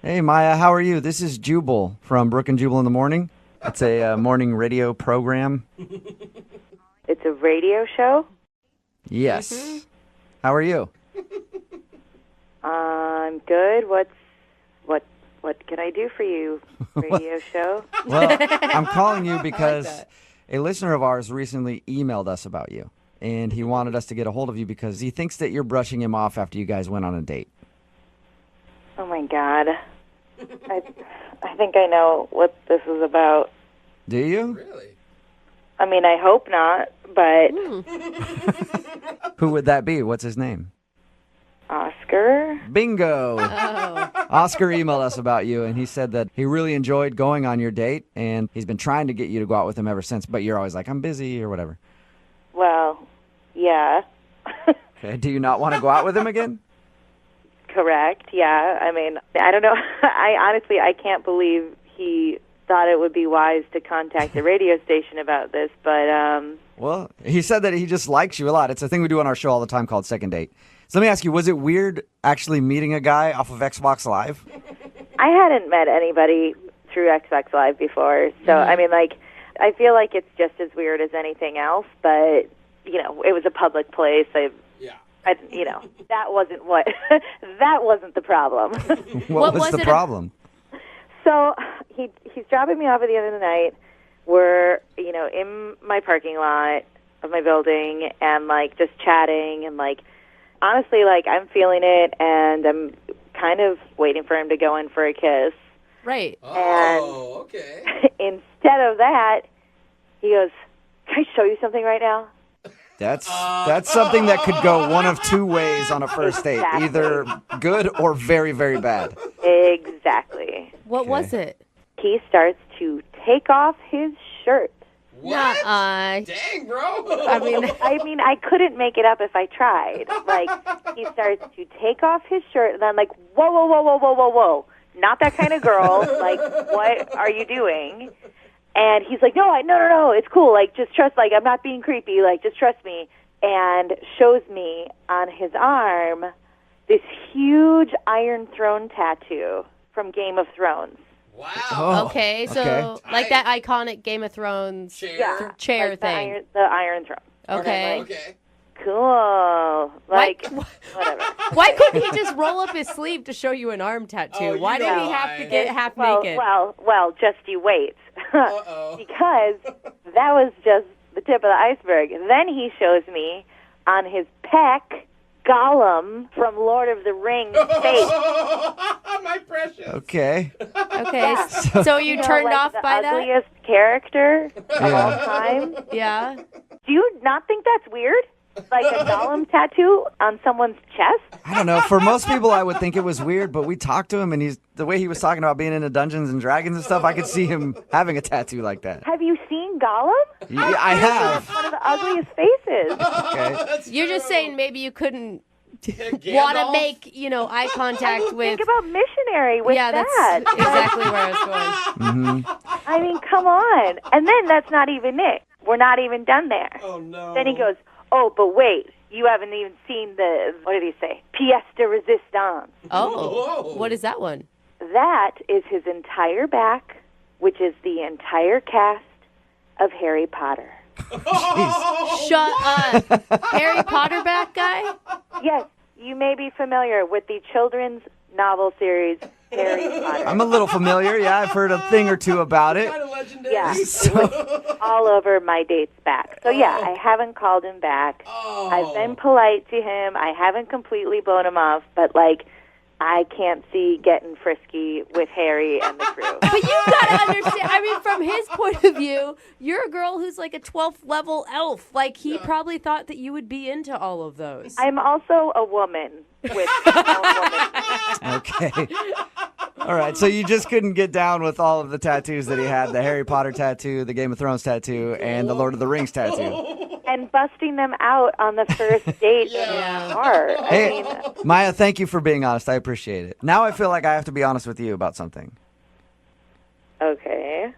[SPEAKER 2] Hey, Maya, how are you? This is Jubal from Brooke and Jubal in the Morning. It's a morning radio program.
[SPEAKER 9] It's a radio show?
[SPEAKER 2] Yes. Mm-hmm. How are you?
[SPEAKER 9] I'm good. What can I do for you, radio show?
[SPEAKER 2] Well, I'm calling you because a listener of ours recently emailed us about you. and he wanted us to get a hold of you because he thinks that you're brushing him off after you guys went on a date.
[SPEAKER 9] Oh my God. I think I know what this is about.
[SPEAKER 2] Do you?
[SPEAKER 5] Really?
[SPEAKER 9] I mean, I hope not, but
[SPEAKER 2] Who would that be? What's his name?
[SPEAKER 9] Oscar?
[SPEAKER 2] Bingo. Oscar emailed us about you, and he said that he really enjoyed going on your date, and he's been trying to get you to go out with him ever since, but you're always like, I'm busy or whatever.
[SPEAKER 9] Well, yeah.
[SPEAKER 2] Okay. Do you not want to go out with him again?
[SPEAKER 9] Correct, yeah. I mean, I don't know. I can't believe he thought it would be wise to contact the radio station about this, but
[SPEAKER 2] Well, he said that he just likes you a lot. It's a thing we do on our show all the time called Second Date. So let me ask you, was it weird actually meeting a guy off of Xbox Live?
[SPEAKER 9] I hadn't met anybody through Xbox Live before, so I mean, like, I feel like it's just as weird as anything else, but, you know, it was a public place. You know, that wasn't that wasn't the problem.
[SPEAKER 2] What was the problem?
[SPEAKER 9] So he's dropping me off at the end of the night. We're, you know, in my parking lot of my building and, like, just chatting and, like, honestly, like, I'm feeling it and I'm kind of waiting for him to go in for a kiss.
[SPEAKER 3] Right.
[SPEAKER 5] Oh, okay.
[SPEAKER 9] Instead of that, he goes, "Can I show you something right now?"
[SPEAKER 2] That's something that could go one of two ways on a first date,
[SPEAKER 9] Exactly.
[SPEAKER 2] either good or very, very bad.
[SPEAKER 9] Exactly.
[SPEAKER 3] What was it?
[SPEAKER 9] He starts to take off his shirt.
[SPEAKER 5] What?
[SPEAKER 3] Dang,
[SPEAKER 5] bro.
[SPEAKER 9] I mean, I couldn't make it up if I tried. Like, he starts to take off his shirt, and I'm like, whoa, whoa, whoa, whoa, whoa, whoa, whoa. Not that kind of girl. Like, what are you doing? And he's like, no, it's cool. Like, just trust, like, I'm not being creepy. Like, just trust me. And shows me on his arm this huge Iron Throne tattoo from Game of Thrones.
[SPEAKER 5] Wow.
[SPEAKER 2] Oh,
[SPEAKER 3] Okay, so like that iconic Game of Thrones chair
[SPEAKER 9] like
[SPEAKER 3] thing.
[SPEAKER 9] The Iron Throne.
[SPEAKER 3] Okay.
[SPEAKER 5] Okay.
[SPEAKER 9] Cool. Like, whatever.
[SPEAKER 3] Why couldn't he just roll up his sleeve to show you an arm tattoo? Why did he have to get half naked?
[SPEAKER 9] Well, just you wait.
[SPEAKER 5] Uh-oh.
[SPEAKER 9] Because that was just the tip of the iceberg. Then he shows me on his pec Gollum from Lord of the Rings face.
[SPEAKER 5] My precious.
[SPEAKER 2] Okay.
[SPEAKER 3] Okay, so you turned
[SPEAKER 9] like
[SPEAKER 3] off
[SPEAKER 9] the
[SPEAKER 3] by that?
[SPEAKER 9] ugliest character of all time.
[SPEAKER 3] Yeah.
[SPEAKER 9] Do you not think that's weird? Like a Gollum tattoo on someone's chest?
[SPEAKER 2] I don't know. For most people, I would think it was weird, but we talked to him, and the way he was talking about being into Dungeons and Dragons and stuff, I could see him having a tattoo like that.
[SPEAKER 9] Have you seen Gollum?
[SPEAKER 2] Yeah, I have.
[SPEAKER 9] One of the ugliest faces.
[SPEAKER 2] Okay.
[SPEAKER 3] You're just saying maybe you couldn't want to make, eye contact with...
[SPEAKER 9] Think about missionary with
[SPEAKER 3] yeah,
[SPEAKER 9] that.
[SPEAKER 3] that's exactly where I was going.
[SPEAKER 2] Mm-hmm.
[SPEAKER 9] I mean, come on. And then that's not even it. We're not even done there.
[SPEAKER 5] Oh, no.
[SPEAKER 9] Then he goes, oh, but wait. You haven't even seen what did he say? Pièce de résistance.
[SPEAKER 3] Oh,
[SPEAKER 5] Whoa.
[SPEAKER 3] what is that one?
[SPEAKER 9] That is his entire back, which is the entire cast of Harry Potter.
[SPEAKER 3] Shut up. Harry Potter back guy?
[SPEAKER 9] Yes, you may be familiar with the children's novel series Harry Potter.
[SPEAKER 2] I'm a little familiar. Yeah, I've heard a thing or two about it.
[SPEAKER 5] Kind of legendary.
[SPEAKER 9] Yeah, it was all over my date's back. So yeah, I haven't called him back.
[SPEAKER 5] Oh.
[SPEAKER 9] I've been polite to him. I haven't completely blown him off, but I can't see getting frisky with Harry and the crew.
[SPEAKER 3] But you gotta understand, I mean, from his point of view, you're a girl who's like a 12th level elf. Like, he probably thought that you would be into all of those.
[SPEAKER 9] I'm also a woman with
[SPEAKER 2] Okay. All right, so you just couldn't get down with all of the tattoos that he had, the Harry Potter tattoo, the Game of Thrones tattoo, and the Lord of the Rings tattoo.
[SPEAKER 9] and busting them out on the first date in the car.
[SPEAKER 2] Hey,
[SPEAKER 9] I mean,
[SPEAKER 2] Maya, thank you for being honest. I appreciate it. Now I feel like I have to be honest with you about something.
[SPEAKER 9] okay.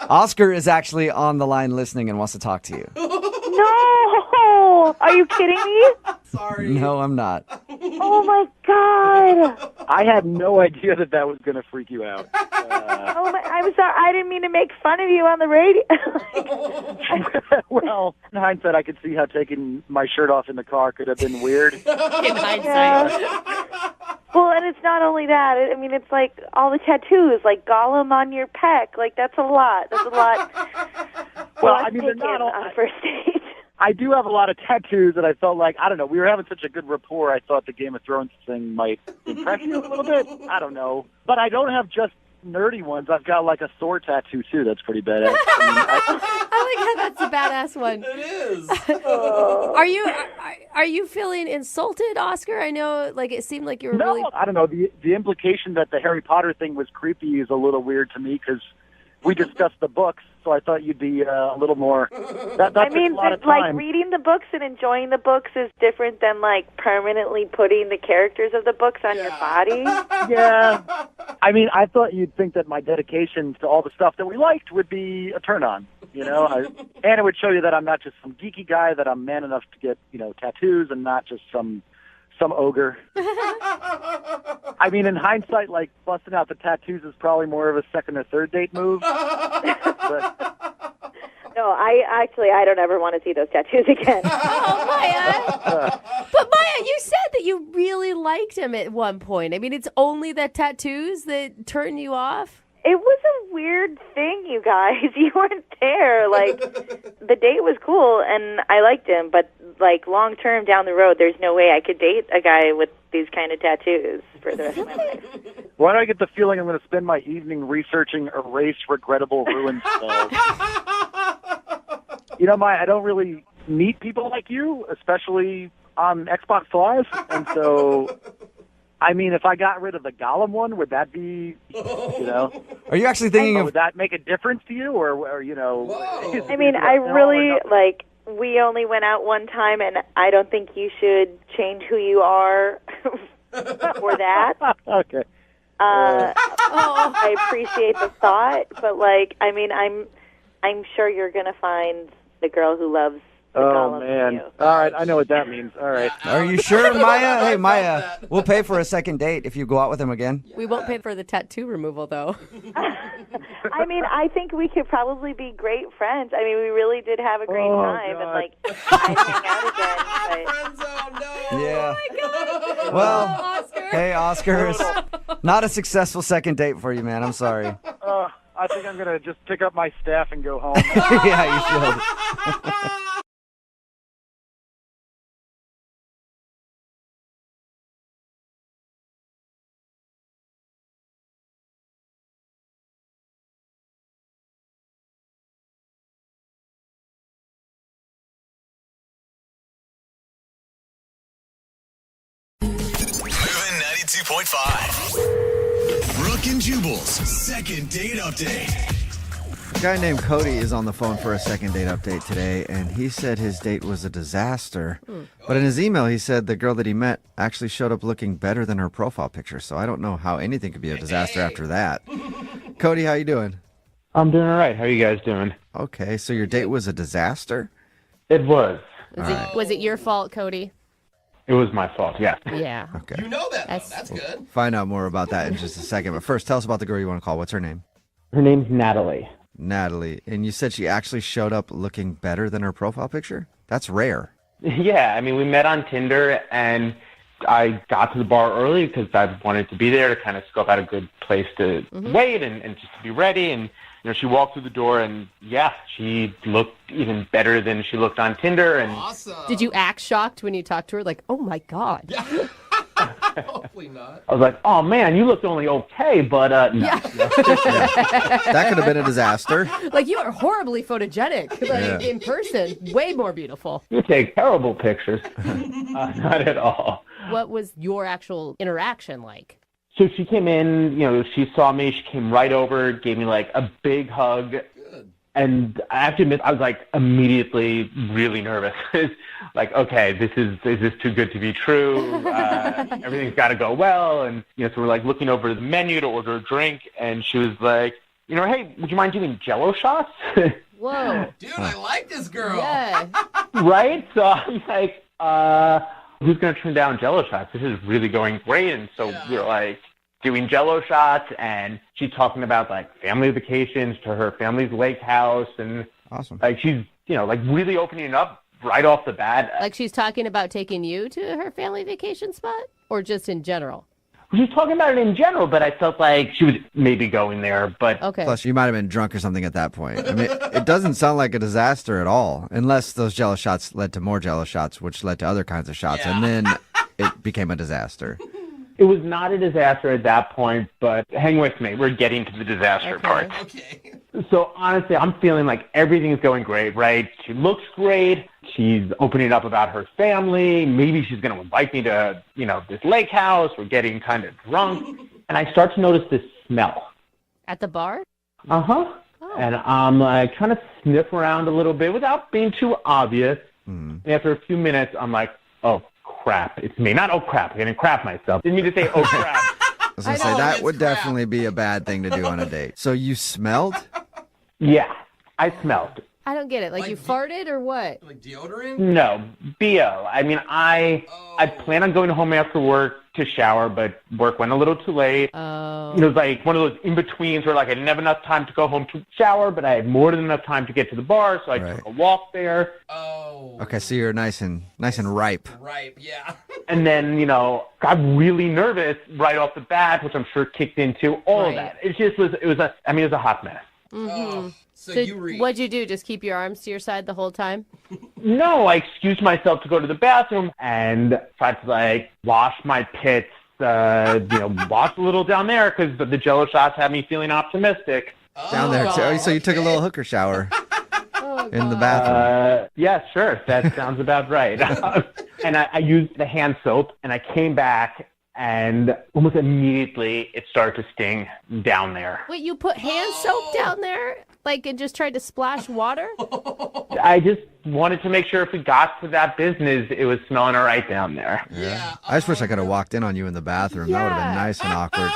[SPEAKER 2] Oscar is actually on the line listening and wants to talk to you.
[SPEAKER 9] No! Are you kidding me?
[SPEAKER 5] Sorry.
[SPEAKER 2] No, I'm not.
[SPEAKER 9] Oh my god!
[SPEAKER 21] I had no idea that was going to freak you out.
[SPEAKER 9] Oh my! I'm sorry. I didn't mean to make fun of you on the radio.
[SPEAKER 21] Well, in hindsight, I could see how taking my shirt off in the car could have been weird.
[SPEAKER 3] In hindsight.
[SPEAKER 9] Well, and it's not only that. I mean, it's like all the tattoos, like Gollum on your pec. Like, that's a lot. That's a lot.
[SPEAKER 21] Well, I mean, they're not all.
[SPEAKER 9] on a first date.
[SPEAKER 21] I do have a lot of tattoos, and I felt like, I don't know, we were having such a good rapport, I thought the Game of Thrones thing might impress you a little bit. I don't know. But I don't have just nerdy ones. I've got like a sword tattoo, too. That's pretty badass.
[SPEAKER 3] I like how that's a badass one.
[SPEAKER 5] It is.
[SPEAKER 3] Are you feeling insulted, Oscar? I know, like, it seemed like you were
[SPEAKER 21] No,
[SPEAKER 3] really...
[SPEAKER 21] I don't know. The implication that the Harry Potter thing was creepy is a little weird to me because we discussed the books, so I thought you'd be a little more... That
[SPEAKER 9] I mean,
[SPEAKER 21] took a lot of
[SPEAKER 9] like
[SPEAKER 21] time.
[SPEAKER 9] reading the books and enjoying the books is different than like permanently putting the characters of the books on your body.
[SPEAKER 21] Yeah. I mean, I thought you'd think that my dedication to all the stuff that we liked would be a turn-on, you know? And it would show you that I'm not just some geeky guy, that I'm man enough to get, tattoos and not just some ogre. I mean, in hindsight, like, busting out the tattoos is probably more of a second or third date move. But...
[SPEAKER 9] No, I don't ever want to see those tattoos again.
[SPEAKER 3] Oh, Maya. But Maya, you said that you really liked him at one point. I mean, it's only the tattoos that turn you off?
[SPEAKER 9] It was a weird thing, you guys. You weren't there. Like, the date was cool, and I liked him, but, like, long-term down the road, there's no way I could date a guy with these kind of tattoos for the rest of my life.
[SPEAKER 21] Why do I get the feeling I'm going to spend my evening researching erase regrettable ruin spells? Maya, I don't really meet people like you, especially on Xbox Live, and so... I mean, if I got rid of the Gollum one, would that be,
[SPEAKER 2] Are you actually thinking of...
[SPEAKER 21] Would that make a difference to you, or
[SPEAKER 9] I mean, I really, like, we only went out one time, and I don't think you should change who you are for that.
[SPEAKER 21] Okay.
[SPEAKER 9] I appreciate the thought, but, like, I mean, I'm sure you're going to find the girl who loves the Gollum
[SPEAKER 21] man.
[SPEAKER 9] you.
[SPEAKER 21] All right, I know what that means. All right.
[SPEAKER 2] Are you sure, Maya? Hey, Maya, we'll pay for a second date if you go out with him again.
[SPEAKER 3] We won't pay for the tattoo removal, though.
[SPEAKER 9] I mean, I think we could probably be great friends. I mean, we really did have a great time,
[SPEAKER 21] God.
[SPEAKER 9] and, like, I'd hang out again, but...
[SPEAKER 2] Yeah.
[SPEAKER 3] Oh, my God.
[SPEAKER 2] Well,
[SPEAKER 3] Oscar.
[SPEAKER 2] hey, Oscar, it's not a successful second date for you, man. I'm sorry.
[SPEAKER 21] I think I'm going to just pick up my staff and go home.
[SPEAKER 2] Yeah, you should.
[SPEAKER 1] Moving 92.5. Brooke and Jubal's second date update.
[SPEAKER 2] A guy named Cody is on the phone for a second date update today, and he said his date was a disaster. But in his email, he said the girl that he met actually showed up looking better than her profile picture. So I don't know how anything could be a disaster after that. Cody, how you doing?
[SPEAKER 8] I'm doing all right. How are you guys doing?
[SPEAKER 2] Okay, so your date was a disaster?
[SPEAKER 8] It was.
[SPEAKER 3] Was it your fault, Cody?
[SPEAKER 8] It was my fault, yeah.
[SPEAKER 3] Yeah.
[SPEAKER 2] Okay.
[SPEAKER 5] You know that, though. That's good.
[SPEAKER 2] Find out more about that in just a second. But first, tell us about the girl you want to call. What's her name?
[SPEAKER 8] Her name's Natalie.
[SPEAKER 2] Natalie. And you said she actually showed up looking better than her profile picture? That's rare.
[SPEAKER 8] Yeah, I mean, we met on Tinder, and I got to the bar early because I wanted to be there to kind of scope out a good place to wait and just to be ready. And, she walked through the door, and, yeah, she looked even better than she looked on Tinder. And
[SPEAKER 5] Awesome.
[SPEAKER 3] Did you act shocked when you talked to her? Like, oh, my God.
[SPEAKER 5] Hopefully not.
[SPEAKER 8] I was like, oh, man, you looked only okay, but no.
[SPEAKER 3] Yeah.
[SPEAKER 2] That could have been a disaster.
[SPEAKER 3] Like, you are horribly photogenic. Like, in person, way more beautiful.
[SPEAKER 8] You take terrible pictures. Not at all.
[SPEAKER 3] What was your actual interaction like?
[SPEAKER 8] So she came in, she saw me, she came right over, gave me like a big hug.
[SPEAKER 5] Good.
[SPEAKER 8] And I have to admit, I was like immediately really nervous. Like, okay, is this too good to be true? Everything's got to go well. And, so we're like looking over the menu to order a drink. And she was like, hey, would you mind doing Jell-O shots?
[SPEAKER 3] Whoa.
[SPEAKER 5] Dude, I like this girl.
[SPEAKER 3] Yeah.
[SPEAKER 8] Right? So I'm like, who's going to turn down Jell-O shots? This is really going great. And so we're like doing Jell-O shots, and she's talking about like family vacations to her family's lake house. And
[SPEAKER 2] awesome.
[SPEAKER 8] Like she's, like really opening it up right off the bat.
[SPEAKER 3] Like she's talking about taking you to her family vacation spot, or just in general?
[SPEAKER 8] She was talking about it in general, but I felt like she was maybe going there. But
[SPEAKER 2] Plus, you might have been drunk or something at that point. I mean, it doesn't sound like a disaster at all, unless those Jello shots led to more Jello shots, which led to other kinds of shots, and then it became a disaster.
[SPEAKER 8] It was not a disaster at that point, but hang with me. We're getting to the disaster part.
[SPEAKER 5] Okay.
[SPEAKER 8] So honestly, I'm feeling like everything's going great, right? She looks great. She's opening up about her family. Maybe she's going to invite me to, this lake house. We're getting kind of drunk. And I start to notice this smell.
[SPEAKER 3] At the bar?
[SPEAKER 8] Uh-huh. Oh. And I'm like trying to sniff around a little bit without being too obvious. And after a few minutes, I'm like, oh, crap, it's me. Not, oh, crap, I didn't crap myself. Didn't mean to say, oh, crap.
[SPEAKER 2] I was going to say, that would definitely be a bad thing to do on a date. So you smelled?
[SPEAKER 8] Yeah, I smelled.
[SPEAKER 3] I don't get it. Like you farted or what?
[SPEAKER 5] Like deodorant?
[SPEAKER 8] No, BO. I mean, I plan on going home after work to shower, but work went a little too late.
[SPEAKER 3] Oh.
[SPEAKER 8] It was like one of those in-betweens where like I didn't have enough time to go home to shower, but I had more than enough time to get to the bar, so I took a walk there.
[SPEAKER 5] Oh.
[SPEAKER 2] Okay, so you're nice and ripe.
[SPEAKER 5] Ripe, yeah.
[SPEAKER 8] And then, got really nervous right off the bat, which I'm sure kicked into all of that. It just was, it was a hot mess.
[SPEAKER 3] Mm-hmm. So what'd you do? Just keep your arms to your side the whole time?
[SPEAKER 8] No, I excused myself to go to the bathroom and tried to wash my pits, wash a little down there because the Jello shots had me feeling optimistic.
[SPEAKER 2] Down there too. So you took a little hooker shower in the bathroom.
[SPEAKER 8] Yeah, sure. That sounds about right. And I used the hand soap and I came back and almost immediately it started to sting down there.
[SPEAKER 3] Wait, you put hand soap down there? And just tried to splash water?
[SPEAKER 8] I just wanted to make sure if we got to that business, it was smelling all right down there.
[SPEAKER 2] Yeah. I just wish I could have walked in on you in the bathroom. That would have been nice and awkward.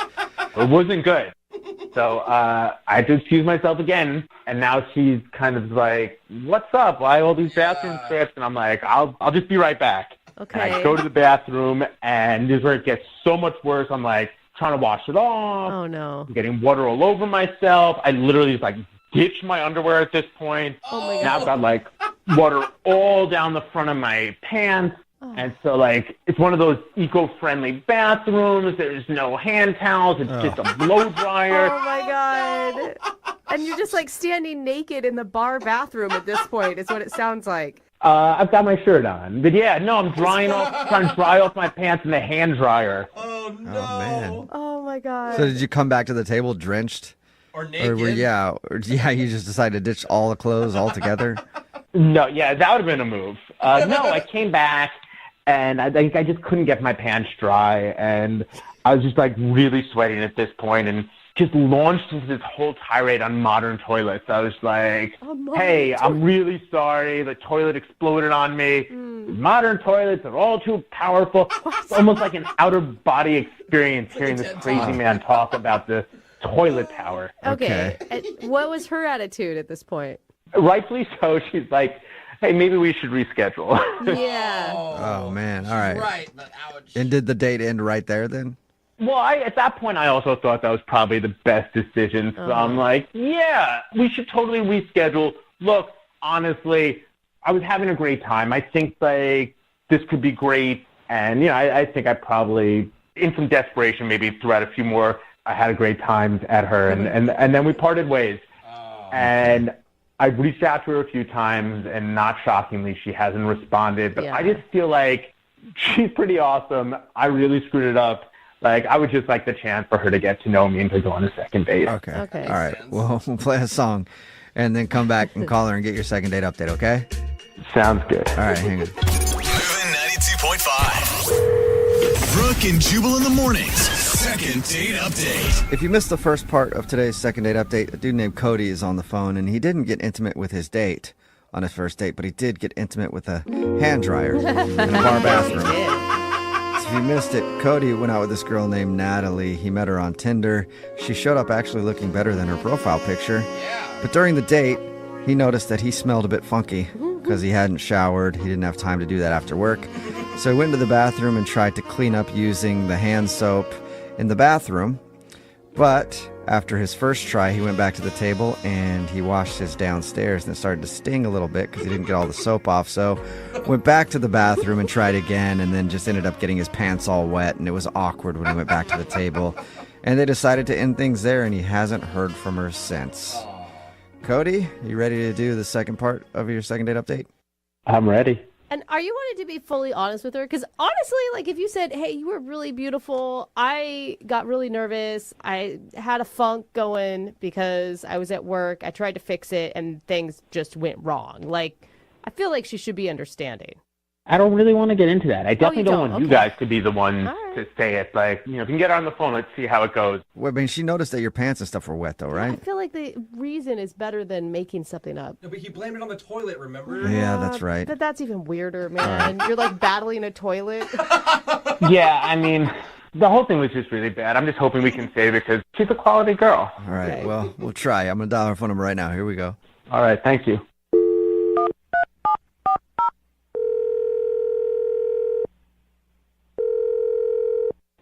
[SPEAKER 8] It wasn't good. So I had to excuse myself again, and now she's kind of like, what's up? Why all these bathroom trips? And I'm like, I'll just be right back.
[SPEAKER 3] Okay.
[SPEAKER 8] And I go to the bathroom, and this is where it gets so much worse. I'm like trying to wash it off.
[SPEAKER 3] Oh, no.
[SPEAKER 8] I'm getting water all over myself. I literally just ditch my underwear at this point.
[SPEAKER 3] Oh my God.
[SPEAKER 8] Now I've got water all down the front of my pants. Oh. And so it's one of those eco-friendly bathrooms. There's no hand towels. It's just a blow dryer.
[SPEAKER 3] Oh my God. And you're just standing naked in the bar bathroom at this point is what it sounds like.
[SPEAKER 8] I've got my shirt on. But yeah, no, I'm trying to dry off my pants in the hand dryer.
[SPEAKER 5] Oh no.
[SPEAKER 2] Oh man.
[SPEAKER 3] Oh my God.
[SPEAKER 2] So did you come back to the table drenched?
[SPEAKER 5] Or naked?
[SPEAKER 2] Or you just decided to ditch all the clothes altogether?
[SPEAKER 8] No, yeah, that would have been a move. No, I came back, and I think I just couldn't get my pants dry, and I was just really sweating at this point, and just launched into this whole tirade on modern toilets. I was like, hey, I'm really sorry. The toilet exploded on me. Modern toilets are all too powerful. It's almost like an out-of-body experience hearing this crazy man talk about the toilet power.
[SPEAKER 3] Okay. What was her attitude at this point?
[SPEAKER 8] Rightfully so. She's like, hey, maybe we should reschedule.
[SPEAKER 3] Yeah.
[SPEAKER 2] Oh man. All right.
[SPEAKER 5] Right, but ouch.
[SPEAKER 2] And did the date end right there then?
[SPEAKER 8] Well, at that point, I also thought that was probably the best decision. So I'm like, yeah, we should totally reschedule. Look, honestly, I was having a great time. I think this could be great. And, I think I probably, in some desperation, maybe threw out a few more. I had a great time at her, and then we parted ways. And I reached out to her a few times, and not shockingly, she hasn't responded. But I just feel like she's pretty awesome. I really screwed it up. I would just like the chance for her to get to know me and to go on a second date.
[SPEAKER 2] Okay. All right. Well, we'll play a song and then come back and call her and get your second date update, okay?
[SPEAKER 8] Sounds good.
[SPEAKER 2] All right, hang on.
[SPEAKER 1] Moving 92.5. Brooke and Jubal in the mornings. Second date update.
[SPEAKER 2] If you missed the first part of today's second date update, a dude named Cody is on the phone, and he didn't get intimate with his date on his first date, but he did get intimate with a hand dryer in a bar bathroom. So if you missed it, Cody went out with this girl named Natalie. He met her on Tinder. She showed up actually looking better than her profile picture. But during the date, he noticed that he smelled a bit funky because he hadn't showered. He didn't have time to do that after work. So he went to the bathroom and tried to clean up using the hand soap in the bathroom. But After his first try, he went back to the table and he washed his downstairs, and it started to sting a little bit because he didn't get all the soap off. So went back to the bathroom and tried again, and then just ended up getting his pants all wet, and it was awkward when he went back to the table. And they decided to end things there, and he hasn't heard from her since. Cody, you ready to do the second part of your second date update?
[SPEAKER 8] I'm ready.
[SPEAKER 3] And are you wanting to be fully honest with her? Because honestly, like if you said, hey, you were really beautiful, I got really nervous, I had a funk going because I was at work, I tried to fix it, and things just went wrong. Like, I feel like she should be understanding.
[SPEAKER 8] I don't really want to get into that. I definitely don't want you
[SPEAKER 3] Okay.
[SPEAKER 8] guys to be the one to say it. Like, if you can get her on the phone, let's see how it goes.
[SPEAKER 2] Well, I mean, she noticed that your pants and stuff were wet, though,
[SPEAKER 3] I
[SPEAKER 2] right?
[SPEAKER 3] feel like the reason is better than making something up.
[SPEAKER 5] No, but he blamed it on the toilet, remember?
[SPEAKER 2] Yeah, that's right.
[SPEAKER 3] But that's even weirder, man. You're like battling a toilet.
[SPEAKER 8] Yeah, I mean, the whole thing was just really bad. I'm just hoping we can save it because she's a quality girl.
[SPEAKER 2] All right, well, we'll try. I'm going to dial her phone number right now. Here we go.
[SPEAKER 8] All right, thank you.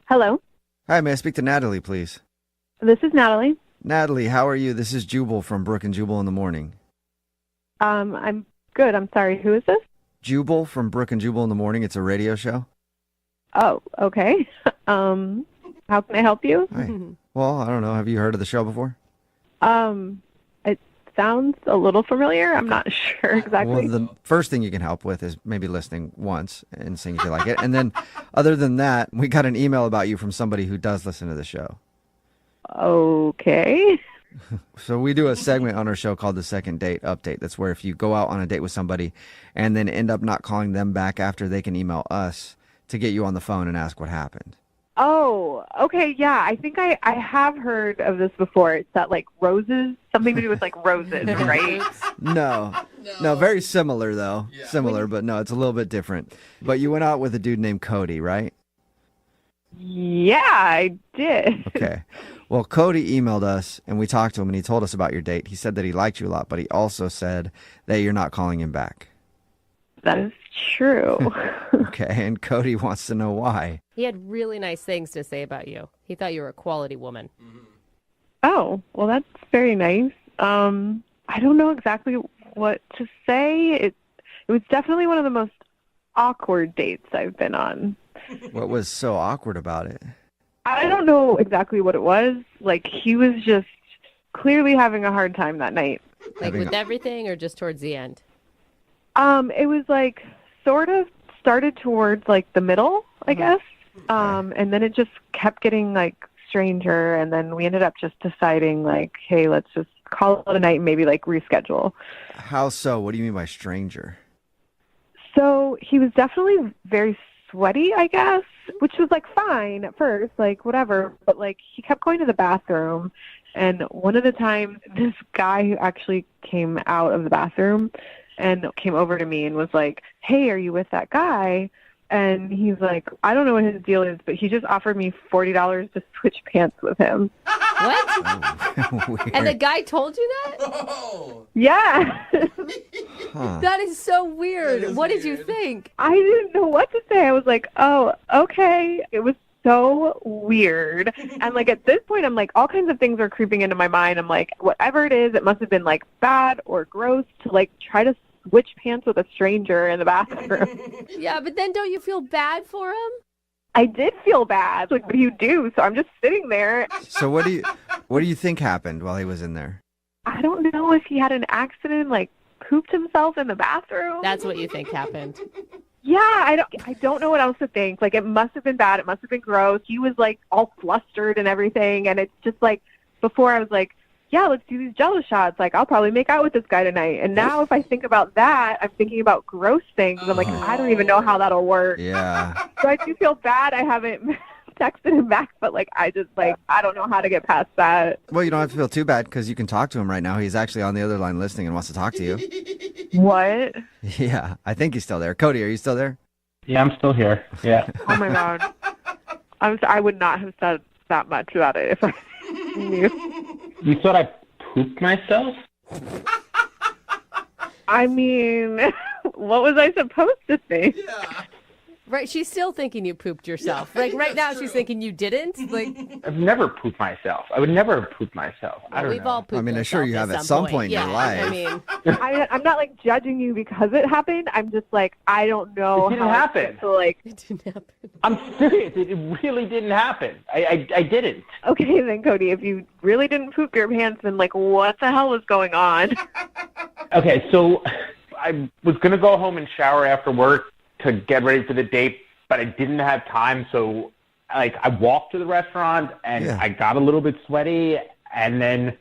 [SPEAKER 17] Hello,
[SPEAKER 2] Hi, may I speak to Natalie, please?
[SPEAKER 17] this is Natalie.
[SPEAKER 2] Natalie, how are you? This is Jubal from Brooke and Jubal in the Morning.
[SPEAKER 17] I'm good. I'm sorry. Who is this?
[SPEAKER 2] Jubal from Brooke and Jubal in the Morning. It's a radio show.
[SPEAKER 17] Oh, okay. How can I help you?
[SPEAKER 2] Hi. Well, I don't know. Have you heard of the show before?
[SPEAKER 17] It sounds a little familiar. I'm not sure exactly.
[SPEAKER 2] Well, the first thing you can help with is maybe listening once and seeing if you like it. And then other than that, we got an email about you from somebody who does listen to the show.
[SPEAKER 17] Okay.
[SPEAKER 2] So we do a segment on our show called the Second Date Update. That's where if you go out on a date with somebody and then end up not calling them back after, they can email us to get you on the phone and ask what happened.
[SPEAKER 17] Oh, okay. Yeah, I think I have heard of this before. It's that like roses, something to do with like roses, right?
[SPEAKER 2] No, very similar though. Similar, but no, it's a little bit different. But you went out with a dude named Cody, right?
[SPEAKER 17] Yeah, I did.
[SPEAKER 2] Okay. Well, Cody emailed us and we talked to him and he told us about your date. He said that he liked you a lot, but he also said that you're not calling him back.
[SPEAKER 17] That is true.
[SPEAKER 2] Okay, and Cody wants to know why.
[SPEAKER 3] He had really nice things to say about you. He thought you were a quality woman.
[SPEAKER 17] Oh, well, that's very nice. I don't know exactly what to say. It was definitely one of the most awkward dates I've been on.
[SPEAKER 2] What was so awkward about it?
[SPEAKER 17] I don't know exactly what it was. Like, he was just clearly having a hard time that night.
[SPEAKER 3] Like with everything or just towards the end?
[SPEAKER 17] It was like sort of started towards like the middle, I guess. And then it just kept getting like stranger. And then we ended up just deciding like, hey, let's just call it a night and maybe like reschedule.
[SPEAKER 2] How so? What do you mean by stranger?
[SPEAKER 17] So he was definitely very sweaty, I guess, which was like fine at first, like whatever. But like he kept going to the bathroom. And one of the times this guy who actually came out of the bathroom and came over to me and was like, hey, are you with that guy? And he's like, I don't know what his deal is, but he just offered me $40 to switch pants with him.
[SPEAKER 3] What? And the guy told you that?
[SPEAKER 17] Yeah.
[SPEAKER 3] That is so weird. What did you think?
[SPEAKER 17] I didn't know what to say. I was like, oh, okay. It was so weird. And like at this point, I'm like, all kinds of things are creeping into my mind. I'm like, whatever it is, it must have been like bad or gross to like try to switch pants with a stranger in the bathroom.
[SPEAKER 3] Yeah, but then don't you feel bad for him?
[SPEAKER 17] I did feel bad. Like, what do you do? So I'm just sitting there.
[SPEAKER 2] So what do you think happened while he was in there?
[SPEAKER 17] I don't know if he had an accident, like pooped himself in the bathroom.
[SPEAKER 3] That's what you think happened.
[SPEAKER 17] Yeah, I don't know what else to think. Like, it must have been bad. It must have been gross. He was, like, all flustered and everything. And it's just, like, before I was like, yeah, let's do these Jello shots. Like, I'll probably make out with this guy tonight. And now if I think about that, I'm thinking about gross things. I'm like, I don't even know how that'll work.
[SPEAKER 2] Yeah.
[SPEAKER 17] So I do feel bad I haven't texted him back. But, like, I just, like, I don't know how to get past that.
[SPEAKER 2] Well, you don't have to feel too bad because you can talk to him right now. He's actually on the other line listening and wants to talk to you.
[SPEAKER 17] What?
[SPEAKER 2] Yeah, I think he's still there. Cody, are you still there?
[SPEAKER 8] Yeah, I'm still here. Yeah.
[SPEAKER 17] Oh, my God. I would not have said that much about it if I knew.
[SPEAKER 8] You thought I pooped myself?
[SPEAKER 17] I mean, what was I supposed to think?
[SPEAKER 3] Right, she's still thinking you pooped yourself. Like right now, she's thinking you didn't. Like
[SPEAKER 8] I've never pooped myself. I would never have pooped myself. I don't
[SPEAKER 3] we've
[SPEAKER 8] know.
[SPEAKER 3] all pooped.
[SPEAKER 2] I mean, I'm sure you have at some point in your life.
[SPEAKER 3] I mean,
[SPEAKER 11] I'm not like judging you because it happened. I'm just like, I don't know.
[SPEAKER 8] It didn't
[SPEAKER 11] how
[SPEAKER 8] happen.
[SPEAKER 11] To, like,
[SPEAKER 3] it didn't happen.
[SPEAKER 8] I'm serious. It really didn't happen. I didn't.
[SPEAKER 11] Okay, then, Cody, if you really didn't poop your pants, then like, what the hell was going on?
[SPEAKER 8] Okay, so I was going to go home and shower after work to get ready for the date, but I didn't have time, so like I walked to the restaurant and I got a little bit sweaty, and then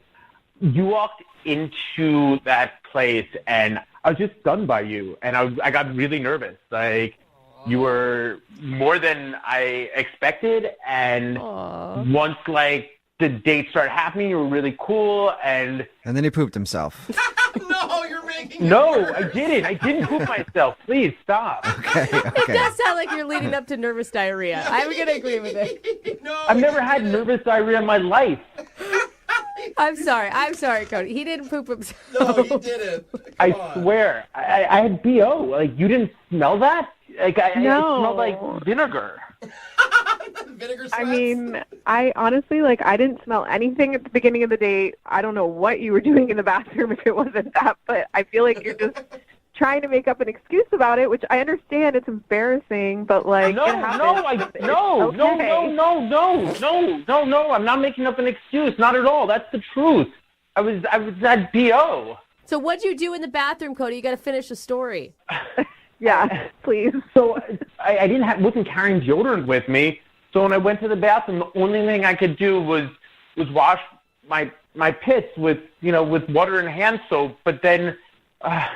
[SPEAKER 8] you walked into that place and I was just stunned by you, and I got really nervous. Like you were more than I expected, and once like the date started happening, you were really cool, and
[SPEAKER 2] then he pooped himself.
[SPEAKER 5] No, you're making
[SPEAKER 8] No, I didn't. I didn't poop myself. Please stop.
[SPEAKER 2] Okay.
[SPEAKER 3] It does sound like you're leading up to nervous diarrhea. I'm going to agree with it.
[SPEAKER 8] I've never had nervous diarrhea in my life.
[SPEAKER 3] I'm sorry, Cody. He didn't poop himself.
[SPEAKER 5] No, you didn't.
[SPEAKER 8] I swear. I had BO. Like, you didn't smell that? Like, it smelled like vinegar.
[SPEAKER 11] I mean, I honestly, like, I didn't smell anything at the beginning of the date. I don't know what you were doing in the bathroom if it wasn't that, but I feel like you're just trying to make up an excuse about it, which I understand it's embarrassing, but like,
[SPEAKER 8] No, I'm not making up an excuse. Not at all. That's the truth. I was at BO.
[SPEAKER 3] So what'd you do in the bathroom, Cody? You got to finish the story.
[SPEAKER 11] Yeah, please.
[SPEAKER 8] So I wasn't carrying deodorant with me. So when I went to the bathroom, the only thing I could do was wash my piss with water and hand soap. But then, I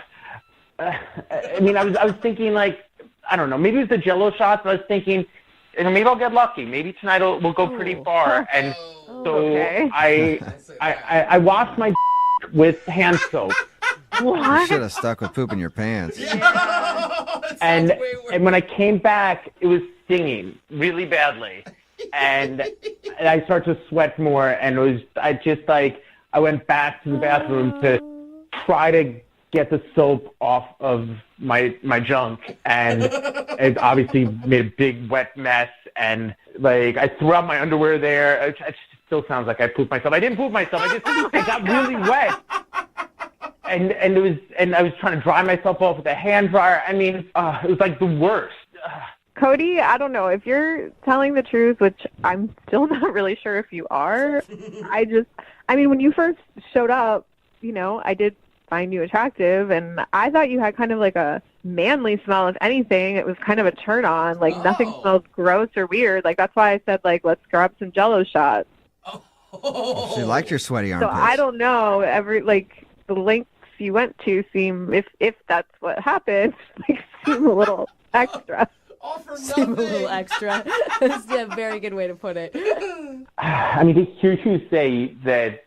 [SPEAKER 8] mean, I was thinking, like, I don't know, maybe it was the Jello shots. But I was thinking, maybe I'll get lucky. Maybe tonight we'll go pretty far. And so I washed my with hand soap.
[SPEAKER 2] What? You should have stuck with poop in your pants.
[SPEAKER 8] And when I came back, it was stinging really badly, and I started to sweat more. And I went back to the bathroom to try to get the soap off of my junk, and it obviously made a big wet mess. And like I threw out my underwear there. It still sounds like I pooped myself. I didn't poop myself. I got really wet. And I was trying to dry myself off with a hand dryer. I mean, it was like the worst.
[SPEAKER 11] Cody, I don't know if you're telling the truth, which I'm still not really sure if you are. I mean, when you first showed up, I did find you attractive, and I thought you had kind of like a manly smell. If anything, it was kind of a turn on. Like nothing smells gross or weird. Like that's why I said like let's grab some Jello shots.
[SPEAKER 2] She liked your sweaty armpits.
[SPEAKER 11] So I don't know. The lengths you went to seem, if that's what happened, seem a little extra.
[SPEAKER 3] Seem a little extra. That's a very good way to put it.
[SPEAKER 8] I mean, to hear you say that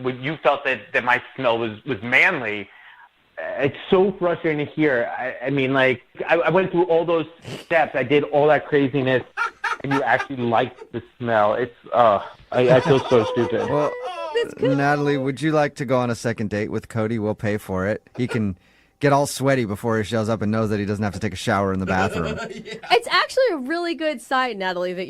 [SPEAKER 8] when you felt that my smell was manly, it's so frustrating to hear. I mean, like, I went through all those steps. I did all that craziness, and you actually liked the smell. It's, I feel so stupid.
[SPEAKER 2] Well, Natalie, would you like to go on a second date with Cody? We'll pay for it. He can get all sweaty before he shows up and knows that he doesn't have to take a shower in the bathroom.
[SPEAKER 3] It's actually a really good sign, Natalie, that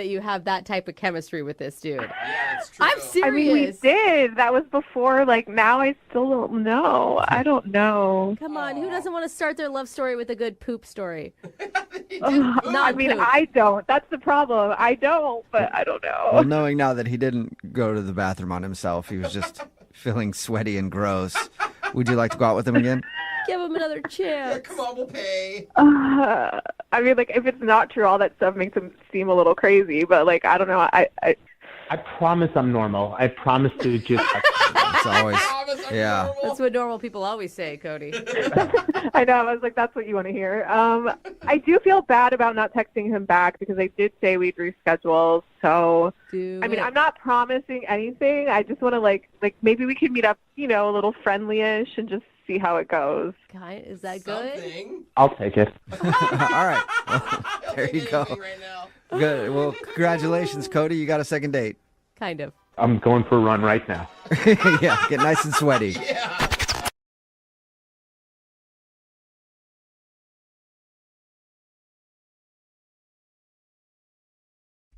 [SPEAKER 3] you have that type of chemistry with this dude.
[SPEAKER 5] Yeah, it's true.
[SPEAKER 3] I'm serious.
[SPEAKER 11] I mean, we did. That was before. Like, now I still don't know. I don't know.
[SPEAKER 3] Come on, who doesn't want to start their love story with a good poop story?
[SPEAKER 11] I mean, I don't. That's the problem. I don't, but I don't know.
[SPEAKER 2] Well, knowing now that he didn't go to the bathroom on himself, he was just feeling sweaty and gross. Would you like to go out with him again?
[SPEAKER 3] Give him another chance.
[SPEAKER 5] Come on, we'll pay.
[SPEAKER 11] I mean, like, if it's not true, all that stuff makes him seem a little crazy. But, like, I don't know.
[SPEAKER 8] I promise I'm normal. I promise to just...
[SPEAKER 2] It's always... Yeah.
[SPEAKER 3] That's what normal people always say, Cody.
[SPEAKER 11] I know. I was like, that's what you want to hear. I do feel bad about not texting him back because I did say we'd reschedule. So, I mean, I'm not promising anything. I just want to, like maybe we can meet up, a little friendly-ish and just see how it goes.
[SPEAKER 3] Is that good?
[SPEAKER 8] I'll take it.
[SPEAKER 2] All right. Well, there you go. Good. Well, congratulations, Cody. You got a second date.
[SPEAKER 3] Kind of.
[SPEAKER 8] I'm going for a run right now.
[SPEAKER 2] Yeah, get nice and sweaty.
[SPEAKER 5] Yeah.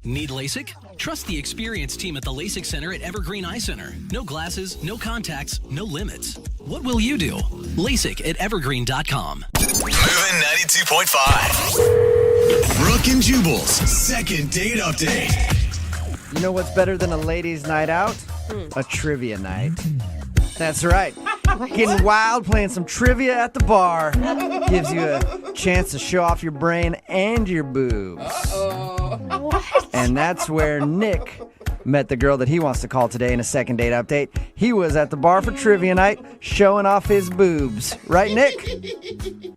[SPEAKER 12] Need LASIK? Trust the experienced team at the LASIK Center at Evergreen Eye Center. No glasses, no contacts, no limits. What will you do? LASIK at evergreen.com.
[SPEAKER 1] Moving 92.5. Brooke and Jubal's second date update.
[SPEAKER 2] You know what's better than a ladies' night out? A trivia night. That's right. Getting wild, playing some trivia at the bar gives you a chance to show off your brain and your boobs.
[SPEAKER 3] What?
[SPEAKER 2] And that's where Nick met the girl that he wants to call today in a second date update. He was at the bar for trivia night showing off his boobs. Right, Nick?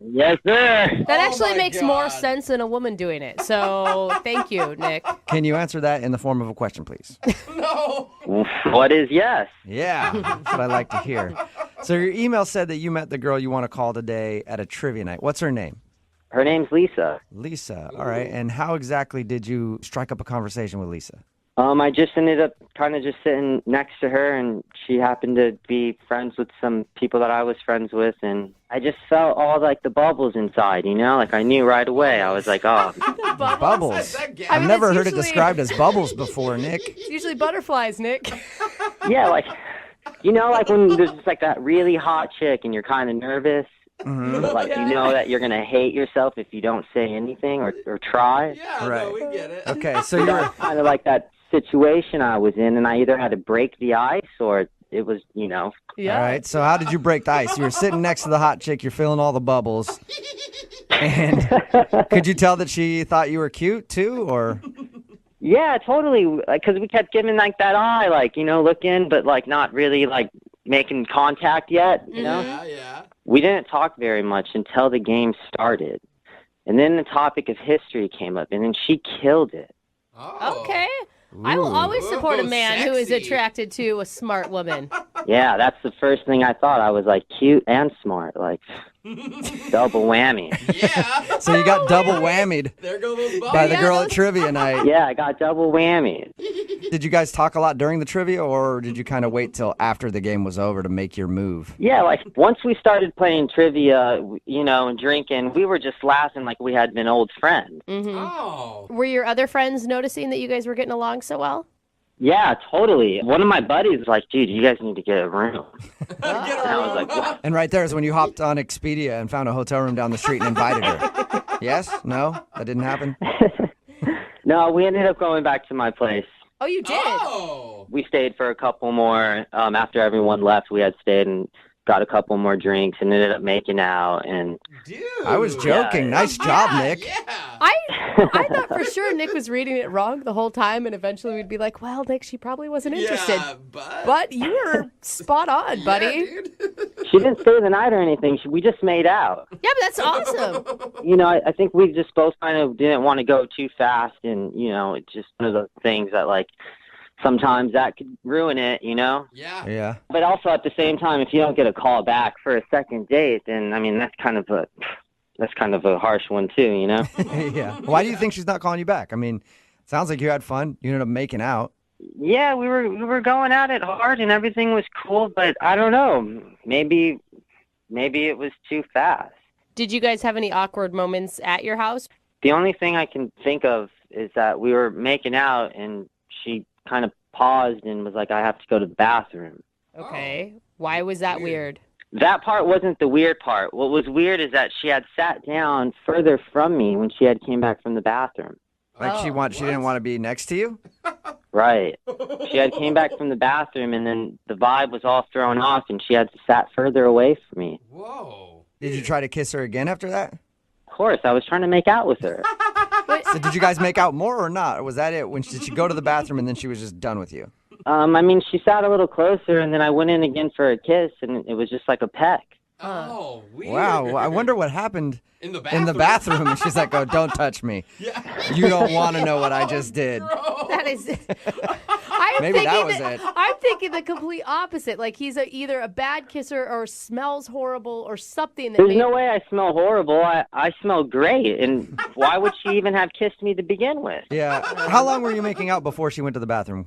[SPEAKER 22] Yes, sir.
[SPEAKER 3] That actually makes more sense than a woman doing it. So thank you, Nick.
[SPEAKER 2] Can you answer that in the form of a question, please?
[SPEAKER 22] What is yes?
[SPEAKER 2] Yeah, that's what I like to hear. So your email said that you met the girl you want to call today at a trivia night. What's her name?
[SPEAKER 22] Her name's Lisa.
[SPEAKER 2] Lisa. All right. And how exactly did you strike up a conversation with Lisa?
[SPEAKER 22] I just ended up kind of just sitting next to her, and she happened to be friends with some people that I was friends with, and I just felt all like the bubbles inside, you know? Like I knew right away. I was like, oh.
[SPEAKER 2] Bubbles. I've never heard it described as bubbles before, Nick.
[SPEAKER 3] It's usually butterflies, Nick.
[SPEAKER 22] Yeah, like, you know, like when there's just like that really hot chick and you're kind of nervous.
[SPEAKER 2] Mm-hmm.
[SPEAKER 22] But like you know that you're gonna hate yourself if you don't say anything or try.
[SPEAKER 5] Yeah,
[SPEAKER 2] right.
[SPEAKER 5] no, we get it.
[SPEAKER 2] Okay, so you're
[SPEAKER 22] kind of like that situation I was in, and I either had to break the ice or it was, you know.
[SPEAKER 2] Yeah. All right, so how did you break the ice? You were sitting next to the hot chick, you're feeling all the bubbles. And could you tell that she thought you were cute too, or?
[SPEAKER 22] Yeah, totally. Because we kept giving like that eye, like, you know, looking, but like not really like making contact yet, you know?
[SPEAKER 5] Yeah.
[SPEAKER 22] We didn't talk very much until the game started. And then the topic of history came up, and then she killed it.
[SPEAKER 3] Okay. I will always support a man who is attracted to a smart woman.
[SPEAKER 22] Yeah, that's the first thing I thought. I was like cute and smart, like double whammy.
[SPEAKER 5] Yeah.
[SPEAKER 2] So you got double whammied
[SPEAKER 5] There go those bubbles.
[SPEAKER 2] by the girl at trivia night.
[SPEAKER 22] Yeah, I got double whammy.
[SPEAKER 2] Did you guys talk a lot during the trivia, or did you kind of wait till after the game was over to make your move?
[SPEAKER 22] Yeah, like once we started playing trivia, you know, and drinking, we were just laughing like we had been old friends.
[SPEAKER 3] Mm-hmm.
[SPEAKER 5] Oh.
[SPEAKER 3] Were your other friends noticing that you guys were getting along so well?
[SPEAKER 22] Yeah, totally. One of my buddies was like, dude, you guys need to get a room. And I was like, what?
[SPEAKER 2] And right there is when you hopped on Expedia and found a hotel room down the street and invited her. Yes? No? That didn't happen?
[SPEAKER 22] No, we ended up going back to my place.
[SPEAKER 3] Oh, you did?
[SPEAKER 5] Oh.
[SPEAKER 22] We stayed for a couple more. After everyone left, we had stayed and got a couple more drinks and ended up making out. And
[SPEAKER 5] Dude.
[SPEAKER 2] I was joking. Nice job, Nick.
[SPEAKER 5] Yeah.
[SPEAKER 3] I thought for sure Nick was reading it wrong the whole time, and eventually we'd be like, well, Nick, she probably wasn't interested.
[SPEAKER 5] Yeah,
[SPEAKER 3] But you were spot on, buddy.
[SPEAKER 5] Yeah, dude.
[SPEAKER 22] she didn't stay the night or anything. We just made out.
[SPEAKER 3] Yeah, but that's awesome.
[SPEAKER 22] You know, I think we just both kind of didn't want to go too fast. And, you know, it's just one of those things that, like, sometimes that could ruin it, you know?
[SPEAKER 5] Yeah.
[SPEAKER 2] Yeah.
[SPEAKER 22] But also at the same time, if you don't get a call back for a second date, then, I mean, that's kind of a harsh one too, you know?
[SPEAKER 2] Yeah. Why do you think she's not calling you back? I mean, it sounds like you had fun. You ended up making out.
[SPEAKER 22] Yeah, we were going at it hard and everything was cool, but I don't know. Maybe it was too fast.
[SPEAKER 3] Did you guys have any awkward moments at your house?
[SPEAKER 22] The only thing I can think of is that we were making out and she kind of paused and was like, I have to go to the bathroom.
[SPEAKER 3] Okay. Why was that weird?
[SPEAKER 22] That part wasn't the weird part. What was weird is that she had sat down further from me when she had came back from the bathroom.
[SPEAKER 2] Like she didn't want to be next to you?
[SPEAKER 22] Right. She had came back from the bathroom and then the vibe was all thrown off and she had sat further away from me.
[SPEAKER 5] Whoa.
[SPEAKER 2] Did you try to kiss her again after that?
[SPEAKER 22] Of course, I was trying to make out with her.
[SPEAKER 2] So did you guys make out more or not? Or was that it? Did she go to the bathroom and then she was just done with you?
[SPEAKER 22] I mean, she sat a little closer, and then I went in again for a kiss, and it was just like a peck.
[SPEAKER 5] Oh, weird.
[SPEAKER 2] Wow. I wonder what happened
[SPEAKER 5] in the
[SPEAKER 2] bathroom. And she's like, oh, don't touch me.
[SPEAKER 5] Yeah.
[SPEAKER 2] You don't want to know what I just did.
[SPEAKER 3] That is
[SPEAKER 2] Maybe that was it.
[SPEAKER 3] I'm thinking the complete opposite. Like he's either a bad kisser or smells horrible or something.
[SPEAKER 22] There's no way I smell horrible. I smell great. And why would she even have kissed me to begin with?
[SPEAKER 2] Yeah. How long were you making out before she went to the bathroom?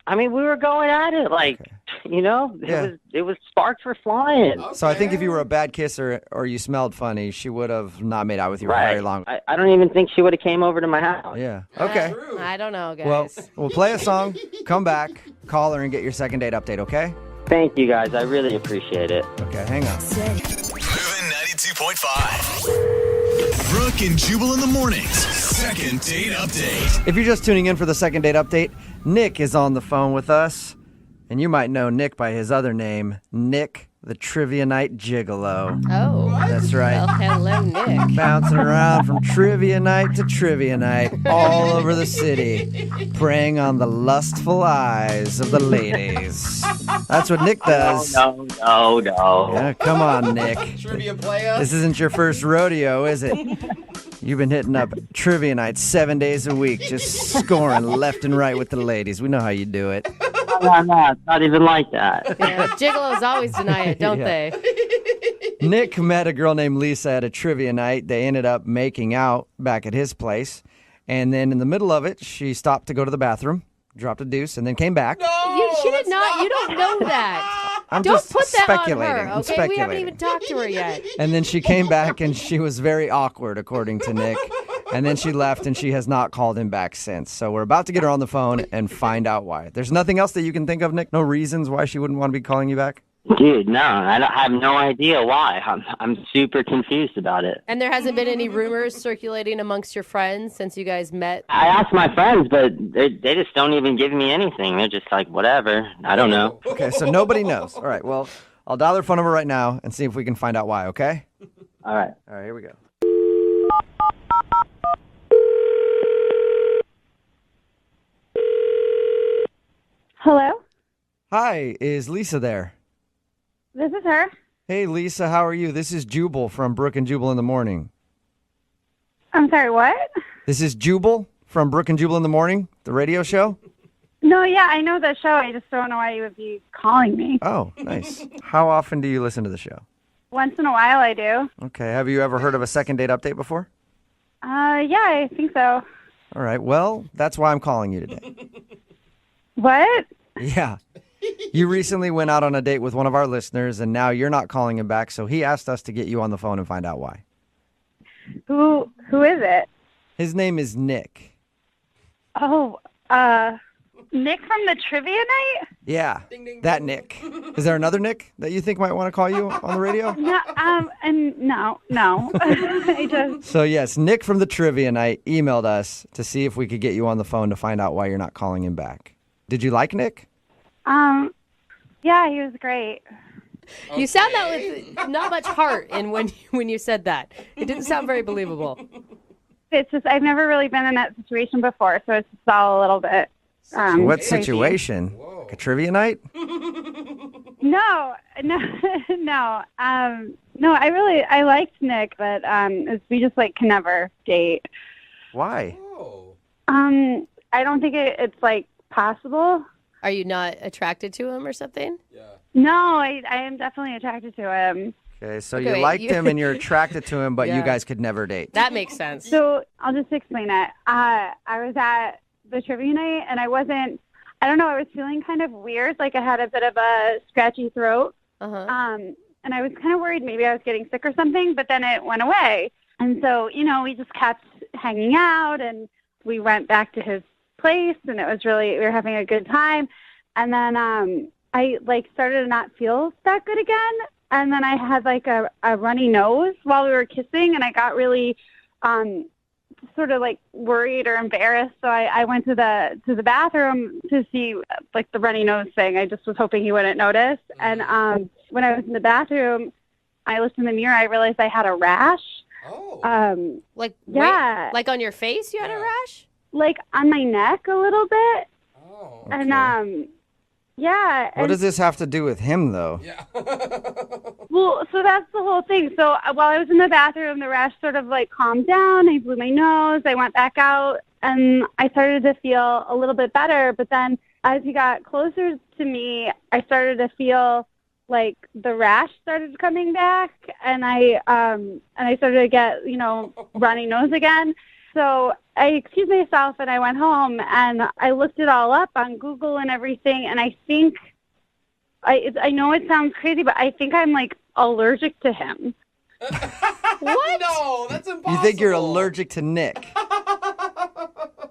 [SPEAKER 22] I mean, we were going at it like it was sparks were flying.
[SPEAKER 2] So I think if you were a bad kisser or you smelled funny, she would have not made out with you for very long.
[SPEAKER 22] I don't even think she would have came over to my house.
[SPEAKER 2] Yeah. Okay.
[SPEAKER 3] I don't know, guys.
[SPEAKER 2] Well, we'll play a song, come back, call her, and get your second date update, okay?
[SPEAKER 22] Thank you, guys. I really appreciate it.
[SPEAKER 2] Okay, hang on.
[SPEAKER 1] Moving 92.5. Brooke and Jubal in the mornings. Second date update.
[SPEAKER 2] If you're just tuning in for the second date update, Nick is on the phone with us. And you might know Nick by his other name, Nick the Trivia Night Gigolo.
[SPEAKER 3] Oh.
[SPEAKER 2] That's right.
[SPEAKER 3] Well, hello, Nick.
[SPEAKER 2] Bouncing around from trivia night to trivia night all over the city, preying on the lustful eyes of the ladies. That's what Nick does.
[SPEAKER 22] No.
[SPEAKER 2] Yeah, come on, Nick.
[SPEAKER 5] Trivia playa.
[SPEAKER 2] This isn't your first rodeo, is it? You've been hitting up trivia nights 7 days a week, just scoring left and right with the ladies. We know how you do it.
[SPEAKER 22] No, it's not even like that.
[SPEAKER 3] Yeah, gigolos always deny it, don't they?
[SPEAKER 2] Nick met a girl named Lisa at a trivia night. They ended up making out back at his place. And then in the middle of it, she stopped to go to the bathroom, dropped a deuce, and then came back.
[SPEAKER 3] She did not. You don't know that.
[SPEAKER 2] I'm
[SPEAKER 3] Don't
[SPEAKER 2] just
[SPEAKER 3] put that
[SPEAKER 2] speculating.
[SPEAKER 3] on her,
[SPEAKER 2] I'm
[SPEAKER 3] okay? We haven't
[SPEAKER 2] speculating.
[SPEAKER 3] even talked to her yet.
[SPEAKER 2] And then she came back, and she was very awkward, according to Nick. And then she left, and she has not called him back since. So we're about to get her on the phone and find out why. There's nothing else that you can think of, Nick? No reasons why she wouldn't want to be calling you back?
[SPEAKER 22] Dude, no, I have no idea why. I'm super confused about it.
[SPEAKER 3] And there hasn't been any rumors circulating amongst your friends since you guys met?
[SPEAKER 22] I asked my friends, but they just don't even give me anything. They're just like, whatever. I don't know.
[SPEAKER 2] Okay, so nobody knows. All right, well, I'll dial their phone number right now and see if we can find out why, okay?
[SPEAKER 22] All right.
[SPEAKER 2] All right, here we go.
[SPEAKER 10] Hello?
[SPEAKER 2] Hi, is Lisa there?
[SPEAKER 10] This is her.
[SPEAKER 2] Hey, Lisa, how are you? This is Jubal from Brooke and Jubal in the Morning.
[SPEAKER 10] I'm sorry, what?
[SPEAKER 2] This is Jubal from Brooke and Jubal in the Morning, the radio show.
[SPEAKER 10] No, yeah, I know the show. I just don't know why you would be calling me.
[SPEAKER 2] Oh, nice. How often do you listen to the show?
[SPEAKER 10] Once in a while I do.
[SPEAKER 2] Okay, have you ever heard of a second date update before?
[SPEAKER 10] Yeah, I think so.
[SPEAKER 2] All right, well, that's why I'm calling you today.
[SPEAKER 10] What?
[SPEAKER 2] Yeah. You recently went out on a date with one of our listeners, and now you're not calling him back, so he asked us to get you on the phone and find out why.
[SPEAKER 10] Who is it?
[SPEAKER 2] His name is Nick.
[SPEAKER 10] Oh, Nick from the trivia night?
[SPEAKER 2] Yeah, that Nick. Is there another Nick that you think might want to call you on the radio?
[SPEAKER 10] No, and no. I just
[SPEAKER 2] So yes, Nick from the trivia night emailed us to see if we could get you on the phone to find out why you're not calling him back. Did you like Nick?
[SPEAKER 10] yeah, he was great.
[SPEAKER 3] You sound that with not much heart in when you said that. It didn't sound very believable.
[SPEAKER 10] It's just I've never really been in that situation before, so it's just all a little bit
[SPEAKER 2] What
[SPEAKER 10] crazy.
[SPEAKER 2] situation? Like a trivia night?
[SPEAKER 10] No. I liked Nick, but we just like can never date.
[SPEAKER 2] Why?
[SPEAKER 10] I don't think it's like possible.
[SPEAKER 3] Are you not attracted to him or something?
[SPEAKER 10] No, I am definitely attracted to him.
[SPEAKER 2] Okay, so
[SPEAKER 3] Okay,
[SPEAKER 2] you
[SPEAKER 3] wait,
[SPEAKER 2] liked
[SPEAKER 3] you-
[SPEAKER 2] him and you're attracted to him, but you
[SPEAKER 3] Yeah.
[SPEAKER 2] guys could never date.
[SPEAKER 3] That makes sense.
[SPEAKER 10] So I'll just explain it. I was at the trivia night, and I was feeling kind of weird, like I had a bit of a scratchy throat.
[SPEAKER 3] Uh-huh.
[SPEAKER 10] And I was kind of worried maybe I was getting sick or something, but then it went away. And so, we just kept hanging out, and we went back to his place, and we were having a good time. And then I started to not feel that good again. And then I had like a runny nose while we were kissing, and I got really sort of like worried or embarrassed. So I went to the bathroom to see like the runny nose thing. I just was hoping he wouldn't notice. And when I was in the bathroom, I looked in the mirror. I realized I had a rash.
[SPEAKER 3] Like
[SPEAKER 10] yeah,
[SPEAKER 3] like on your face, you had a rash?
[SPEAKER 10] like on my neck a little bit.
[SPEAKER 2] Okay.
[SPEAKER 10] And yeah.
[SPEAKER 2] What does this have to do with him, though?
[SPEAKER 10] Well, so that's the whole thing. So while I was in the bathroom, the rash sort of like calmed down. I blew my nose. I went back out, and I started to feel a little bit better. But then as he got closer to me, I started to feel like the rash started coming back, and I started to get, runny nose again. So I excused myself, and I went home, and I looked it all up on Google and everything, and I think I know it sounds crazy, but I think I'm like allergic to him.
[SPEAKER 3] What?
[SPEAKER 5] No, that's impossible.
[SPEAKER 2] You think you're allergic to Nick?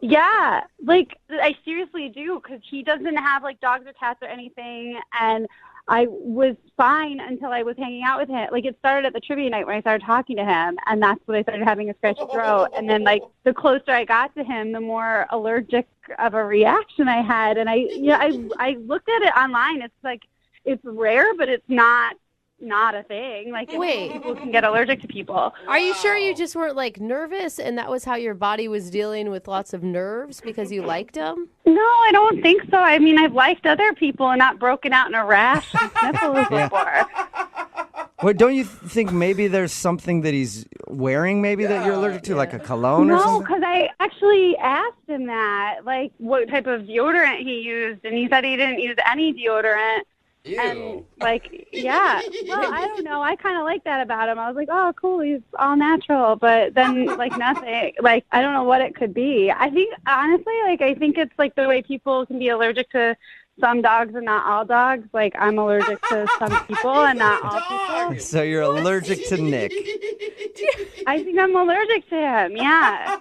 [SPEAKER 10] Yeah, like I seriously do, because he doesn't have like dogs or cats or anything, and I was fine until I was hanging out with him. Like it started at the trivia night when I started talking to him, and that's when I started having a scratchy throat. And then like the closer I got to him, the more allergic of a reaction I had. And I looked at it online. It's like it's rare, but it's not a thing. Like people can get allergic to people.
[SPEAKER 3] Are you sure you just weren't like nervous and that was how your body was dealing with lots of nerves because you liked him?
[SPEAKER 10] No, I don't think so. I mean, I've liked other people and not broken out in a rash and sniffles before.
[SPEAKER 2] Well, don't you think maybe there's something that he's wearing maybe that you're allergic to, like a cologne or
[SPEAKER 10] No,
[SPEAKER 2] something?
[SPEAKER 10] because I actually asked him that, like what type of deodorant he used, and he said he didn't use any deodorant.
[SPEAKER 5] Ew.
[SPEAKER 10] And like, yeah, well, I don't know. I kind of like that about him. I was like, oh, cool, he's all natural. But then, like, nothing. Like, I don't know what it could be. I think, honestly, I think it's like the way people can be allergic to some dogs and not all dogs. Like, I'm allergic to some people and not all people.
[SPEAKER 2] So you're allergic to Nick.
[SPEAKER 10] I think I'm allergic to him, yeah.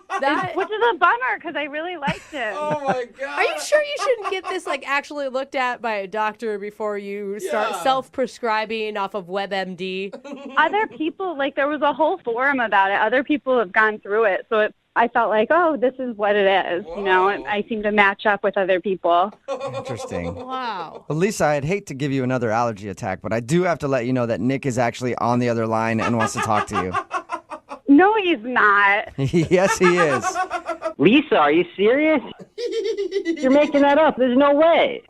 [SPEAKER 10] Which is a bummer because I really liked him.
[SPEAKER 5] Oh, my God.
[SPEAKER 3] Are you sure you shouldn't get this like actually looked at by a doctor before you start self-prescribing off of WebMD?
[SPEAKER 10] Other people, like there was a whole forum about it. Other people have gone through it. So I felt like, oh, this is what it is. Whoa. You know, I seem to match up with other people.
[SPEAKER 2] Interesting.
[SPEAKER 3] Wow.
[SPEAKER 2] Well, Lisa, I'd hate to give you another allergy attack, but I do have to let you know that Nick is actually on the other line and wants to talk to you.
[SPEAKER 10] No, he's not.
[SPEAKER 2] Yes, he is.
[SPEAKER 22] Lisa, are you serious? You're making that up. There's no way.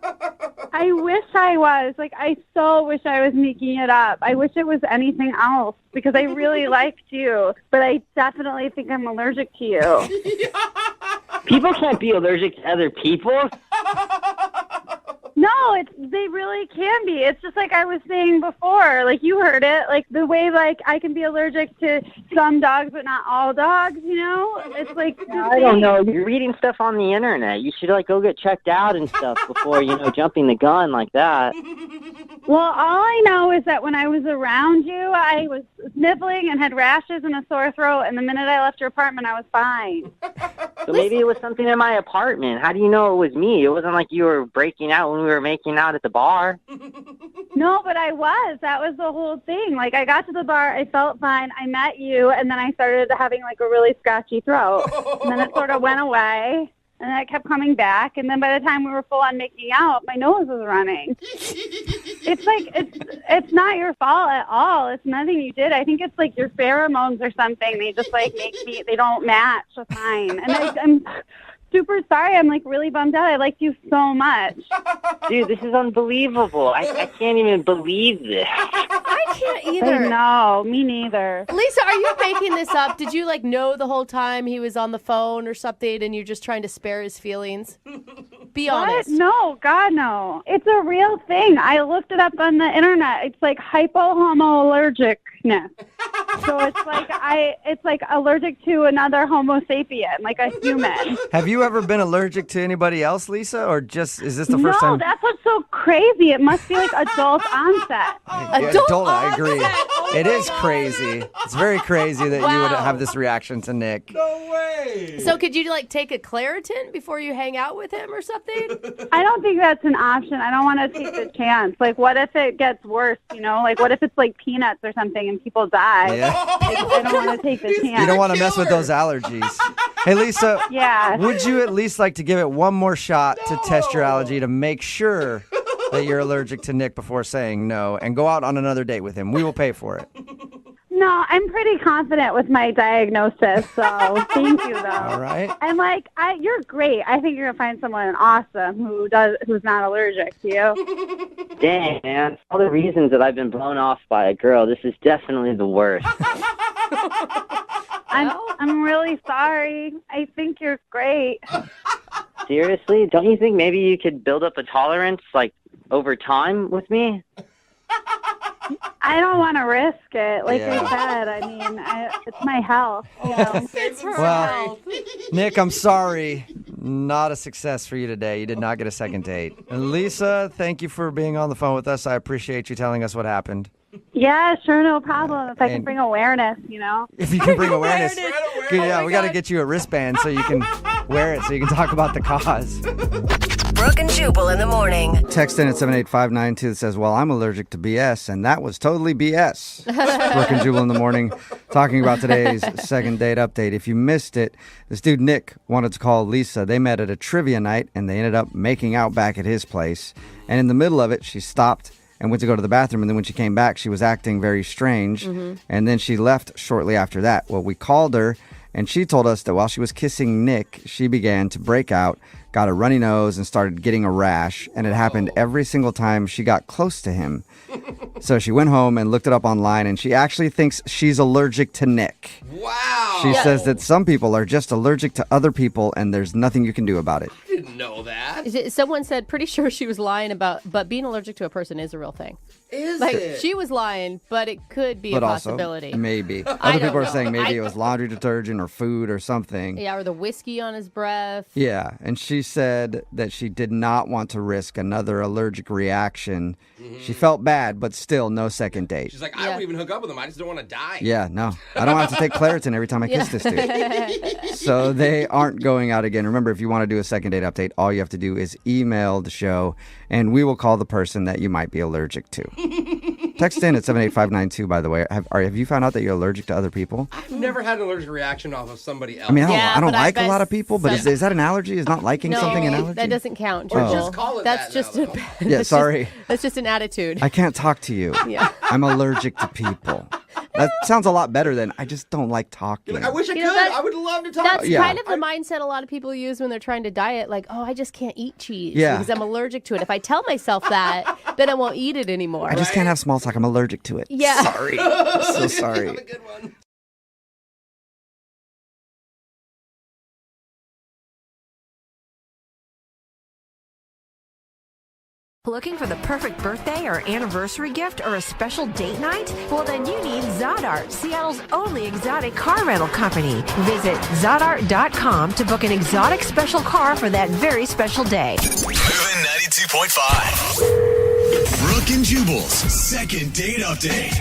[SPEAKER 10] I wish I was. Like, I so wish I was making it up. I wish it was anything else because I really liked you. But I definitely think I'm allergic to you.
[SPEAKER 22] People can't be allergic to other people.
[SPEAKER 10] No, they really can be. It's just like I was saying before. Like, you heard it. Like, the way, like, I can be allergic to some dogs but not all dogs, you know? It's like...
[SPEAKER 22] I don't know. You're reading stuff on the internet. You should, like, go get checked out and stuff before, jumping the gun like that.
[SPEAKER 10] Well, all I know is that when I was around you, I was sniffling and had rashes and a sore throat, and the minute I left your apartment, I was fine.
[SPEAKER 22] So maybe it was something in my apartment. How do you know it was me? It wasn't like you were breaking out when we were making out at the bar.
[SPEAKER 10] No, but I was. That was the whole thing. Like, I got to the bar, I felt fine, I met you, and then I started having, like, a really scratchy throat. And then it sort of went away. And then it kept coming back, and then by the time we were full on making out, my nose was running. It's like, it's not your fault at all. It's nothing you did. I think it's like your pheromones or something. They just like they don't match with mine. And I'm super sorry. I'm like really bummed out. I liked you so much.
[SPEAKER 22] Dude, this is unbelievable. I can't even believe this.
[SPEAKER 3] I can't either.
[SPEAKER 10] No, me neither.
[SPEAKER 3] Lisa, are you making this up? Did you like know the whole time he was on the phone or something and you're just trying to spare his feelings? Be honest.
[SPEAKER 10] No, God, no. It's a real thing. I looked it up on the internet. It's like hypohomoallergicness. So it's like allergic to another Homo sapien, like a human.
[SPEAKER 2] Have you ever been allergic to anybody else, Lisa, or just is this the first time?
[SPEAKER 10] No, that's what's so crazy. It must be like adult onset.
[SPEAKER 2] Adult I agree. Oh, it is crazy. It's very crazy that you would have this reaction to Nick.
[SPEAKER 5] No way.
[SPEAKER 3] So could you like take a Claritin before you hang out with him or something?
[SPEAKER 10] I don't think that's an option. I don't want to take the chance. Like, what if it gets worse, Like, what if it's like peanuts or something and people die?
[SPEAKER 2] Yeah.
[SPEAKER 10] I don't want to take the chance.
[SPEAKER 2] You don't want to mess with those allergies. Hey, Lisa,
[SPEAKER 10] yeah.
[SPEAKER 2] Would you at least like to give it one more shot to test your allergy to make sure that you're allergic to Nick before saying no and go out on another date with him? We will pay for it.
[SPEAKER 10] No, I'm pretty confident with my diagnosis, so thank you, though.
[SPEAKER 2] All right.
[SPEAKER 10] And you're great. I think you're gonna find someone awesome who's not allergic to you.
[SPEAKER 22] Dang, man! All the reasons that I've been blown off by a girl, this is definitely the worst.
[SPEAKER 10] I'm really sorry. I think you're great.
[SPEAKER 22] Seriously, don't you think maybe you could build up a tolerance like over time with me?
[SPEAKER 10] I don't want to risk it. Like
[SPEAKER 2] Yeah.
[SPEAKER 10] I said, I mean, it's my health. You know?
[SPEAKER 3] It's her
[SPEAKER 2] Well,
[SPEAKER 3] health.
[SPEAKER 2] Nick, I'm sorry. Not a success for you today. You did not get a second date. And Lisa, thank you for being on the phone with us. I appreciate you telling us what happened.
[SPEAKER 10] Yeah, sure, no problem. If I
[SPEAKER 2] And-
[SPEAKER 10] can bring awareness, you know.
[SPEAKER 2] If you can bring awareness.
[SPEAKER 3] Oh
[SPEAKER 2] Yeah,
[SPEAKER 3] my
[SPEAKER 2] we got to
[SPEAKER 3] God.
[SPEAKER 2] get you a wristband so you can wear it so you can talk about the cause.
[SPEAKER 7] Brooke and Jubal in the morning.
[SPEAKER 2] Text in at 78592 that says, well, I'm allergic to BS, and that was totally BS. Brooke and Jubal in the morning talking about today's second date update. If you missed it, this dude Nick wanted to call Lisa. They met at a trivia night, and they ended up making out back at his place. And in the middle of it, she stopped and went to go to the bathroom, and then when she came back, she was acting very strange, and then she left shortly after that. Well, we called her, and she told us that while she was kissing Nick, she began to break out, got a runny nose, and started getting a rash, and it happened every single time she got close to him. So she went home and looked it up online, and she actually thinks she's allergic to Nick.
[SPEAKER 5] Wow.
[SPEAKER 2] She says that some people are just allergic to other people, and there's nothing you can do about it.
[SPEAKER 5] I didn't know that.
[SPEAKER 3] Someone said, pretty sure she was lying but being allergic to a person is a real thing.
[SPEAKER 5] Is
[SPEAKER 3] Like,
[SPEAKER 5] it?
[SPEAKER 3] she was lying, but it could be
[SPEAKER 2] But
[SPEAKER 3] a
[SPEAKER 2] also,
[SPEAKER 3] possibility.
[SPEAKER 2] maybe.
[SPEAKER 3] I
[SPEAKER 2] Other
[SPEAKER 3] don't
[SPEAKER 2] people are
[SPEAKER 3] know.
[SPEAKER 2] saying maybe it was laundry detergent or food or something.
[SPEAKER 3] Yeah, or the whiskey on his breath.
[SPEAKER 2] Yeah, and she said that she did not want to risk another allergic reaction. She felt bad, but still no second date.
[SPEAKER 5] She's like, I won't even hook up with him. I just don't want to die.
[SPEAKER 2] Yeah, no. I don't have to take Claritin every time I kiss this dude. So they aren't going out again. Remember, if you want to do a second date update, all you have to do is email the show, and we will call the person that you might be allergic to. Text in at 78592, by the way. Have you found out that you're allergic to other people?
[SPEAKER 5] I've never had an allergic reaction off of somebody else.
[SPEAKER 2] I mean, I
[SPEAKER 3] Yeah,
[SPEAKER 2] don't
[SPEAKER 3] but I
[SPEAKER 2] like a
[SPEAKER 3] bet
[SPEAKER 2] lot of people, but
[SPEAKER 3] some-
[SPEAKER 2] is that an allergy? Is not liking
[SPEAKER 3] No,
[SPEAKER 2] something an allergy?
[SPEAKER 3] that doesn't count,
[SPEAKER 2] Or
[SPEAKER 3] Jubal.
[SPEAKER 2] just
[SPEAKER 5] call it
[SPEAKER 3] That's
[SPEAKER 5] that
[SPEAKER 3] just
[SPEAKER 5] now,
[SPEAKER 3] a
[SPEAKER 5] though.
[SPEAKER 2] Yeah,
[SPEAKER 3] that's
[SPEAKER 2] sorry.
[SPEAKER 3] That's just an attitude.
[SPEAKER 2] I can't talk to you.
[SPEAKER 3] Yeah.
[SPEAKER 2] I'm allergic to people. That sounds a lot better than I just don't like talking.
[SPEAKER 5] Like, I wish I
[SPEAKER 3] You
[SPEAKER 5] could.
[SPEAKER 3] know, that-
[SPEAKER 5] I would love to talk.
[SPEAKER 3] That's
[SPEAKER 2] Yeah.
[SPEAKER 3] kind of the mindset a lot of people use when they're trying to diet. Like, oh, I just can't eat cheese
[SPEAKER 2] Yeah.
[SPEAKER 3] because I'm allergic to it. If I tell myself that, then I won't eat it anymore.
[SPEAKER 2] I just can't have small talk. I'm allergic to it.
[SPEAKER 3] Yeah.
[SPEAKER 2] Sorry. So sorry.
[SPEAKER 5] Have a good one.
[SPEAKER 13] Looking for the perfect birthday or anniversary gift or a special date night? Well, then you need Zodart, Seattle's only exotic car rental company. Visit Zodart.com to book an exotic special car for that very special day.
[SPEAKER 1] Moving 92.5. Brooke and Jubal's second date update.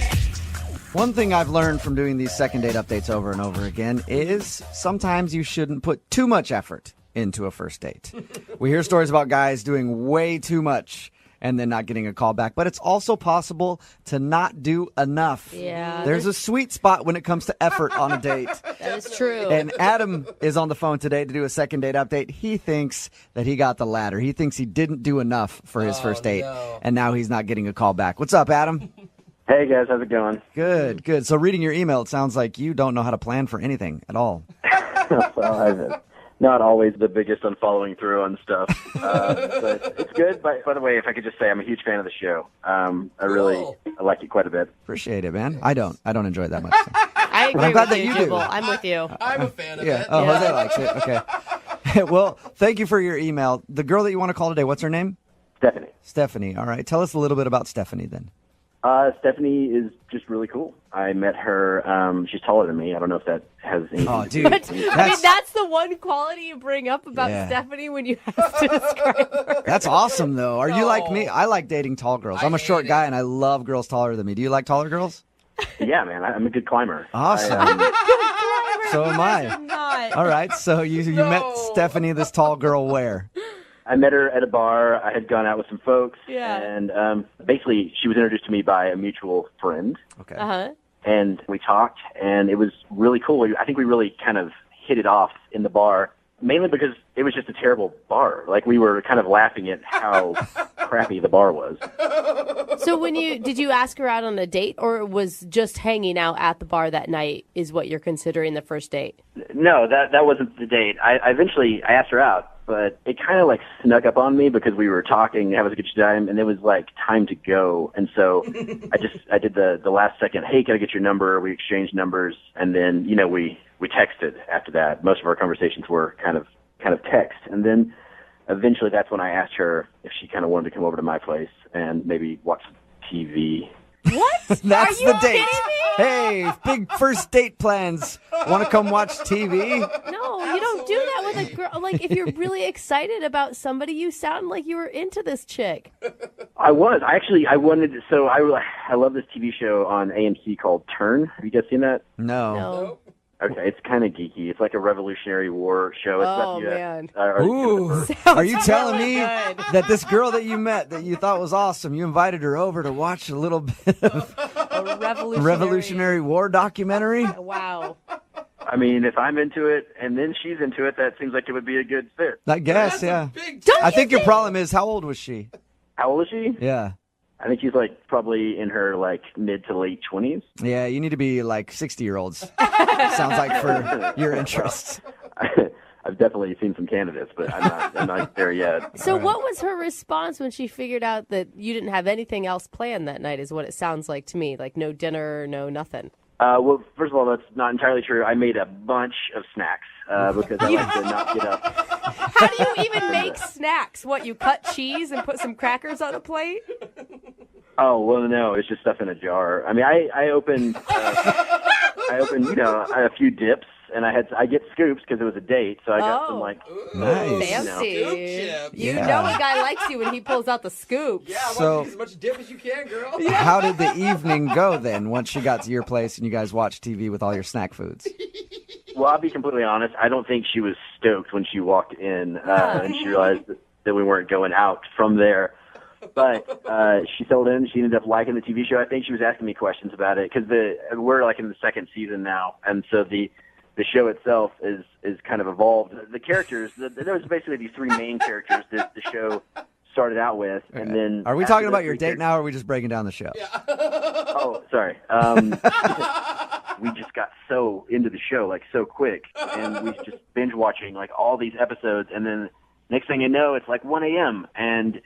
[SPEAKER 2] One thing I've learned from doing these second date updates over and over again is sometimes you shouldn't put too much effort into a first date. We hear stories about guys doing way too much and then not getting a call back, but it's also possible to not do enough.
[SPEAKER 3] Yeah.
[SPEAKER 2] There's a sweet spot when it comes to effort on a date.
[SPEAKER 3] That is true.
[SPEAKER 2] And Adam is on the phone today to do a second date update. He thinks that he got the latter. He thinks he didn't do enough for his first date, and now he's not getting a call back. What's up, Adam?
[SPEAKER 16] Hey guys, how's it going?
[SPEAKER 2] Good, good. So reading your email, it sounds like you don't know how to plan for anything at all.
[SPEAKER 16] Well, I'm not always the biggest on following through on stuff, but it's good. By the way, if I could just say, I'm a huge fan of the show. I like it quite a bit.
[SPEAKER 2] Appreciate it, man. I don't enjoy it that much.
[SPEAKER 3] I agree
[SPEAKER 2] I'm glad
[SPEAKER 3] with
[SPEAKER 2] that
[SPEAKER 3] you,
[SPEAKER 2] you do.
[SPEAKER 3] Jubal. I'm with you.
[SPEAKER 5] I'm a fan of
[SPEAKER 2] Yeah.
[SPEAKER 5] it.
[SPEAKER 2] Oh, Jose likes it. Okay. Well, thank you for your email. The girl that you want to call today, what's her name?
[SPEAKER 16] Stephanie.
[SPEAKER 2] Stephanie. All right. Tell us a little bit about Stephanie then.
[SPEAKER 16] Stephanie is just really cool. I met her. She's taller than me. I don't know if that has anything
[SPEAKER 2] Oh,
[SPEAKER 16] to
[SPEAKER 2] dude.
[SPEAKER 16] do
[SPEAKER 3] But,
[SPEAKER 16] with
[SPEAKER 3] I mean, that's the one quality you bring up about
[SPEAKER 2] Yeah.
[SPEAKER 3] Stephanie when you have to describe her.
[SPEAKER 2] That's awesome, though. Are you like me? I like dating tall girls. I'm a short guy, and I love girls taller than me. Do you like taller girls?
[SPEAKER 16] Yeah, man. I'm a good climber.
[SPEAKER 2] Awesome. So am I.
[SPEAKER 3] Not.
[SPEAKER 2] All right. So you met Stephanie, this tall girl, where?
[SPEAKER 16] I met her at a bar. I had gone out with some folks,
[SPEAKER 3] Yeah.
[SPEAKER 16] and basically she was introduced to me by a mutual friend.
[SPEAKER 2] Okay.
[SPEAKER 3] Uh-huh.
[SPEAKER 16] And we talked, and it was really cool. I think we really kind of hit it off in the bar, mainly because it was just a terrible bar. Like, we were kind of laughing at how crappy the bar was.
[SPEAKER 3] So did you ask her out on a date, or it was just hanging out at the bar that night is what you're considering the first date?
[SPEAKER 16] No, that wasn't the date. I eventually asked her out, but it kind of like snuck up on me because we were talking, having a good time, and it was like time to go. And so I did the last second, hey, can I get your number? We exchanged numbers, and then, we texted after that. Most of our conversations were kind of text. And then eventually that's when I asked her if she kind of wanted to come over to my place and maybe watch TV.
[SPEAKER 3] What?
[SPEAKER 2] That's
[SPEAKER 3] Are you
[SPEAKER 2] the date.
[SPEAKER 3] kidding me?
[SPEAKER 2] Hey, big first date plans. Want to come watch TV?
[SPEAKER 3] No, you don't do that with a girl. Like, if you're really excited about somebody, you sound like you were into this chick.
[SPEAKER 16] I was. I wanted to, so I love this TV show on AMC called Turn. Have you guys seen that?
[SPEAKER 2] No.
[SPEAKER 16] Okay, it's kind of geeky. It's like a Revolutionary War show. It's about the,
[SPEAKER 3] man.
[SPEAKER 2] Ooh, are you telling me
[SPEAKER 3] good.
[SPEAKER 2] that this girl that you met that you thought was awesome, you invited her over to watch a little bit of
[SPEAKER 3] A
[SPEAKER 2] Revolutionary War documentary?
[SPEAKER 3] Wow.
[SPEAKER 16] I mean, if I'm into it and then she's into it, that seems like it would be a good fit.
[SPEAKER 2] I guess, yeah. I think your problem is, how old was she?
[SPEAKER 16] How old is she?
[SPEAKER 2] Yeah.
[SPEAKER 16] I think she's like probably in her like mid to late 20s.
[SPEAKER 2] Yeah, you need to be like 60-year-olds. Sounds like for your interests.
[SPEAKER 16] I've definitely seen some candidates, but I'm not there yet.
[SPEAKER 3] So what was her response when she figured out that you didn't have anything else planned that night, is what it sounds like to me. Like no dinner, no nothing.
[SPEAKER 16] Well, first of all, that's not entirely true. I made a bunch of snacks because I like to not get up.
[SPEAKER 3] How do you even make snacks? What, you cut cheese and put some crackers on a plate?
[SPEAKER 16] Oh, well, no, it's just stuff in a jar. I mean, I opened, a few dips, and I get scoops because it was a date, so I got some, like...
[SPEAKER 2] Nice.
[SPEAKER 3] Fancy. You
[SPEAKER 2] Yeah.
[SPEAKER 3] know a guy likes you when he pulls out the scoop.
[SPEAKER 5] Yeah, I
[SPEAKER 2] So-
[SPEAKER 5] want to use as much dip as you can, girl.
[SPEAKER 2] How did the evening go then, once she got to your place and you guys watched TV with all your snack foods?
[SPEAKER 16] Well, I'll be completely honest. I don't think she was stoked when she walked in and she realized that we weren't going out from there. But she settled in. She ended up liking the TV show. I think she was asking me questions about it because we're like in the second season now, and so the show itself is kind of evolved. The characters, there was basically these three main characters that the show started out with, and then
[SPEAKER 2] Are we
[SPEAKER 16] after
[SPEAKER 2] talking
[SPEAKER 16] the
[SPEAKER 2] about your
[SPEAKER 16] three
[SPEAKER 2] date now, or are we just breaking down the show?
[SPEAKER 16] Oh, sorry. We just got so into the show, like, so quick, and we just binge watching, like, all these episodes, and then next thing you know, it's like 1 a.m., and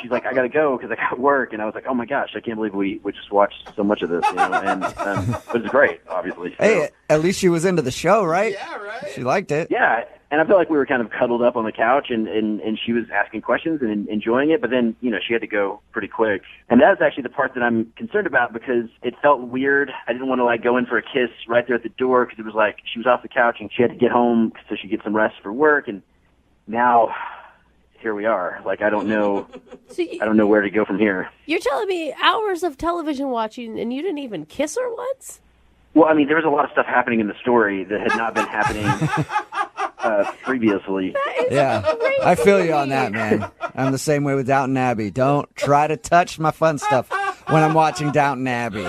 [SPEAKER 16] she's like, I gotta go because I got work, and I was like, oh my gosh, I can't believe we just watched so much of this, and it was great, obviously.
[SPEAKER 2] Hey, at least she was into the show, right? Yeah, right. She liked it.
[SPEAKER 16] Yeah, and I felt like we were kind of cuddled up on the couch, and she was asking questions and enjoying it, but then, she had to go pretty quick. And that's actually the part that I'm concerned about because it felt weird. I didn't want to, like, go in for a kiss right there at the door because it was like she was off the couch and she had to get home so she could get some rest for work, and now here we are. Like, I don't know where to go from here.
[SPEAKER 3] You're telling me hours of television watching and you didn't even kiss her once?
[SPEAKER 16] Well, I mean, there was a lot of stuff happening in the story that had not been happening previously.
[SPEAKER 2] Yeah, I feel you on that, man. I'm the same way with Downton Abbey. Don't try to touch my fun stuff when I'm watching Downton Abbey.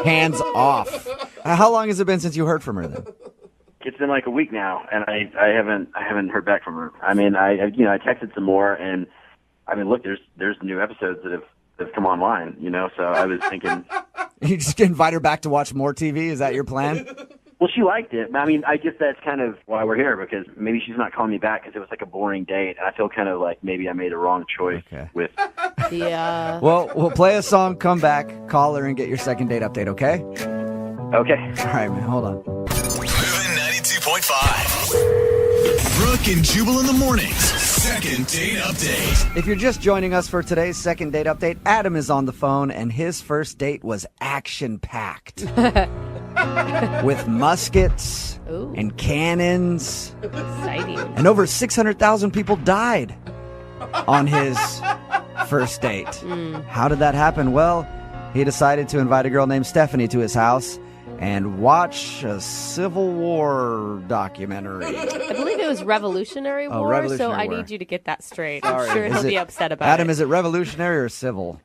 [SPEAKER 2] Hands off. How long has it been since you heard from her then?
[SPEAKER 16] It's been like a week now, and I haven't heard back from her. I mean, I texted some more, and I mean, look, there's new episodes that have come online, So I was thinking,
[SPEAKER 2] You just invite her back to watch more TV? Is that your plan?
[SPEAKER 16] well, she liked it. I mean, I guess that's kind of why we're here because maybe she's not calling me back because it was like a boring date, and I feel kind of like maybe I made a wrong choice with.
[SPEAKER 3] Yeah.
[SPEAKER 2] Well, we'll play a song, come back, call her, and get your second date update. Okay?
[SPEAKER 16] Okay.
[SPEAKER 2] All right, man. Hold on.
[SPEAKER 1] 92.5. Brooke and Jubal in the mornings. Second date update.
[SPEAKER 2] If you're just joining us for today's second date update, Adam is on the phone, and his first date was action-packed. With muskets and cannons.
[SPEAKER 3] Exciting.
[SPEAKER 2] And over 600,000 people died on his first date. How did that happen? Well, he decided to invite a girl named Stephanie to his house and watch a Civil War documentary.
[SPEAKER 3] I believe it was Revolutionary War,
[SPEAKER 2] Revolutionary
[SPEAKER 3] so I
[SPEAKER 2] War.
[SPEAKER 3] need you to get that straight.
[SPEAKER 2] Sorry.
[SPEAKER 3] I'm sure he'll
[SPEAKER 2] Is
[SPEAKER 3] be
[SPEAKER 2] it-
[SPEAKER 3] upset about
[SPEAKER 2] Adam,
[SPEAKER 3] it.
[SPEAKER 2] is it revolutionary or civil?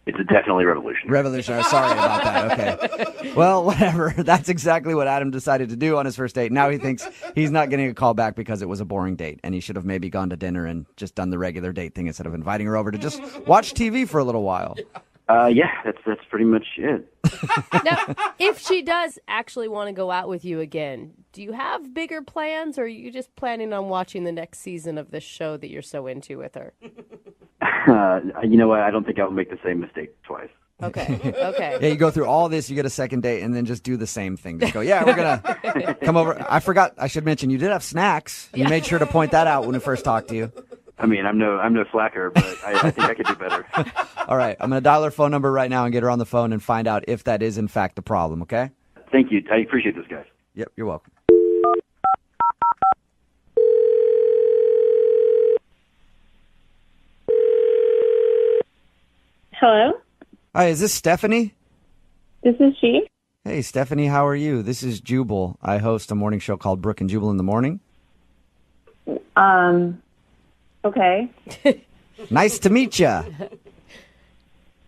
[SPEAKER 16] It's definitely revolutionary.
[SPEAKER 2] Revolutionary. Sorry about that. Okay. Well, whatever. That's exactly what Adam decided to do on his first date. Now he thinks he's not getting a call back because it was a boring date, and he should have maybe gone to dinner and just done the regular date thing instead of inviting her over to just watch TV for a little while.
[SPEAKER 16] Yeah, that's pretty much it.
[SPEAKER 3] Now, if she does actually want to go out with you again, do you have bigger plans, or are you just planning on watching the next season of this show that you're so into with her?
[SPEAKER 16] You know what? I don't think I'll make the same mistake twice.
[SPEAKER 3] Okay.
[SPEAKER 2] Yeah, you go through all this, you get a second date, and then just do the same thing. Just go, yeah, we're going to come over. I forgot, I should mention, you did have snacks. You made sure to point that out when we first talked to you.
[SPEAKER 16] I mean, I'm no slacker, but I think I could do better.
[SPEAKER 2] All right, I'm going to dial her phone number right now and get her on the phone and find out if that is in fact the problem, okay?
[SPEAKER 16] Thank you. I appreciate this, guys.
[SPEAKER 2] Yep, you're welcome.
[SPEAKER 4] Hello?
[SPEAKER 2] Hi, is this Stephanie?
[SPEAKER 4] This is she.
[SPEAKER 2] Hey, Stephanie, how are you? This is Jubal. I host a morning show called Brooke and Jubal in the Morning.
[SPEAKER 4] Okay.
[SPEAKER 2] Nice to meet you.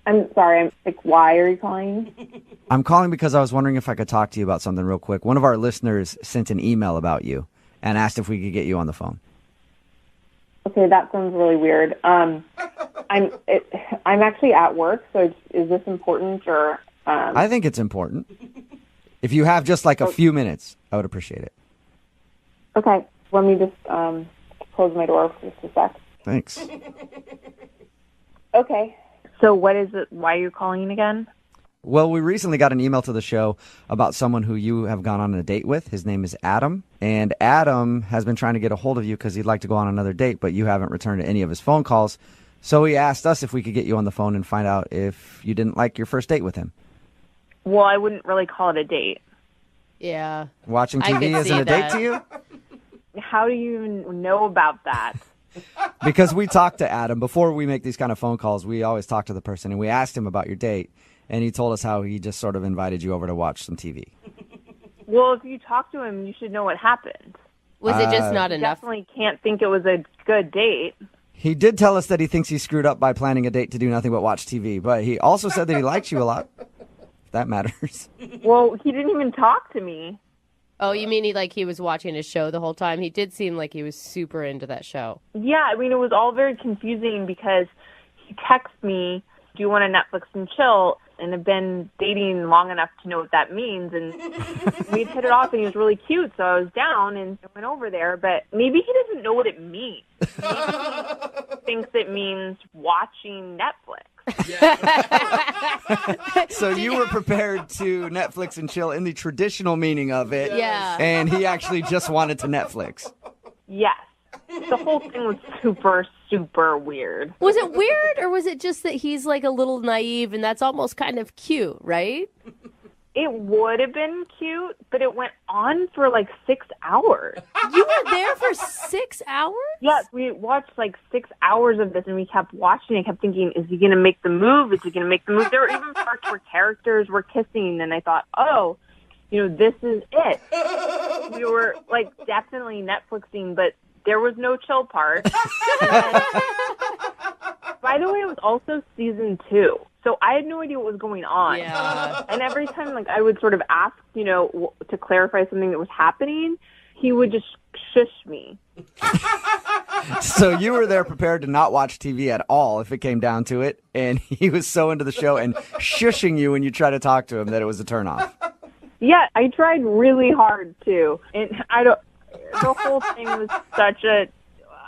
[SPEAKER 4] I'm sorry. I'm like, why are you calling?
[SPEAKER 2] I'm calling because I was wondering if I could talk to you about something real quick. One of our listeners sent an email about you and asked if we could get you on the phone.
[SPEAKER 4] Okay, that sounds really weird. I'm actually at work, so is this important or?
[SPEAKER 2] I think it's important. If you have just like a few minutes, I would appreciate it.
[SPEAKER 4] Okay, let me just close my door for just a sec.
[SPEAKER 2] Thanks.
[SPEAKER 4] Okay. So what is it? Why are you calling again?
[SPEAKER 2] Well, we recently got an email to the show about someone who you have gone on a date with. His name is Adam. And Adam has been trying to get a hold of you because he'd like to go on another date, but you haven't returned any of his phone calls. So he asked us if we could get you on the phone and find out if you didn't like your first date with him.
[SPEAKER 4] Well, I wouldn't really call it a date.
[SPEAKER 3] Yeah.
[SPEAKER 2] Watching TV isn't a date to you?
[SPEAKER 4] How do you even know about that?
[SPEAKER 2] Because we talked to Adam. Before we make these kind of phone calls, we always talk to the person, and we asked him about your date, and he told us how he just sort of invited you over to watch some TV.
[SPEAKER 4] Well, if you talk to him, you should know what happened.
[SPEAKER 3] Was it just not enough?
[SPEAKER 4] Definitely can't think it was a good date.
[SPEAKER 2] He did tell us that he thinks he screwed up by planning a date to do nothing but watch TV, but he also said that he likes you a lot. If that matters.
[SPEAKER 4] Well, he didn't even talk to me.
[SPEAKER 3] Oh, you mean he was watching his show the whole time? He did seem like he was super into that show.
[SPEAKER 4] Yeah, I mean, it was all very confusing because he texted me, do you want to Netflix and chill? And have been dating long enough to know what that means. And we'd hit it off, and he was really cute, so I was down and went over there. But maybe he doesn't know what it means. Maybe he thinks it means watching Netflix.
[SPEAKER 2] So you were prepared to Netflix and chill in the traditional meaning of it.
[SPEAKER 3] Yeah.
[SPEAKER 2] And he actually just wanted to Netflix.
[SPEAKER 4] Yes. The whole thing was super, super weird.
[SPEAKER 3] Was it weird, or was it just that he's like a little naive and that's almost kind of cute, right?
[SPEAKER 4] It would have been cute, but it went on for like 6 hours.
[SPEAKER 3] You were there for 6 hours?
[SPEAKER 4] Yes, we watched like 6 hours of this, and we kept watching and kept thinking, is he going to make the move? Is he going to make the move? There were even parts where characters were kissing, and I thought, oh, this is it. We were like definitely Netflixing, but there was no chill part. By the way, it was also season 2. So I had no idea what was going on.
[SPEAKER 3] Yeah.
[SPEAKER 4] And every time I would sort of ask, to clarify something that was happening, he would just shush me.
[SPEAKER 2] So you were there prepared to not watch TV at all if it came down to it. And he was so into the show and shushing you when you try to talk to him that it was a turnoff.
[SPEAKER 4] Yeah, I tried really hard too. And the whole thing was such a,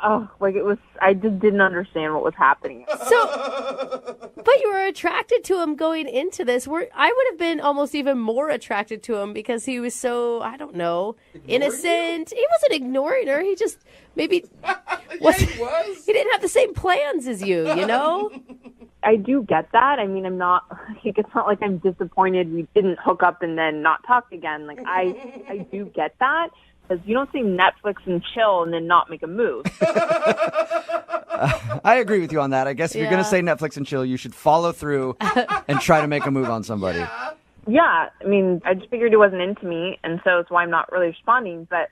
[SPEAKER 4] I just didn't understand what was happening.
[SPEAKER 3] But you were attracted to him going into this. I would have been almost even more attracted to him because he was so, I don't know, innocent. He wasn't ignoring her. He just maybe he didn't have the same plans as you,
[SPEAKER 4] I do get that. I mean, it's not like I'm disappointed we didn't hook up and then not talk again. Like, I do get that. Because you don't say Netflix and chill and then not make a move.
[SPEAKER 2] I agree with you on that. I guess if you're going to say Netflix and chill, you should follow through and try to make a move on somebody.
[SPEAKER 4] Yeah. I mean, I just figured he wasn't into me, and so it's why I'm not really responding. But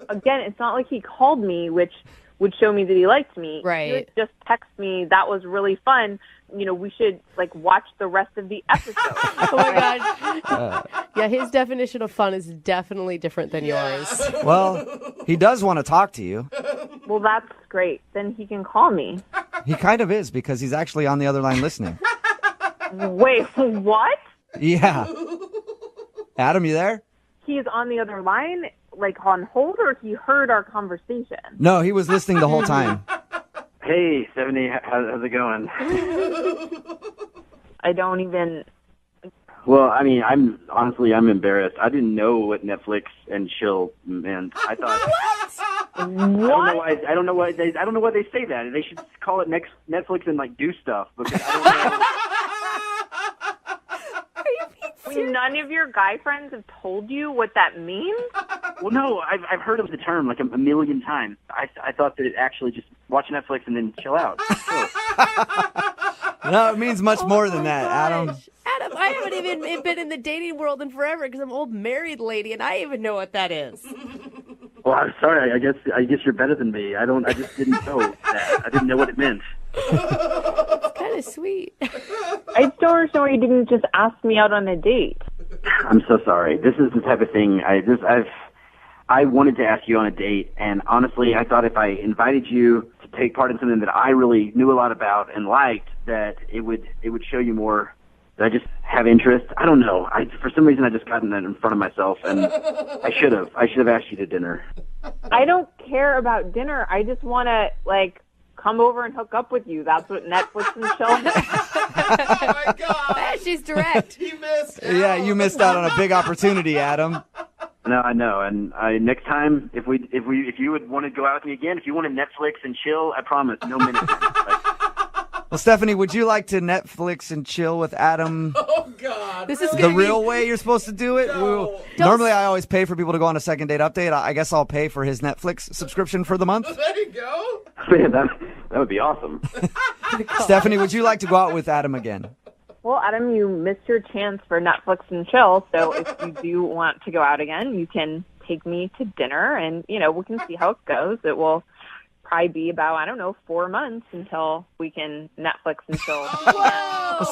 [SPEAKER 4] again, it's not like he called me, which would show me that he liked me.
[SPEAKER 3] Right.
[SPEAKER 4] He would just text me, that was really fun. We should watch the rest of the episode.
[SPEAKER 3] Oh my God. Yeah, his definition of fun is definitely different than yours.
[SPEAKER 2] Well, he does want to talk to you.
[SPEAKER 4] Well, that's great. Then he can call me.
[SPEAKER 2] He kind of is because he's actually on the other line listening.
[SPEAKER 4] Wait, what?
[SPEAKER 2] Yeah. Adam, you there?
[SPEAKER 4] He's on the other line, on hold, or he heard our conversation?
[SPEAKER 2] No, he was listening the whole time.
[SPEAKER 16] Hey, 70, how's it going?
[SPEAKER 4] I don't even...
[SPEAKER 16] Well, I mean, I'm embarrassed. I didn't know what Netflix and chill meant. I thought...
[SPEAKER 21] I don't know why. I don't know why they say that. They should call it Netflix and like do stuff. Because
[SPEAKER 4] None of your guy friends have told you what that means?
[SPEAKER 21] Well, no, I've heard of the term like a million times. I thought that it actually just watch Netflix and then chill out. Chill.
[SPEAKER 2] No, it means much more than that, Adam.
[SPEAKER 3] Adam, I haven't even been in the dating world in forever because I'm an old married lady, and I even know what that is.
[SPEAKER 21] Well, I'm sorry. I guess you're better than me. I just didn't know that. I didn't know what it meant.
[SPEAKER 3] It's kind of sweet.
[SPEAKER 4] I still understand why you didn't just ask me out on a date.
[SPEAKER 21] I'm so sorry. This is the type of thing I wanted to ask you on a date, and honestly, I thought if I invited you to take part in something that I really knew a lot about and liked, that it would show you more. That I just have interest. I don't know. For some reason I just gotten that in front of myself, and I should have asked you to dinner.
[SPEAKER 4] I don't care about dinner. I just want to come over and hook up with you. That's what Netflix and chill is.
[SPEAKER 5] Oh my God!
[SPEAKER 3] She's direct.
[SPEAKER 5] He missed.
[SPEAKER 2] Yeah, you missed out on a big opportunity, Adam.
[SPEAKER 21] No, I know. And next time, if you would want to go out with me again, if you want to Netflix and chill, I promise, no minutes.
[SPEAKER 2] Well, Stephanie, would you like to Netflix and chill with Adam?
[SPEAKER 5] Oh, God.
[SPEAKER 3] This is
[SPEAKER 2] The real way you're supposed to do it?
[SPEAKER 5] No.
[SPEAKER 2] Normally, I always pay for people to go on a second date update. I guess I'll pay for his Netflix subscription for the month.
[SPEAKER 5] There you go.
[SPEAKER 21] Man, that would be awesome.
[SPEAKER 2] Stephanie, would you like to go out with Adam again?
[SPEAKER 4] Well, Adam, you missed your chance for Netflix and chill, so if you do want to go out again, you can take me to dinner, and, we can see how it goes. It will probably be about, 4 months until we can Netflix and chill.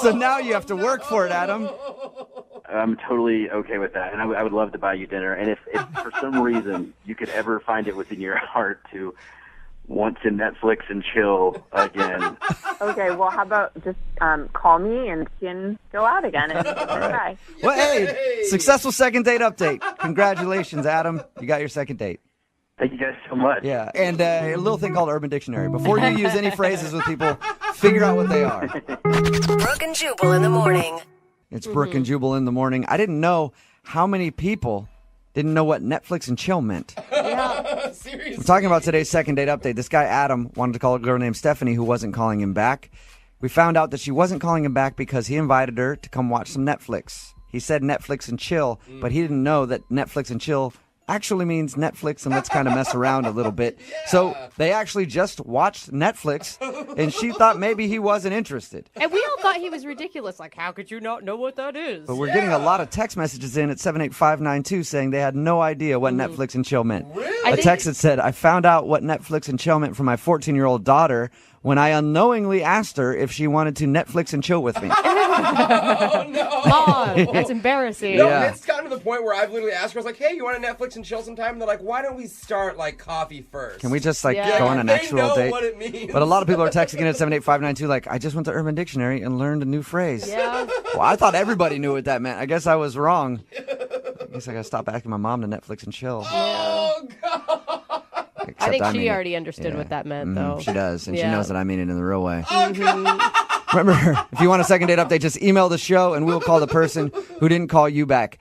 [SPEAKER 2] So now you have to work for it, Adam.
[SPEAKER 21] I'm totally okay with that, and I would love to buy you dinner. And if for some reason you could ever find it within your heart to want to Netflix and chill again.
[SPEAKER 4] Okay, well, how about just call me and we can go out again and try.
[SPEAKER 2] Well, hey, successful second date update. Congratulations, Adam. You got your second date.
[SPEAKER 21] Thank you guys so much.
[SPEAKER 2] Yeah, and a little thing called Urban Dictionary. Before you use any phrases with people, figure out what they are.
[SPEAKER 7] Brooke and Jubal in the morning.
[SPEAKER 2] It's Brooke and Jubal in the morning. I didn't know how many people didn't know what Netflix and chill meant.
[SPEAKER 5] Yeah. Seriously.
[SPEAKER 2] We're talking about today's second date update. This guy, Adam, wanted to call a girl named Stephanie who wasn't calling him back. We found out that she wasn't calling him back because he invited her to come watch some Netflix. He said Netflix and chill, but he didn't know that Netflix and chill actually means Netflix and let's kind of mess around a little bit. Yeah. So they actually just watched Netflix, and she thought maybe he wasn't interested.
[SPEAKER 3] And we all thought he was ridiculous. Like, how could you not know what that is?
[SPEAKER 2] But we're getting a lot of text messages in at 78592 saying they had no idea what Netflix and chill meant.
[SPEAKER 5] Really?
[SPEAKER 2] A text that said, I found out what Netflix and chill meant for my 14-year-old daughter when I unknowingly asked her if she wanted to Netflix and chill with me.
[SPEAKER 5] Oh, no.
[SPEAKER 3] Mom, that's embarrassing.
[SPEAKER 5] No,
[SPEAKER 2] Yeah.
[SPEAKER 5] it's gotten to the point where I've literally asked her, I was like, hey, you want to Netflix and chill sometime? And they're like, why don't we start, coffee first?
[SPEAKER 2] Can we just, go on an
[SPEAKER 5] They
[SPEAKER 2] actual
[SPEAKER 5] know
[SPEAKER 2] date?
[SPEAKER 5] what it means.
[SPEAKER 2] But a lot of people are texting in at 78592 like, I just went to Urban Dictionary and learned a new phrase.
[SPEAKER 3] Yeah.
[SPEAKER 2] Well, I thought everybody knew what that meant. I guess I was wrong. I guess I got to stop asking my mom to Netflix and chill.
[SPEAKER 5] Oh, God.
[SPEAKER 3] I think
[SPEAKER 2] mean
[SPEAKER 3] she
[SPEAKER 2] it.
[SPEAKER 3] already understood what that meant, though.
[SPEAKER 2] She does, and she
[SPEAKER 3] Yeah.
[SPEAKER 2] knows that I mean it in the real way.
[SPEAKER 5] Oh, God.
[SPEAKER 2] Remember, if you want a second date update, just email the show, and we'll call the person who didn't call you back.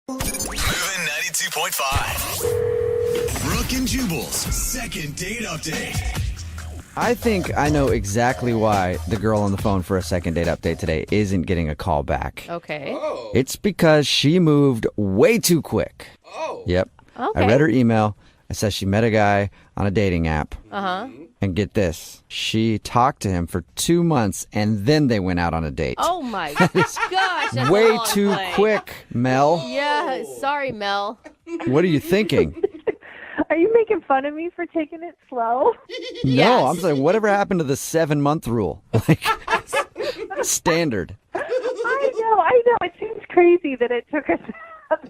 [SPEAKER 1] Moving 92.5. Brooke and Jubal's second date update.
[SPEAKER 2] I think I know exactly why the girl on the phone for a second date update today isn't getting a call back.
[SPEAKER 3] Okay.
[SPEAKER 5] Oh.
[SPEAKER 2] It's because she moved way too quick.
[SPEAKER 5] Oh.
[SPEAKER 2] Yep.
[SPEAKER 3] Okay.
[SPEAKER 2] I read her email. It says she met a guy on a dating app.
[SPEAKER 3] Uh-huh.
[SPEAKER 2] And get this, she talked to him for 2 months, and then they went out on a date.
[SPEAKER 3] Oh, my gosh. That's a
[SPEAKER 2] Way
[SPEAKER 3] long
[SPEAKER 2] too
[SPEAKER 3] play.
[SPEAKER 2] quick, Mel.
[SPEAKER 3] Yeah, sorry, Mel.
[SPEAKER 2] What are you thinking?
[SPEAKER 11] Are you making fun of me for taking it slow?
[SPEAKER 2] No, I'm saying whatever happened to the 7-month rule? Standard.
[SPEAKER 11] I know. It seems crazy that it took us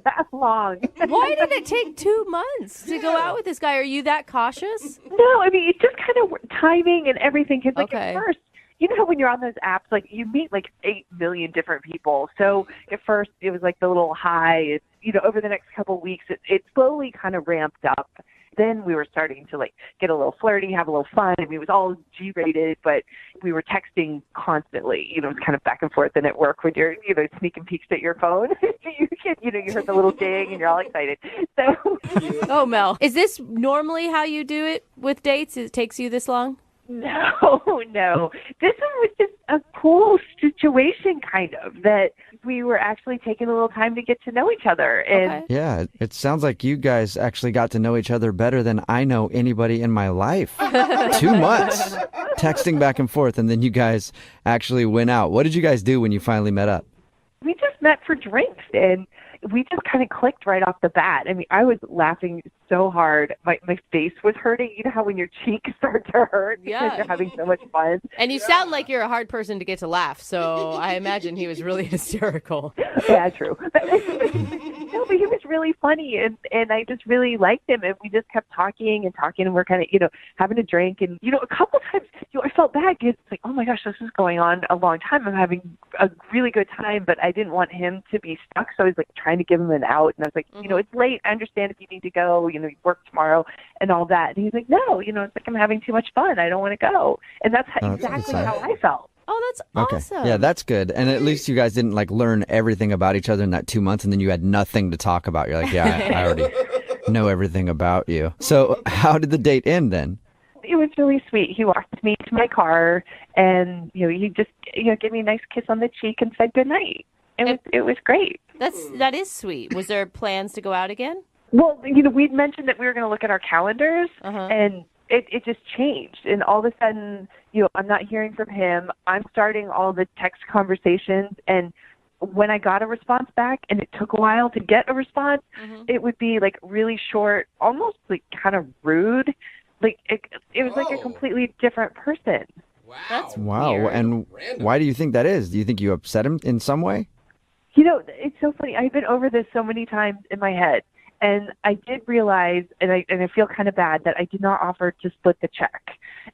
[SPEAKER 11] that long.
[SPEAKER 3] Why did it take 2 months to go out with this guy? Are you that cautious?
[SPEAKER 11] No, I mean, it's just kind of timing and everything. Because,
[SPEAKER 3] Okay.
[SPEAKER 11] at first, you know how when you're on those apps, you meet 8 million different people. So at first, it was the little high. It's, over the next couple of weeks, it slowly kind of ramped up. Then we were starting to like get a little flirty, have a little fun. I mean, it was all G-rated, but we were texting constantly. You know, it's kind of back and forth. And at work, when you're, you know, sneaking peeks at your phone, you heard the little ding and you're all excited. So,
[SPEAKER 3] oh, Mel, is this normally how you do it with dates? It takes you this long?
[SPEAKER 11] No. This one was just a cool situation, kind of, that we were actually taking a little time to get to know each other. And
[SPEAKER 2] Yeah, it sounds like you guys actually got to know each other better than I know anybody in my life. 2 months texting back and forth, and then you guys actually went out. What did you guys do when you finally met up?
[SPEAKER 11] we just met for drinks, and we just kind of clicked right off the bat. I mean, I was laughing so hard. My face was hurting. You know how when your cheeks start to hurt because you're having so much fun?
[SPEAKER 3] And you sound like you're a hard person to get to laugh, so I imagine he was really hysterical.
[SPEAKER 11] Yeah, true. No, but he was really funny, and I just really liked him, and we just kept talking, and we're kind of, having a drink, and, a couple times, I felt bad because it's like, oh my gosh, this is going on a long time. I'm having a really good time, but I didn't want him to be stuck, so I was like trying to give him an out, and I was like, it's late. I understand if you need to go, you work tomorrow and all that. And he's like, no, it's like I'm having too much fun. I don't want to go. And that's exactly how I felt.
[SPEAKER 3] Oh, that's awesome.
[SPEAKER 2] Yeah, that's good. And at least you guys didn't learn everything about each other in that 2 months, and then you had nothing to talk about. You're like, yeah, I already know everything about you. So how did the date end then?
[SPEAKER 11] It was really sweet. He walked me to my car, and he just gave me a nice kiss on the cheek and said goodnight. It was great.
[SPEAKER 3] That is sweet. Was there plans to go out again?
[SPEAKER 11] Well, we'd mentioned that we were going to look at our calendars, and it just changed. And all of a sudden, I'm not hearing from him. I'm starting all the text conversations, and when I got a response back, and it took a while to get a response, it would be like really short, almost like kind of rude. Like it was like a completely different person.
[SPEAKER 3] That's
[SPEAKER 2] Wow.
[SPEAKER 3] weird.
[SPEAKER 2] And why do you think that is? Do you think you upset him in some way?
[SPEAKER 11] It's so funny. I've been over this so many times in my head. And I did realize, and I feel kind of bad, that I did not offer to split the check.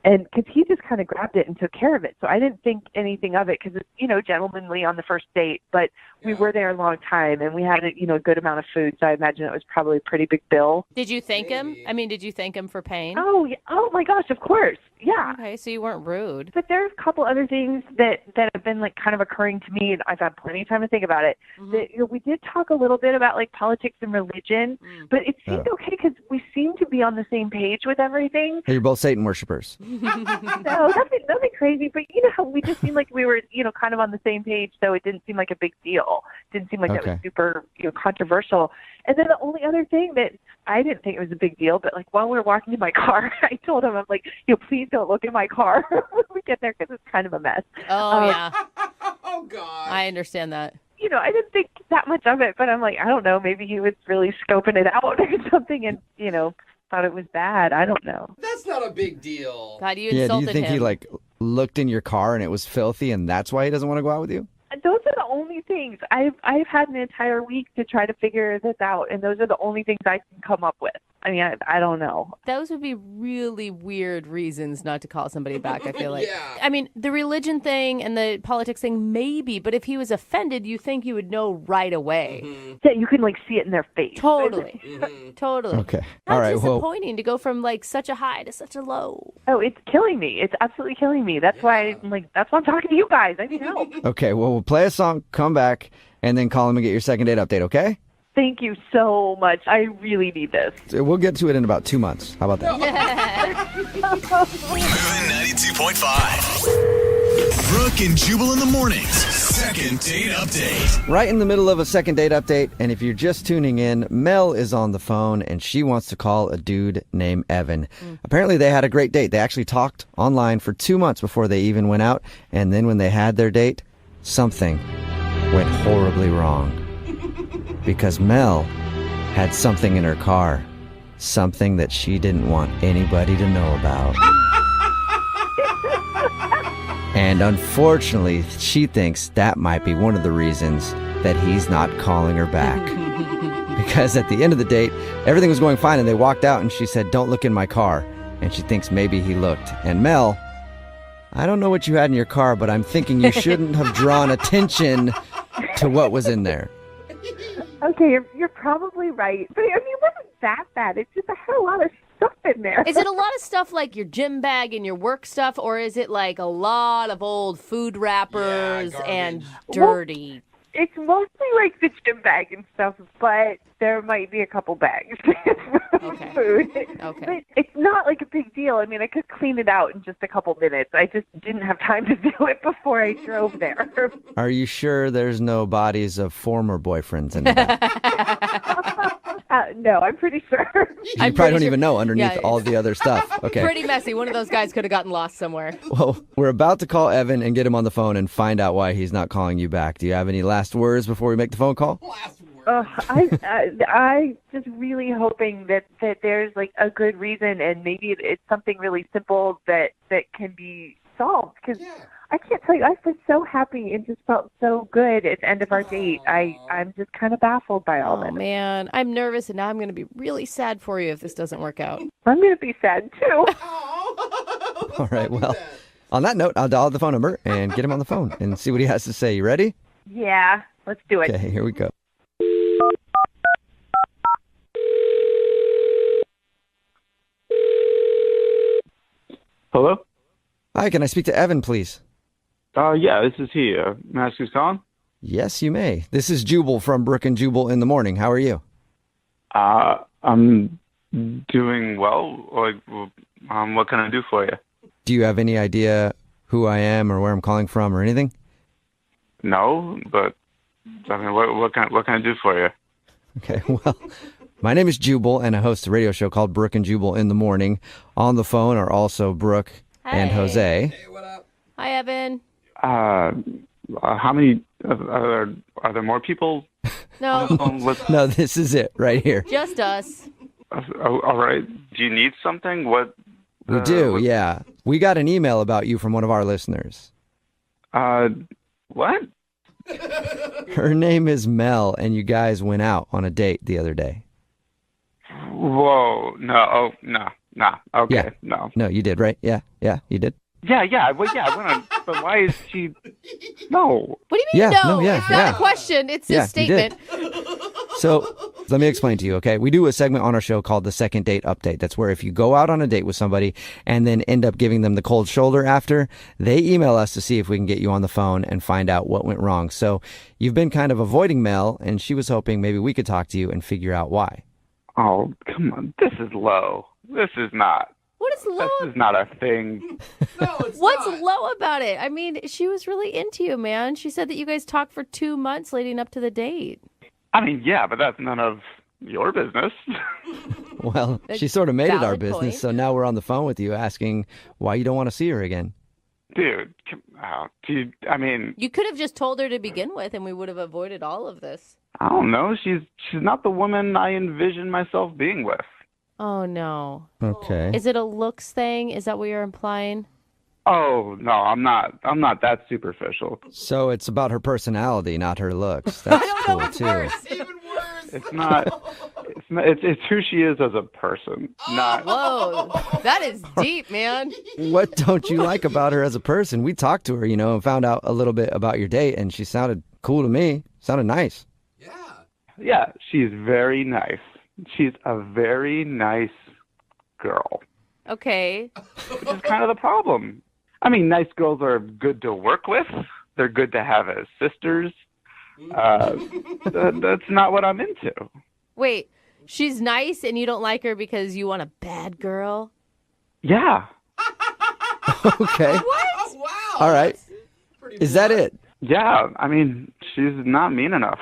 [SPEAKER 11] And because he just kind of grabbed it and took care of it. So I didn't think anything of it because it's, gentlemanly on the first date. But we were there a long time, and we had a good amount of food. So I imagine it was probably a pretty big bill.
[SPEAKER 3] Did you thank him? I mean, did you thank him for paying?
[SPEAKER 11] Oh, yeah. Oh my gosh, of course. Yeah.
[SPEAKER 3] Okay, so you weren't rude.
[SPEAKER 11] But there's a couple other things that have been kind of occurring to me, and I've had plenty of time to think about it. That, we did talk a little bit about politics and religion, but it seemed okay because we seemed to be on the same page with everything.
[SPEAKER 2] You're both Satan worshipers.
[SPEAKER 11] No, nothing crazy, but how we just seemed like we were, kind of on the same page, so it didn't seem like a big deal. Didn't seem like that was super, controversial. And then the only other thing that I didn't think it was a big deal, but while we were walking to my car, I told him, I'm like, please don't look in my car when we get there because it's kind of a mess.
[SPEAKER 3] Oh, yeah.
[SPEAKER 5] Oh, God.
[SPEAKER 3] I understand that.
[SPEAKER 11] I didn't think that much of it, but I'm like, I don't know, maybe he was really scoping it out or something and, thought it was bad. I don't know.
[SPEAKER 5] That's not a big deal.
[SPEAKER 3] God, you
[SPEAKER 2] Do
[SPEAKER 3] insulted
[SPEAKER 2] you think
[SPEAKER 3] him.
[SPEAKER 2] he looked in your car and it was filthy and that's why he doesn't want to go out with you?
[SPEAKER 11] Those are the only things. I've had an entire week to try to figure this out, and those are the only things I can come up with. I mean, I don't know.
[SPEAKER 3] Those would be really weird reasons not to call somebody back, I feel like. I mean, the religion thing and the politics thing, maybe, but if he was offended, you think you would know right away.
[SPEAKER 11] Yeah, you can see it in their face.
[SPEAKER 3] Totally. Totally.
[SPEAKER 2] Okay.
[SPEAKER 3] How
[SPEAKER 2] All right. Well,
[SPEAKER 3] disappointing to go from such a high to such a low.
[SPEAKER 11] Oh, it's killing me. It's absolutely killing me. That's why that's why I'm talking to you guys. I need help.
[SPEAKER 2] okay. Well, we'll play a song, come back, and then call him and get your second date update, okay?
[SPEAKER 11] Thank you so much. I really need this.
[SPEAKER 2] We'll get to it in about 2 months. How about that?
[SPEAKER 1] Moving 92.5. Brooke and Jubal in the mornings. Second date update.
[SPEAKER 2] Right in the middle of a second date update, and if you're just tuning in, Mel is on the phone, and she wants to call a dude named Evan. Apparently, they had a great date. They actually talked online for 2 months before they even went out, and then when they had their date, something went horribly wrong. Because Mel had something in her car. Something that she didn't want anybody to know about. And unfortunately, she thinks that might be one of the reasons that he's not calling her back. Because at the end of the date, everything was going fine and they walked out and she said, "Don't look in my car." And she thinks maybe he looked. And Mel, I don't know what you had in your car, but I'm thinking you shouldn't have drawn attention to what was in there.
[SPEAKER 11] Okay, you're probably right. But I mean, it wasn't that bad. It's just I had a lot of stuff in there.
[SPEAKER 3] Is it a lot of stuff like your gym bag and your work stuff, or is it like a lot of old food wrappers and dirty?
[SPEAKER 11] It's mostly like the gym bag and stuff, but there might be a couple bags of food.
[SPEAKER 3] Okay.
[SPEAKER 11] But it's not like a big deal. I mean, I could clean it out in just a couple minutes. I just didn't have time to do it before I drove there.
[SPEAKER 2] Are you sure there's no bodies of former boyfriends in the back?
[SPEAKER 11] No, I'm pretty sure.
[SPEAKER 2] You probably don't even know underneath all the other stuff. Okay.
[SPEAKER 3] Pretty messy. One of those guys could have gotten lost somewhere.
[SPEAKER 2] Well, we're about to call Evan and get him on the phone and find out why he's not calling you back. Do you have any last words before we make the phone call?
[SPEAKER 11] I just really hoping that there's like a good reason, and maybe it's something really simple that can be solved. Because I can't tell you, I was so happy and just felt so good at the end of our date. I'm just kind of baffled by all this.
[SPEAKER 3] Oh man, I'm nervous, and now I'm going to be really sad for you if this doesn't work out.
[SPEAKER 11] I'm going to be sad too.
[SPEAKER 2] All right. Well, on that note, I'll dial the phone number and get him on the phone and see what he has to say. You ready?
[SPEAKER 11] Yeah, let's do it.
[SPEAKER 2] Okay, here we go.
[SPEAKER 15] Hello?
[SPEAKER 2] Hi, can I speak to Evan, please?
[SPEAKER 15] Yeah, this is he. May I ask who's calling?
[SPEAKER 2] Yes, you may. This is Jubal from Brooke and Jubal in the Morning. How are you?
[SPEAKER 15] I'm doing well. What can I do for you?
[SPEAKER 2] Do you have any idea who I am or where I'm calling from or anything?
[SPEAKER 15] No, but I mean, what can I do for you?
[SPEAKER 2] Okay, well, my name is Jubal, and I host a radio show called Brooke and Jubal in the Morning. On the phone are also Brooke and Jose.
[SPEAKER 3] Hi, Evan.
[SPEAKER 15] How many are there more people?
[SPEAKER 3] No.
[SPEAKER 2] No, this is it right here.
[SPEAKER 3] Just us.
[SPEAKER 15] All right. Do you need something? What?
[SPEAKER 2] We do, yeah. We got an email about you from one of our listeners.
[SPEAKER 15] What?
[SPEAKER 2] Her name is Mel, and you guys went out on a date the other day.
[SPEAKER 15] Whoa. No. Oh, no. Nah. Okay.
[SPEAKER 2] Yeah.
[SPEAKER 15] No.
[SPEAKER 2] No, you did, right? Yeah, you did.
[SPEAKER 15] Yeah. Well, yeah, I went on. But why is she? No.
[SPEAKER 3] What do you mean,
[SPEAKER 2] Yeah,
[SPEAKER 3] no?
[SPEAKER 2] no, yeah,
[SPEAKER 3] It's not
[SPEAKER 2] yeah.
[SPEAKER 3] a question. It's
[SPEAKER 2] Yeah,
[SPEAKER 3] a statement.
[SPEAKER 2] So let me explain to you, okay? We do a segment on our show called the Second Date Update. That's where if you go out on a date with somebody and then end up giving them the cold shoulder after, they email us to see if we can get you on the phone and find out what went wrong. So you've been kind of avoiding Mel, and she was hoping maybe we could talk to you and figure out why.
[SPEAKER 15] Oh, come on. This is low. This is not.
[SPEAKER 3] What is low?
[SPEAKER 15] This is not a thing.
[SPEAKER 3] What's low about it? I mean, she was really into you, man. She said that you guys talked for 2 months leading up to the date.
[SPEAKER 15] I mean, yeah, but that's none of your business.
[SPEAKER 2] Well, she sort of made it our
[SPEAKER 3] Valid
[SPEAKER 2] business,
[SPEAKER 3] point.
[SPEAKER 2] so now we're on the phone with you asking why you don't want to see her again.
[SPEAKER 15] Dude, I mean,
[SPEAKER 3] You could have just told her to begin with, and we would have avoided all of this.
[SPEAKER 15] I don't know. She's not the woman I envision myself being with.
[SPEAKER 3] Oh, no.
[SPEAKER 2] Okay.
[SPEAKER 3] Is it a looks thing? Is that what you're implying?
[SPEAKER 15] Oh, no, I'm not that superficial.
[SPEAKER 2] So it's about her personality, not her looks. That's cool, too.
[SPEAKER 15] It's not. It's who she is as a person, not.
[SPEAKER 3] Whoa, that is deep, man.
[SPEAKER 2] What don't you like about her as a person? We talked to her, and found out a little bit about your date, and she sounded cool to me. Sounded nice.
[SPEAKER 15] Yeah, she's very nice. She's a very nice girl,
[SPEAKER 3] Okay.
[SPEAKER 15] which is kind of the problem. I mean, nice girls are good to work with. They're good to have as sisters. That's not what I'm into.
[SPEAKER 3] Wait, she's nice and you don't like her because you want a bad girl?
[SPEAKER 15] Yeah.
[SPEAKER 2] Okay.
[SPEAKER 3] What?
[SPEAKER 2] All right. Is that it?
[SPEAKER 15] Yeah, I mean, she's not mean enough.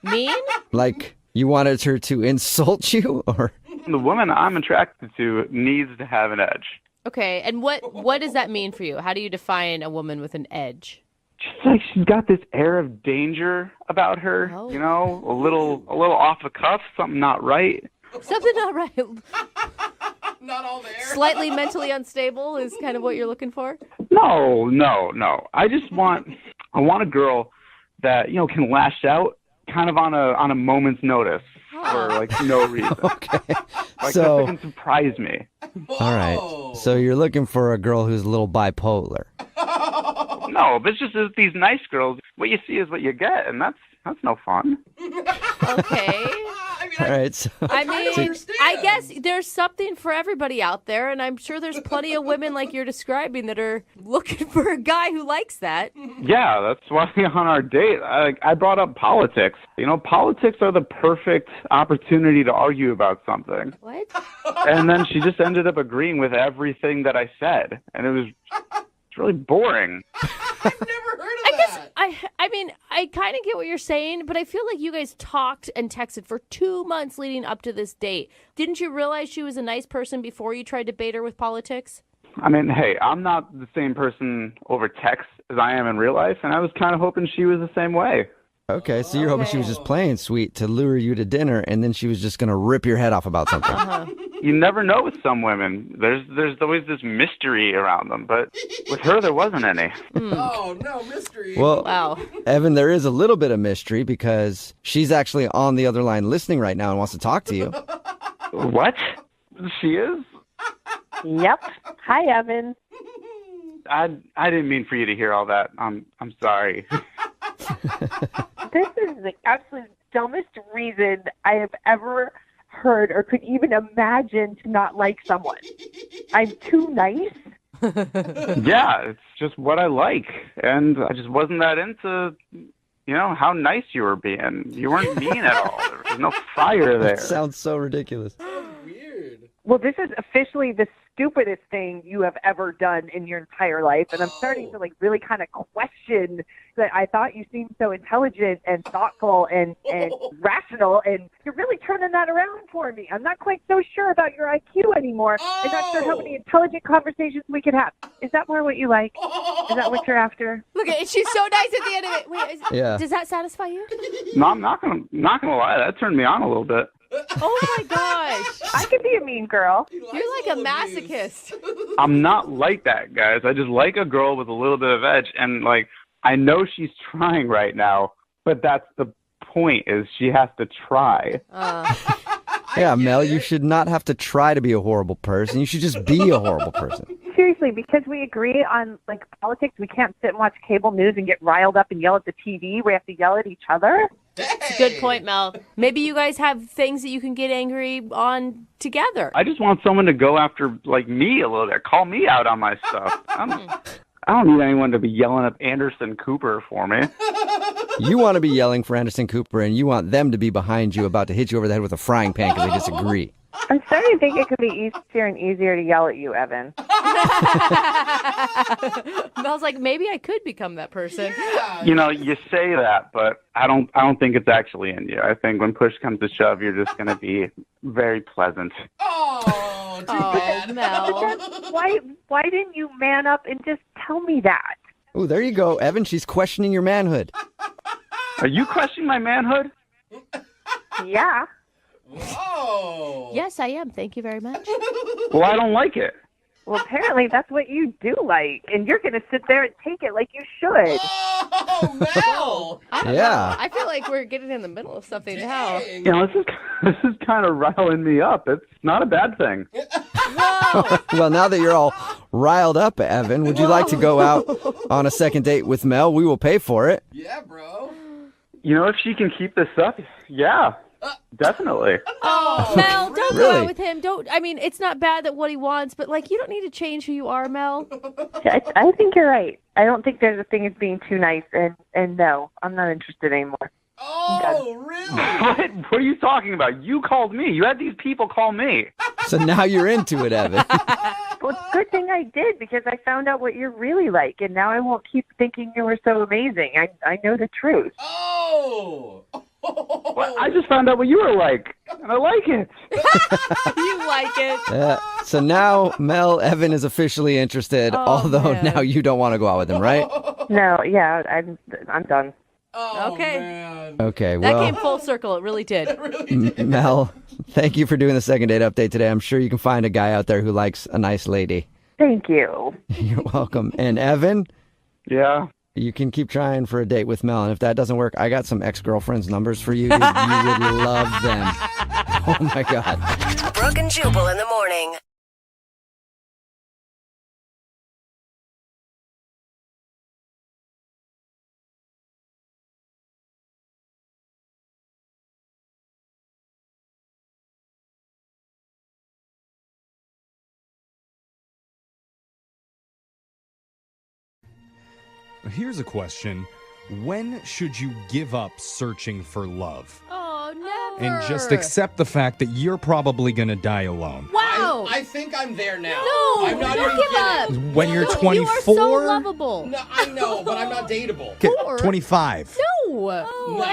[SPEAKER 3] Mean?
[SPEAKER 2] Like, you wanted her to insult you, or?
[SPEAKER 15] The woman I'm attracted to needs to have an edge.
[SPEAKER 3] Okay, and what does that mean for you? How do you define a woman with an edge?
[SPEAKER 15] Just like she's got this air of danger about her, a little off the cuff, something not right.
[SPEAKER 3] Something not right. Not all there. Slightly mentally unstable is kind of what you're looking for?
[SPEAKER 15] No. I want a girl that, can lash out kind of on a moment's notice for no reason.
[SPEAKER 2] Okay.
[SPEAKER 15] So that can surprise me.
[SPEAKER 2] All right. So you're looking for a girl who's a little bipolar.
[SPEAKER 15] No, but it's just that these nice girls, what you see is what you get, and that's no fun.
[SPEAKER 3] Okay.
[SPEAKER 2] All right. So,
[SPEAKER 3] I mean, I guess there's something for everybody out there, and I'm sure there's plenty of women like you're describing that are looking for a guy who likes that.
[SPEAKER 15] Yeah, that's why on our date, I brought up politics. You know, politics are the perfect opportunity to argue about something.
[SPEAKER 3] What?
[SPEAKER 15] And then she just ended up agreeing with everything that I said, and it's really boring.
[SPEAKER 3] I mean, I kind of get what you're saying, but I feel like you guys talked and texted for 2 months leading up to this date. Didn't you realize she was a nice person before you tried to bait her with politics?
[SPEAKER 15] I mean, hey, I'm not the same person over text as I am in real life, and I was kind of hoping she was the same way.
[SPEAKER 2] Okay, so you're hoping she was just playing sweet to lure you to dinner, and then she was just going to rip your head off about something.
[SPEAKER 15] You never know with some women. There's always this mystery around them, but with her, there wasn't any.
[SPEAKER 5] Oh, no, mystery.
[SPEAKER 2] Well,
[SPEAKER 3] wow.
[SPEAKER 2] Evan, there is a little bit of mystery because she's actually on the other line listening right now and wants to talk to you.
[SPEAKER 15] What? She is?
[SPEAKER 9] Yep. Hi, Evan.
[SPEAKER 15] I didn't mean for you to hear all that. I'm sorry.
[SPEAKER 9] This is the absolute dumbest reason I have ever heard or could even imagine to not like someone. I'm too nice.
[SPEAKER 15] Yeah, it's just what I like. And I just wasn't that into, how nice you were being. You weren't mean at all. There was no fire there.
[SPEAKER 2] That sounds so ridiculous.
[SPEAKER 9] Well, this is officially the stupidest thing you have ever done in your entire life. And I'm starting to really kind of question that. I thought you seemed so intelligent and thoughtful and rational, and you're really turning that around for me. I'm not quite so sure about your IQ anymore. I'm not sure how many intelligent conversations we could have. Is that more what you like? Is that what you're after?
[SPEAKER 3] Look at it. She's so nice at the end of it. Wait,
[SPEAKER 15] Yeah.
[SPEAKER 3] Does that satisfy you?
[SPEAKER 15] No, I'm not gonna lie. That turned me on a little bit.
[SPEAKER 3] Oh my gosh.
[SPEAKER 9] I could be a mean girl.
[SPEAKER 3] You're like a masochist.
[SPEAKER 15] I'm not like that, guys. I just like a girl with a little bit of edge, and I know she's trying right now, but that's the point, is she has to try.
[SPEAKER 2] Yeah, Mel, you should not have to try to be a horrible person. You should just be a horrible person.
[SPEAKER 9] Seriously, because we agree on politics, we can't sit and watch cable news and get riled up and yell at the TV. We have to yell at each other.
[SPEAKER 3] It's a good point, Mel. Maybe you guys have things that you can get angry on together.
[SPEAKER 15] I just want someone to go after me a little bit, call me out on my stuff. I don't need anyone to be yelling at Anderson Cooper for me.
[SPEAKER 2] You want to be yelling for Anderson Cooper, and you want them to be behind you about to hit you over the head with a frying pan because they disagree.
[SPEAKER 9] I'm starting to think it could be easier and easier to yell at you, Evan.
[SPEAKER 3] Mel's like, maybe I could become that person.
[SPEAKER 15] You say that, but I don't think it's actually in you. I think when push comes to shove, you're just going to be very pleasant.
[SPEAKER 5] Oh, too bad.
[SPEAKER 3] Mel.
[SPEAKER 9] Why didn't you man up and just tell me that?
[SPEAKER 2] Oh, there you go, Evan. She's questioning your manhood.
[SPEAKER 15] Are you questioning my manhood?
[SPEAKER 9] Yeah.
[SPEAKER 5] Whoa.
[SPEAKER 3] Yes, I am. Thank you very much.
[SPEAKER 15] Well, I don't like it.
[SPEAKER 9] Well, apparently that's what you do like, and you're going to sit there and take it like you should.
[SPEAKER 5] Oh, Mel.
[SPEAKER 3] I don't
[SPEAKER 2] Yeah.
[SPEAKER 3] know. I feel like we're getting in the middle of something now.
[SPEAKER 15] This is kind of riling me up. It's not a bad thing.
[SPEAKER 3] Whoa.
[SPEAKER 2] Well, now that you're all riled up, Evan, would you like to go out on a second date with Mel? We will pay for it.
[SPEAKER 5] Yeah, bro.
[SPEAKER 15] If she can keep this up, yeah, definitely.
[SPEAKER 3] Oh, Mel, don't go
[SPEAKER 2] Really?
[SPEAKER 3] out with him. It's not bad that what he wants, but you don't need to change who you are, Mel.
[SPEAKER 9] I think you're right. I don't think there's a thing as being too nice, and no, I'm not interested anymore.
[SPEAKER 5] Oh, really?
[SPEAKER 15] What are you talking about? You called me. You had these people call me.
[SPEAKER 2] So now you're into it, Evan.
[SPEAKER 9] Well, good thing I did, because I found out what you're really like, and now I won't keep thinking you were so amazing. I know the truth.
[SPEAKER 5] Oh.
[SPEAKER 15] Well, I just found out what you were like, and I like it.
[SPEAKER 3] You like it.
[SPEAKER 2] So now Mel, Evan is officially interested, although
[SPEAKER 3] man.
[SPEAKER 2] now you don't want to go out with him, right?
[SPEAKER 9] No, yeah, I'm done.
[SPEAKER 5] Oh,
[SPEAKER 3] Okay.
[SPEAKER 5] man.
[SPEAKER 2] Okay,
[SPEAKER 3] That
[SPEAKER 2] well,
[SPEAKER 3] came full circle. It really did.
[SPEAKER 2] Mel, thank you for doing the second date update today. I'm sure you can find a guy out there who likes a nice lady.
[SPEAKER 9] Thank you.
[SPEAKER 2] You're welcome. And Evan,
[SPEAKER 15] Yeah.
[SPEAKER 2] you can keep trying for a date with Mel. And if that doesn't work, I got some ex-girlfriends' numbers for you. Dude. You would love them. Oh, my God.
[SPEAKER 7] Brooke and Jubal in the morning.
[SPEAKER 18] Here's a question. When should you give up searching for love?
[SPEAKER 3] Oh, never.
[SPEAKER 18] And just accept the fact that you're probably going to die alone.
[SPEAKER 3] Wow.
[SPEAKER 5] I think I'm there now.
[SPEAKER 3] No,
[SPEAKER 5] I'm not
[SPEAKER 3] don't
[SPEAKER 5] even
[SPEAKER 3] give up.
[SPEAKER 5] kidding.
[SPEAKER 18] When you're 24?
[SPEAKER 3] You are so lovable.
[SPEAKER 5] No, I know, but I'm not dateable.
[SPEAKER 18] Okay, 25.
[SPEAKER 3] No.
[SPEAKER 5] I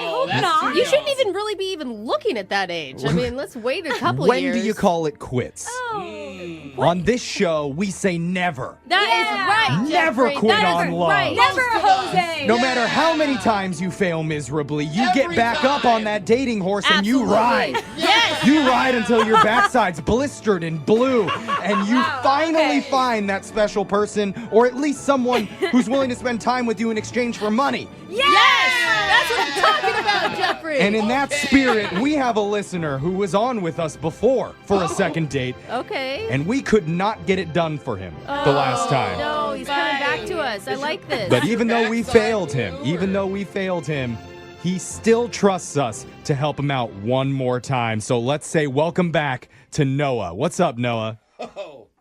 [SPEAKER 5] hope
[SPEAKER 3] not. You shouldn't even really be even looking at that age. I mean, let's wait a couple
[SPEAKER 18] When
[SPEAKER 3] years.
[SPEAKER 18] do you call it quits? On this show, we say never.
[SPEAKER 3] That is right.
[SPEAKER 18] Never
[SPEAKER 3] Jeffrey.
[SPEAKER 18] quit
[SPEAKER 3] That
[SPEAKER 18] on
[SPEAKER 3] is
[SPEAKER 18] love.
[SPEAKER 3] Right. Never, Jose.
[SPEAKER 18] No matter how many times you fail miserably, you get back up on that dating horse and you ride.
[SPEAKER 3] Yes.
[SPEAKER 18] You ride until your backside's blistered and blue, and you finally find that special person, or at least someone who's willing to spend time with you in exchange for money.
[SPEAKER 3] Yes. That's what I'm talking about, Jeffrey.
[SPEAKER 18] And in that spirit, we have a listener who was on with us before for a second date.
[SPEAKER 3] Okay.
[SPEAKER 18] And we could not get it done for him the last time.
[SPEAKER 3] No, he's coming back to us. I like this.
[SPEAKER 18] But even though we failed him, he still trusts us to help him out one more time. So let's say welcome back to Noah. What's up, Noah?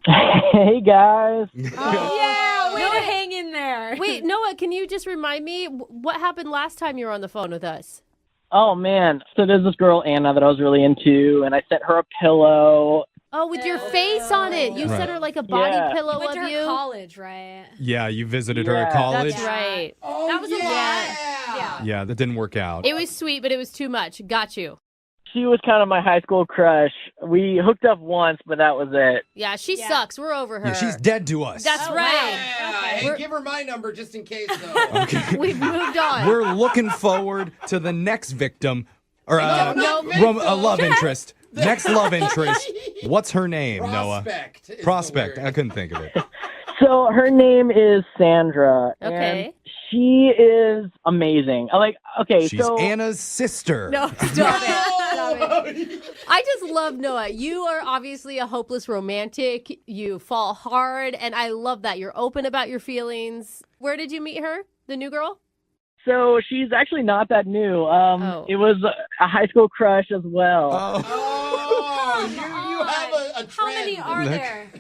[SPEAKER 19] Hey, guys.
[SPEAKER 3] Yeah,
[SPEAKER 23] Noah, hang in there.
[SPEAKER 3] Wait, Noah, can you just remind me what happened last time you were on the phone with us?
[SPEAKER 19] Oh, man. So there's this girl, Anna, that I was really into, and I sent her a pillow.
[SPEAKER 3] Oh, with your face on it. You sent her like a body pillow
[SPEAKER 23] Went
[SPEAKER 3] of
[SPEAKER 23] to her
[SPEAKER 3] you.
[SPEAKER 23] college, right?
[SPEAKER 18] Yeah, you visited her at college?
[SPEAKER 3] That's right.
[SPEAKER 23] That was a lot. Yeah.
[SPEAKER 18] Yeah, that didn't work out.
[SPEAKER 3] It was sweet, but it was too much. Got you.
[SPEAKER 19] She was kind of my high school crush. We hooked up once, but that was it.
[SPEAKER 3] Yeah, she sucks. We're over her.
[SPEAKER 18] Yeah, she's dead to us.
[SPEAKER 3] That's right.
[SPEAKER 5] Hey, give her my number just in case, though.
[SPEAKER 3] We've moved on.
[SPEAKER 18] We're looking forward to the next victim, or a love interest. Next love interest. What's her name, Noah? Prospect. I couldn't think of it.
[SPEAKER 19] So her name is Sandra.
[SPEAKER 3] Okay.
[SPEAKER 19] And she is amazing.
[SPEAKER 18] She's Anna's sister.
[SPEAKER 3] No, stop it. I just love Noah. You are obviously a hopeless romantic. You fall hard, and I love that. You're open about your feelings. Where did you meet her? The new girl?
[SPEAKER 19] So she's actually not that new. It was a high school crush as well.
[SPEAKER 5] You have a trend.
[SPEAKER 23] How many are there?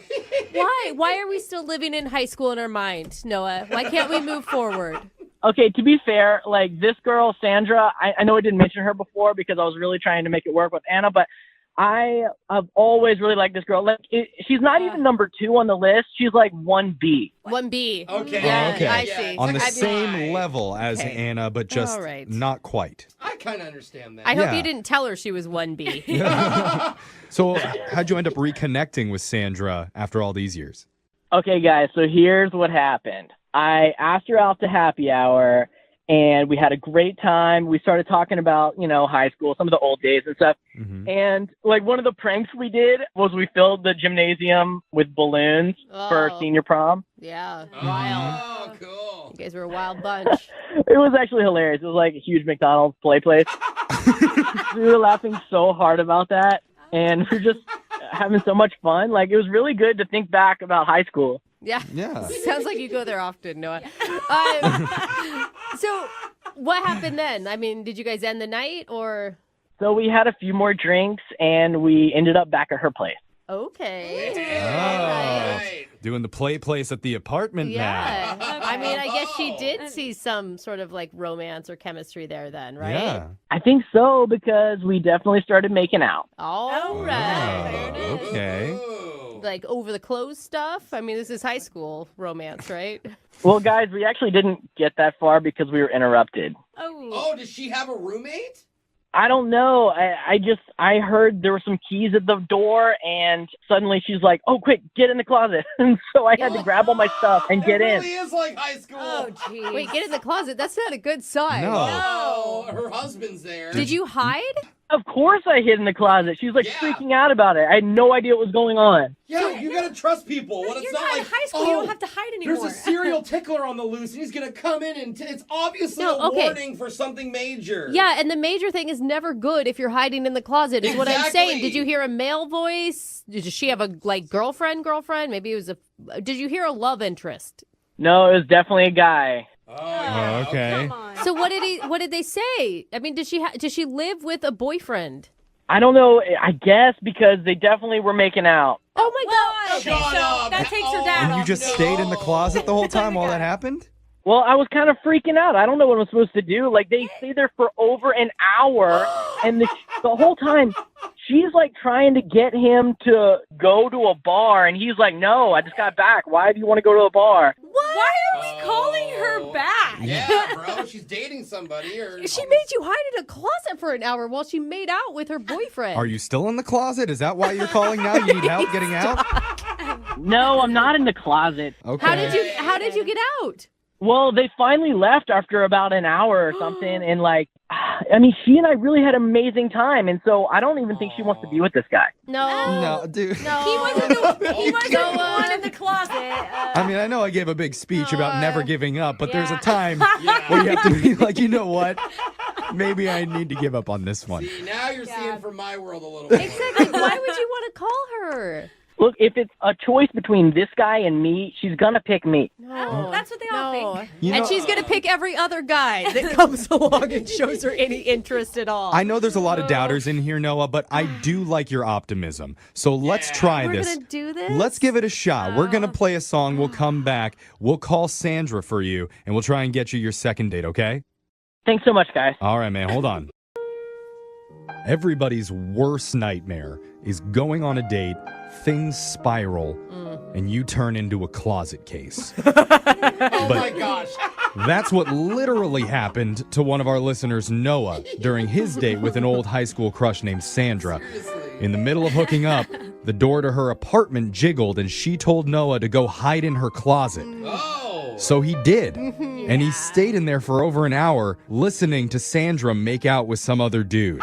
[SPEAKER 3] Why? Why are we still living in high school in our mind, Noah? Why can't we move forward?
[SPEAKER 19] Okay, to be fair, this girl, Sandra, I know I didn't mention her before because I was really trying to make it work with Anna, but I've always really liked this girl. She's not even number 2 on the list. She's like 1B.
[SPEAKER 3] 1B.
[SPEAKER 5] Okay.
[SPEAKER 3] Yeah,
[SPEAKER 18] Okay.
[SPEAKER 3] I see.
[SPEAKER 18] On the same level as
[SPEAKER 3] Okay.
[SPEAKER 18] Anna, but just
[SPEAKER 3] All right.
[SPEAKER 18] not quite.
[SPEAKER 5] I kind of understand that.
[SPEAKER 3] I hope you didn't tell her she was 1B.
[SPEAKER 18] So how'd you end up reconnecting with Sandra after all these years?
[SPEAKER 19] Okay, guys, so here's what happened. I asked her out to happy hour, and we had a great time. We started talking about, high school, some of the old days and stuff.
[SPEAKER 18] Mm-hmm.
[SPEAKER 19] And, one of the pranks we did was we filled the gymnasium with balloons for senior prom.
[SPEAKER 3] Yeah.
[SPEAKER 5] Wild. Oh, cool.
[SPEAKER 3] You guys were a wild bunch.
[SPEAKER 19] It was actually hilarious. It was like a huge McDonald's play place. We were laughing so hard about that, and we were just having so much fun. It was really good to think back about high school.
[SPEAKER 3] Yeah.
[SPEAKER 18] Yeah.
[SPEAKER 3] Sounds like you go there often, Noah. So what happened then? I mean, did you guys end the night or?
[SPEAKER 19] So we had a few more drinks, and we ended up back at her place.
[SPEAKER 3] Okay.
[SPEAKER 18] Doing the play place at the apartment now.
[SPEAKER 3] Yeah. I mean, I guess she did see some sort of romance or chemistry there then, right?
[SPEAKER 18] Yeah.
[SPEAKER 19] I think so, because we definitely started making out.
[SPEAKER 3] All right.
[SPEAKER 18] Okay.
[SPEAKER 3] Over the clothes stuff? I mean, this is high school romance, right?
[SPEAKER 19] Well, guys, we actually didn't get that far because we were interrupted.
[SPEAKER 5] Oh, does she have a roommate?
[SPEAKER 19] I don't know. I heard there were some keys at the door, and suddenly she's like, "Oh, quick, get in the closet." And so I had to grab all my stuff and get in.
[SPEAKER 5] It really is like high school.
[SPEAKER 3] Oh, geez. Wait, get in the closet. That's not a good sign.
[SPEAKER 5] No, her husband's there.
[SPEAKER 3] Did you hide?
[SPEAKER 19] Of course I hid in the closet. She was freaking out about it. I had no idea what was going on.
[SPEAKER 5] Yeah, you gotta trust people. When it's not
[SPEAKER 23] in high school, you don't have to hide anymore.
[SPEAKER 5] There's a serial tickler on the loose, and he's gonna come in, and it's obviously a warning for something major.
[SPEAKER 3] Yeah, and the major thing is never good if you're hiding in the closet, is what I'm saying. Did you hear a male voice? Did she have a girlfriend? Maybe it was did you hear a love interest?
[SPEAKER 19] No, it was definitely a guy.
[SPEAKER 5] Oh,
[SPEAKER 18] okay.
[SPEAKER 3] So what did they say? I mean, does she live with a boyfriend?
[SPEAKER 19] I don't know. I guess because they definitely were making out.
[SPEAKER 3] Oh my God!
[SPEAKER 23] Okay, so that takes her down.
[SPEAKER 18] And you just stayed in the closet the whole time while that happened?
[SPEAKER 19] Well, I was kind of freaking out. I don't know what I'm supposed to do. Like, they stay there for over an hour, and the whole time, she's, like, trying to get him to go to a bar, and he's like, no, I just got back. Why do you want to go to a bar?
[SPEAKER 23] What? Why are we calling her back?
[SPEAKER 5] Yeah, bro. She's dating somebody. Or
[SPEAKER 3] She made you hide in a closet for an hour while she made out with her boyfriend.
[SPEAKER 18] Are you still in the closet? Is that why you're calling now? You need help getting out?
[SPEAKER 19] No, I'm not in the closet.
[SPEAKER 18] Okay.
[SPEAKER 3] How did you get out?
[SPEAKER 19] Well, they finally left after about an hour or something, and like, I mean, she and I really had an amazing time, and so I don't even think she wants to be with this guy.
[SPEAKER 3] No,
[SPEAKER 18] dude.
[SPEAKER 3] no.
[SPEAKER 23] He wasn't the one in the closet.
[SPEAKER 18] I mean, I know I gave a big speech about never giving up, but there's a time where you have to be like, you know what? Maybe I need to give up on this one.
[SPEAKER 5] See, now you're seeing from my world a little bit.
[SPEAKER 3] Exactly. Why would you want to call her?
[SPEAKER 19] Look, if it's a choice between this guy and me, she's gonna pick me.
[SPEAKER 23] No, that's what they all think.
[SPEAKER 3] And she's going to pick every other guy that comes along and shows her any interest at all.
[SPEAKER 18] I know there's a lot of doubters in here, Noah, but I do like your optimism. So let's try
[SPEAKER 3] We're
[SPEAKER 18] this.
[SPEAKER 3] going to do this?
[SPEAKER 18] Let's give it a shot. We're going to play a song. We'll come back. We'll call Sandra for you, and we'll try and get you your second date, okay?
[SPEAKER 19] Thanks so much, guys.
[SPEAKER 18] All right, man. Hold on. Everybody's worst nightmare is going on a date, things spiral, and you turn into a closet case.
[SPEAKER 5] Oh my gosh.
[SPEAKER 18] That's what literally happened to one of our listeners, Noah, during his date with an old high school crush named Sandra. In the middle of hooking up, the door to her apartment jiggled, and she told Noah to go hide in her closet.
[SPEAKER 5] Oh.
[SPEAKER 18] So he did. And he stayed in there for over an hour, listening to Sandra make out with some other dude.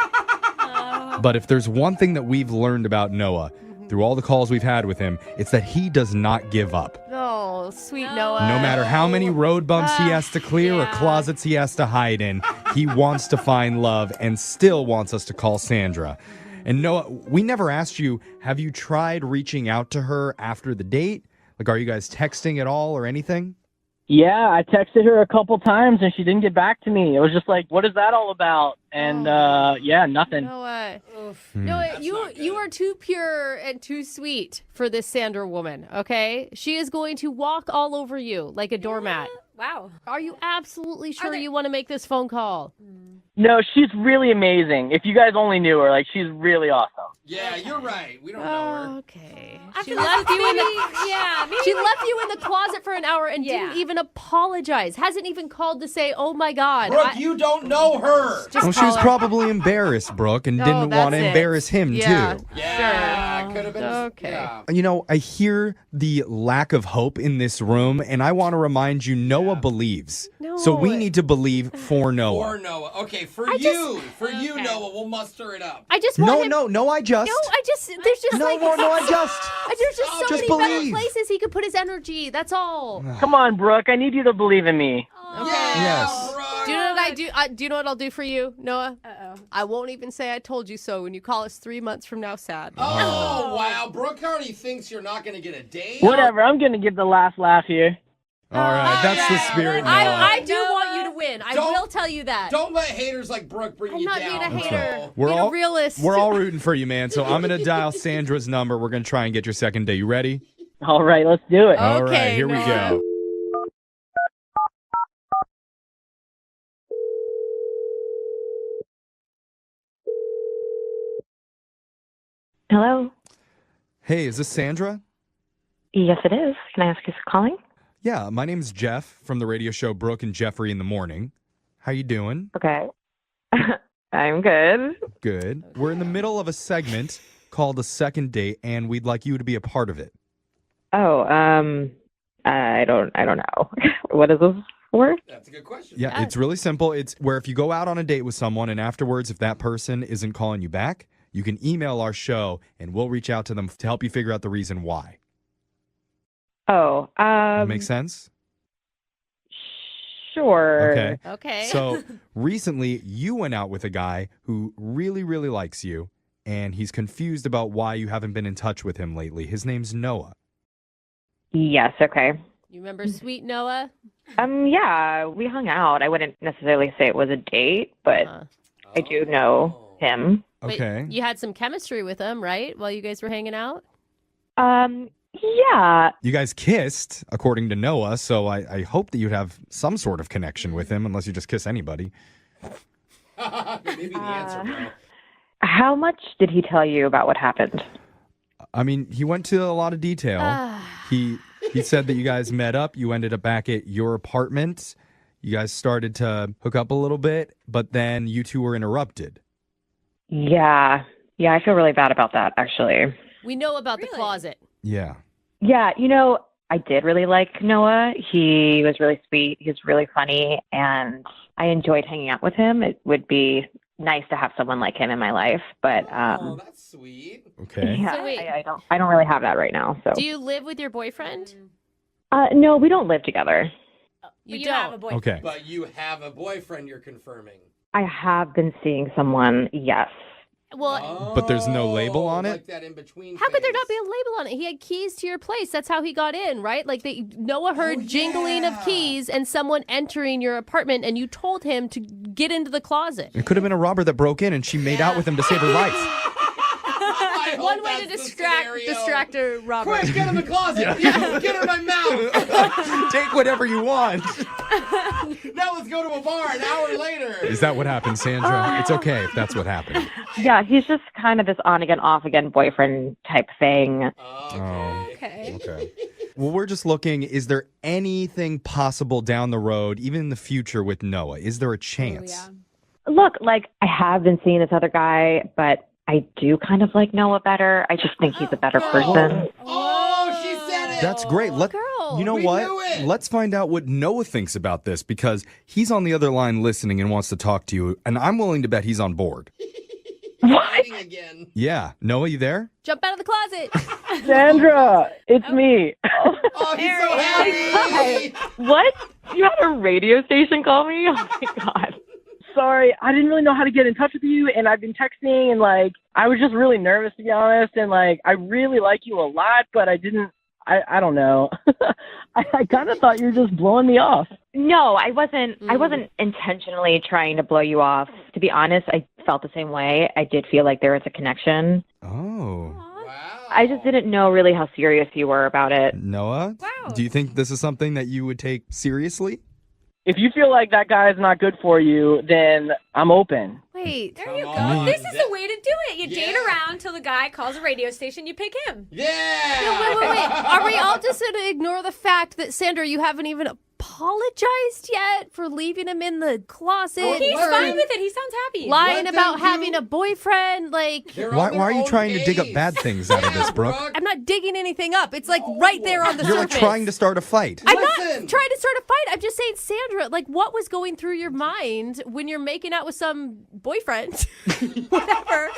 [SPEAKER 18] But if there's one thing that we've learned about Noah, through all the calls we've had with him, it's that he does not give up.
[SPEAKER 3] Oh, sweet Noah.
[SPEAKER 18] No matter how many road bumps he has to clear or closets he has to hide in, he wants to find love and still wants us to call Sandra. And Noah, we never asked you, have you tried reaching out to her after the date? Like, are you guys texting at all or anything?
[SPEAKER 19] Yeah, I texted her a couple times and she didn't get back to me. It was just like, what is that all about? And yeah, nothing.
[SPEAKER 3] Noah, Noah, you are too pure and too sweet for this Sandra woman, okay? She is going to walk all over you like a doormat.
[SPEAKER 23] Wow.
[SPEAKER 3] Are you absolutely sure you want to make this phone call?
[SPEAKER 19] No, she's really amazing. If you guys only knew her, like, she's really awesome.
[SPEAKER 5] Yeah, you're right. We don't know her.
[SPEAKER 3] Okay.
[SPEAKER 23] After
[SPEAKER 3] She
[SPEAKER 23] this,
[SPEAKER 3] left you in the
[SPEAKER 23] maybe
[SPEAKER 3] She left you in the closet for an hour and didn't even apologize. Hasn't even called to say, "Oh my God."
[SPEAKER 5] Brooke, you don't know her.
[SPEAKER 18] Well, she was probably embarrassed, Brooke, and didn't want to embarrass him, too.
[SPEAKER 5] Yeah, could have been.
[SPEAKER 3] Okay.
[SPEAKER 5] Yeah.
[SPEAKER 18] You know, I hear the lack of hope in this room, and I want to remind you, Noah believes. So we need to believe for Noah.
[SPEAKER 5] For Noah. Okay, for you, Noah, we'll muster it up.
[SPEAKER 3] I just want him.
[SPEAKER 18] No, I just.
[SPEAKER 3] No, I just. There's just
[SPEAKER 18] No,
[SPEAKER 3] like.
[SPEAKER 18] no, I just.
[SPEAKER 3] There's just so
[SPEAKER 18] Just
[SPEAKER 3] many better
[SPEAKER 18] believe.
[SPEAKER 3] places he could put his energy. That's all.
[SPEAKER 19] Come on, Brooke. I need you to believe in me.
[SPEAKER 3] Okay.
[SPEAKER 18] Yes.
[SPEAKER 3] Do you know what I do? Do you know what I'll do for you, Noah? I won't even say I told you so when you call us 3 months from now sad.
[SPEAKER 5] Oh, wow. Brooke already thinks you're not going to get a date.
[SPEAKER 19] Whatever. I'm going to give the last laugh here.
[SPEAKER 18] All right, that's the spirit, Noah.
[SPEAKER 3] I do want you to win. I will tell you that.
[SPEAKER 5] Don't let haters like Brooke bring you
[SPEAKER 3] not
[SPEAKER 5] down.
[SPEAKER 3] being a hater.
[SPEAKER 18] We're
[SPEAKER 3] Being
[SPEAKER 18] all
[SPEAKER 3] a realist.
[SPEAKER 18] We're all rooting for you, man. So I'm going to dial Sandra's number. We're going to try and get your second date. You ready?
[SPEAKER 19] All right, let's do it.
[SPEAKER 18] All right, here we go.
[SPEAKER 6] Hello.
[SPEAKER 18] Hey, is this Sandra?
[SPEAKER 6] Yes, it is. Can I ask who's calling?
[SPEAKER 18] Yeah, my name's Jeff from the radio show Brooke and Jeffrey in the Morning. How you doing?
[SPEAKER 6] Okay. I'm good.
[SPEAKER 18] Good. We're in the middle of a segment called A Second Date, and we'd like you to be a part of it.
[SPEAKER 6] Oh, I don't know. What is this for?
[SPEAKER 5] That's a good question.
[SPEAKER 18] Yeah, it's really simple. It's where if you go out on a date with someone and afterwards, if that person isn't calling you back, you can email our show and we'll reach out to them to help you figure out the reason why.
[SPEAKER 6] Oh,
[SPEAKER 18] Makes sense?
[SPEAKER 6] Sure.
[SPEAKER 3] Okay.
[SPEAKER 18] So recently you went out with a guy who really, really likes you and he's confused about why you haven't been in touch with him lately. His name's Noah.
[SPEAKER 6] Yes, okay.
[SPEAKER 3] You remember sweet Noah?
[SPEAKER 6] Yeah, we hung out. I wouldn't necessarily say it was a date, but I do know him.
[SPEAKER 18] Okay.
[SPEAKER 3] You had some chemistry with him, right? While you guys were hanging out?
[SPEAKER 6] Yeah.
[SPEAKER 18] You guys kissed, according to Noah, so I hope that you'd have some sort of connection with him, unless you just kiss anybody.
[SPEAKER 5] Maybe the answer, bro.
[SPEAKER 6] How much did he tell you about what happened?
[SPEAKER 18] I mean, he went to a lot of detail. He said that you guys met up. You ended up back at your apartment. You guys started to hook up a little bit, but then you two were interrupted.
[SPEAKER 6] Yeah. Yeah, I feel really bad about that, actually.
[SPEAKER 3] We know about the closet.
[SPEAKER 18] Yeah.
[SPEAKER 6] Yeah, I did really like Noah. He was really sweet. He was really funny, and I enjoyed hanging out with him. It would be nice to have someone like him in my life, but
[SPEAKER 5] that's sweet.
[SPEAKER 18] Okay.
[SPEAKER 6] Yeah,
[SPEAKER 3] So wait.
[SPEAKER 6] I don't really have that right now. So
[SPEAKER 3] Do you live with your boyfriend?
[SPEAKER 6] no, we don't live together.
[SPEAKER 3] You
[SPEAKER 23] You
[SPEAKER 3] don't.
[SPEAKER 23] have a boyfriend.
[SPEAKER 18] Okay.
[SPEAKER 5] But you have a boyfriend, you're confirming.
[SPEAKER 6] I have been seeing someone. Yes.
[SPEAKER 3] Well,
[SPEAKER 18] But there's no label on it?
[SPEAKER 5] Like that in between.
[SPEAKER 3] how could there not be a label on it? He had keys to your place. That's how he got in, right? Like Noah heard jingling of keys and someone entering your apartment, and you told him to get into the closet.
[SPEAKER 18] It could have been a robber that broke in and she made out with him to save her life.
[SPEAKER 3] One way to distract a robber.
[SPEAKER 5] Quick, get in the closet. Yeah, get in my mouth.
[SPEAKER 18] Take whatever you want.
[SPEAKER 5] Now let's go to a bar an hour later.
[SPEAKER 18] Is that what happened, Sandra? It's okay if that's what happened.
[SPEAKER 6] Yeah, he's just kind of this on again, off again boyfriend type thing.
[SPEAKER 3] Okay.
[SPEAKER 18] Okay. Well, we're just looking, is there anything possible down the road, even in the future with Noah? Is there a chance?
[SPEAKER 6] Look, like, I have been seeing this other guy, but I do kind of like Noah better. I just think he's a better person.
[SPEAKER 5] Oh, she said it.
[SPEAKER 18] That's great. You know
[SPEAKER 5] We
[SPEAKER 18] what?
[SPEAKER 5] knew it.
[SPEAKER 18] Let's find out what Noah thinks about this, because he's on the other line listening and wants to talk to you, and I'm willing to bet he's on board.
[SPEAKER 5] Fighting again.
[SPEAKER 18] Yeah. Noah, you there?
[SPEAKER 3] Jump out of the closet.
[SPEAKER 19] Sandra, it's me.
[SPEAKER 5] Oh, he's so happy.
[SPEAKER 6] What? You had a radio station call me? Oh my God.
[SPEAKER 19] Sorry, I didn't really know how to get in touch with you, and I've been texting, and I was just really nervous, to be honest, and I really like you a lot, but I don't know. I kind of thought you were just blowing me off.
[SPEAKER 6] No, I wasn't. I wasn't intentionally trying to blow you off. To be honest, I felt the same way. I did feel like there was a connection.
[SPEAKER 18] Oh.
[SPEAKER 6] I just didn't know really how serious you were about it.
[SPEAKER 18] Noah? Do you think this is something that you would take seriously?
[SPEAKER 19] If you feel like that guy is not good for you, then I'm open.
[SPEAKER 3] Wait.
[SPEAKER 23] There you go.
[SPEAKER 18] on.
[SPEAKER 23] This is the way to do it. You date around till the guy calls a radio station, you pick him.
[SPEAKER 5] Yeah.
[SPEAKER 3] No, wait. Are we all just going to ignore the fact that, Sandra, you haven't even apologized yet for leaving him in the closet?
[SPEAKER 23] He's fine with it. He sounds happy.
[SPEAKER 3] Lying about having a boyfriend,
[SPEAKER 18] Why are you trying to dig up bad things out of this, Brooke?
[SPEAKER 3] I'm not digging anything up. It's right there on the
[SPEAKER 18] You're
[SPEAKER 3] surface.
[SPEAKER 18] trying to start a fight.
[SPEAKER 3] I'm not trying to start a fight. I'm just saying, Sandra, what was going through your mind when you're making out with some boyfriend, whatever,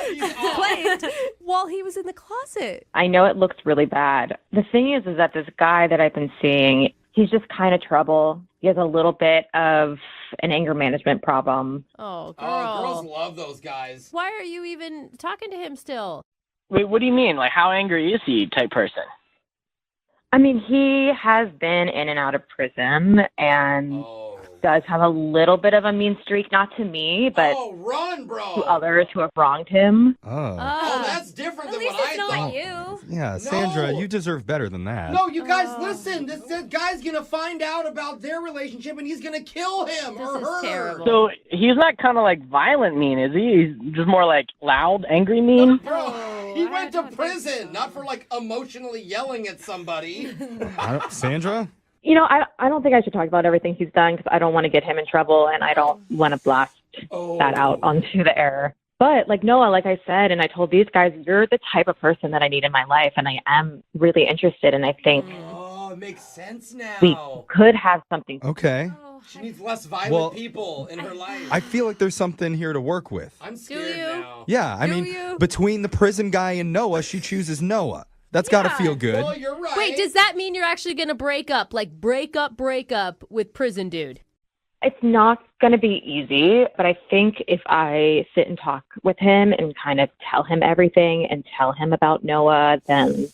[SPEAKER 3] planned, while he was in the closet?
[SPEAKER 6] I know it looks really bad. The thing is that this guy that I've been seeing, he's just kind of trouble. He has a little bit of an anger management problem.
[SPEAKER 3] Oh, girl.
[SPEAKER 5] Oh, girls love those guys.
[SPEAKER 3] Why are you even talking to him still?
[SPEAKER 19] Wait, what do you mean? How angry is he type person?
[SPEAKER 6] I mean, he has been in and out of prison and does have a little bit of a mean streak, not to me, but
[SPEAKER 5] run, bro.
[SPEAKER 6] to others who have wronged him.
[SPEAKER 18] Oh.
[SPEAKER 5] That's different than
[SPEAKER 23] At least
[SPEAKER 5] what I
[SPEAKER 23] it's not
[SPEAKER 5] thought.
[SPEAKER 23] you.
[SPEAKER 18] Yeah, Sandra, you deserve better than that.
[SPEAKER 5] No, you guys, listen. This guy's gonna find out about their relationship, and he's gonna kill him or her.
[SPEAKER 3] Terrible.
[SPEAKER 19] So he's not kind of violent mean, is he? He's just more loud, angry mean?
[SPEAKER 5] Bro, he went to prison, not for emotionally yelling at somebody.
[SPEAKER 18] Sandra?
[SPEAKER 6] I don't think I should talk about everything he's done because I don't want to get him in trouble and I don't want to blast that out onto the air. But Noah, like I said, and I told these guys, you're the type of person that I need in my life, and I am really interested, and I think
[SPEAKER 5] it makes sense now.
[SPEAKER 6] we could have something.
[SPEAKER 18] Okay.
[SPEAKER 5] She needs less violent people in her life.
[SPEAKER 18] I feel like there's something here to work with.
[SPEAKER 5] I'm scared now.
[SPEAKER 18] Yeah, I mean, between the prison guy and Noah, she chooses Noah. That's got to feel good.
[SPEAKER 5] Oh, you're right.
[SPEAKER 3] Wait, does that mean you're actually going to break up? Break up with prison dude?
[SPEAKER 6] It's not going to be easy, but I think if I sit and talk with him and kind of tell him everything and tell him about Noah, then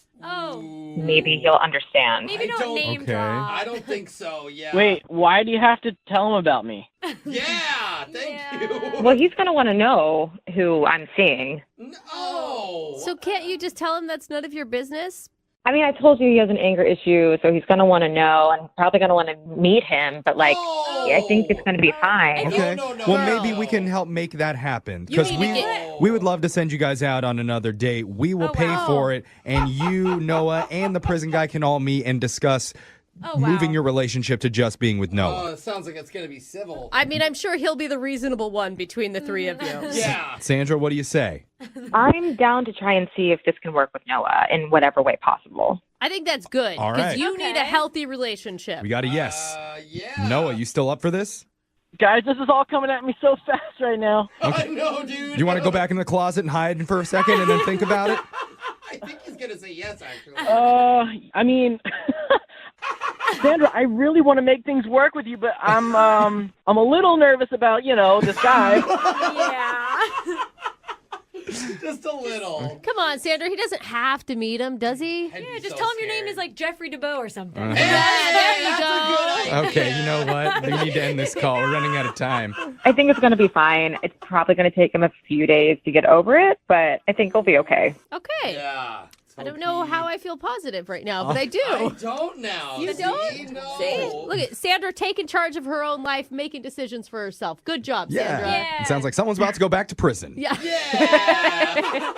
[SPEAKER 6] maybe he'll understand.
[SPEAKER 23] Maybe don't name drop.
[SPEAKER 5] I don't think so, yeah.
[SPEAKER 19] Wait, why do you have to tell him about me?
[SPEAKER 5] Yeah, thank you.
[SPEAKER 6] Well, he's going to want to know who I'm seeing.
[SPEAKER 5] No.
[SPEAKER 3] So can't you just tell him that's none of your business?
[SPEAKER 6] I mean, I told you he has an anger issue, so he's going to want to know and probably going to want to meet him, but like, I think it's going to be fine.
[SPEAKER 18] Okay. Well, maybe we can help make that happen because we would love to send you guys out on another date. We will pay for it, and you, Noah, and the prison guy can all meet and discuss moving your relationship to just being with Noah.
[SPEAKER 5] Oh, it sounds like it's going to be civil.
[SPEAKER 3] I mean, I'm sure he'll be the reasonable one between the three of you.
[SPEAKER 5] Yeah.
[SPEAKER 18] Sandra, what do you say?
[SPEAKER 6] I'm down to try and see if this can work with Noah in whatever way possible.
[SPEAKER 3] I think that's good
[SPEAKER 18] All
[SPEAKER 3] because
[SPEAKER 18] right.
[SPEAKER 3] you need a healthy relationship.
[SPEAKER 18] We got a yes. Noah, you still up for this?
[SPEAKER 19] Guys, this is all coming at me so fast right now.
[SPEAKER 5] I know, dude.
[SPEAKER 18] Do you want to go back in the closet and hide for a second and then think about it?
[SPEAKER 5] I think he's going to say yes, actually.
[SPEAKER 19] I mean, Sandra, I really want to make things work with you, but I'm a little nervous about, this guy.
[SPEAKER 3] Yeah.
[SPEAKER 5] Just a little.
[SPEAKER 3] Come on, Sandra. He doesn't have to meet him, does he?
[SPEAKER 23] Yeah, just tell him your name is like Jeffrey DeBow or something.
[SPEAKER 3] There you go.
[SPEAKER 18] Okay, you know what? We need to end this call. We're running out of time.
[SPEAKER 6] I think it's going to be fine. It's probably going to take him a few days to get over it, but I think he'll be okay.
[SPEAKER 3] Okay.
[SPEAKER 5] Yeah.
[SPEAKER 3] I don't know how I feel positive right now, but I do.
[SPEAKER 5] I don't now.
[SPEAKER 3] You don't?
[SPEAKER 5] No.
[SPEAKER 3] See? Look at Sandra taking charge of her own life, making decisions for herself. Good job, Sandra.
[SPEAKER 18] It sounds like someone's about to go back to prison.
[SPEAKER 3] Yeah.
[SPEAKER 5] Yeah.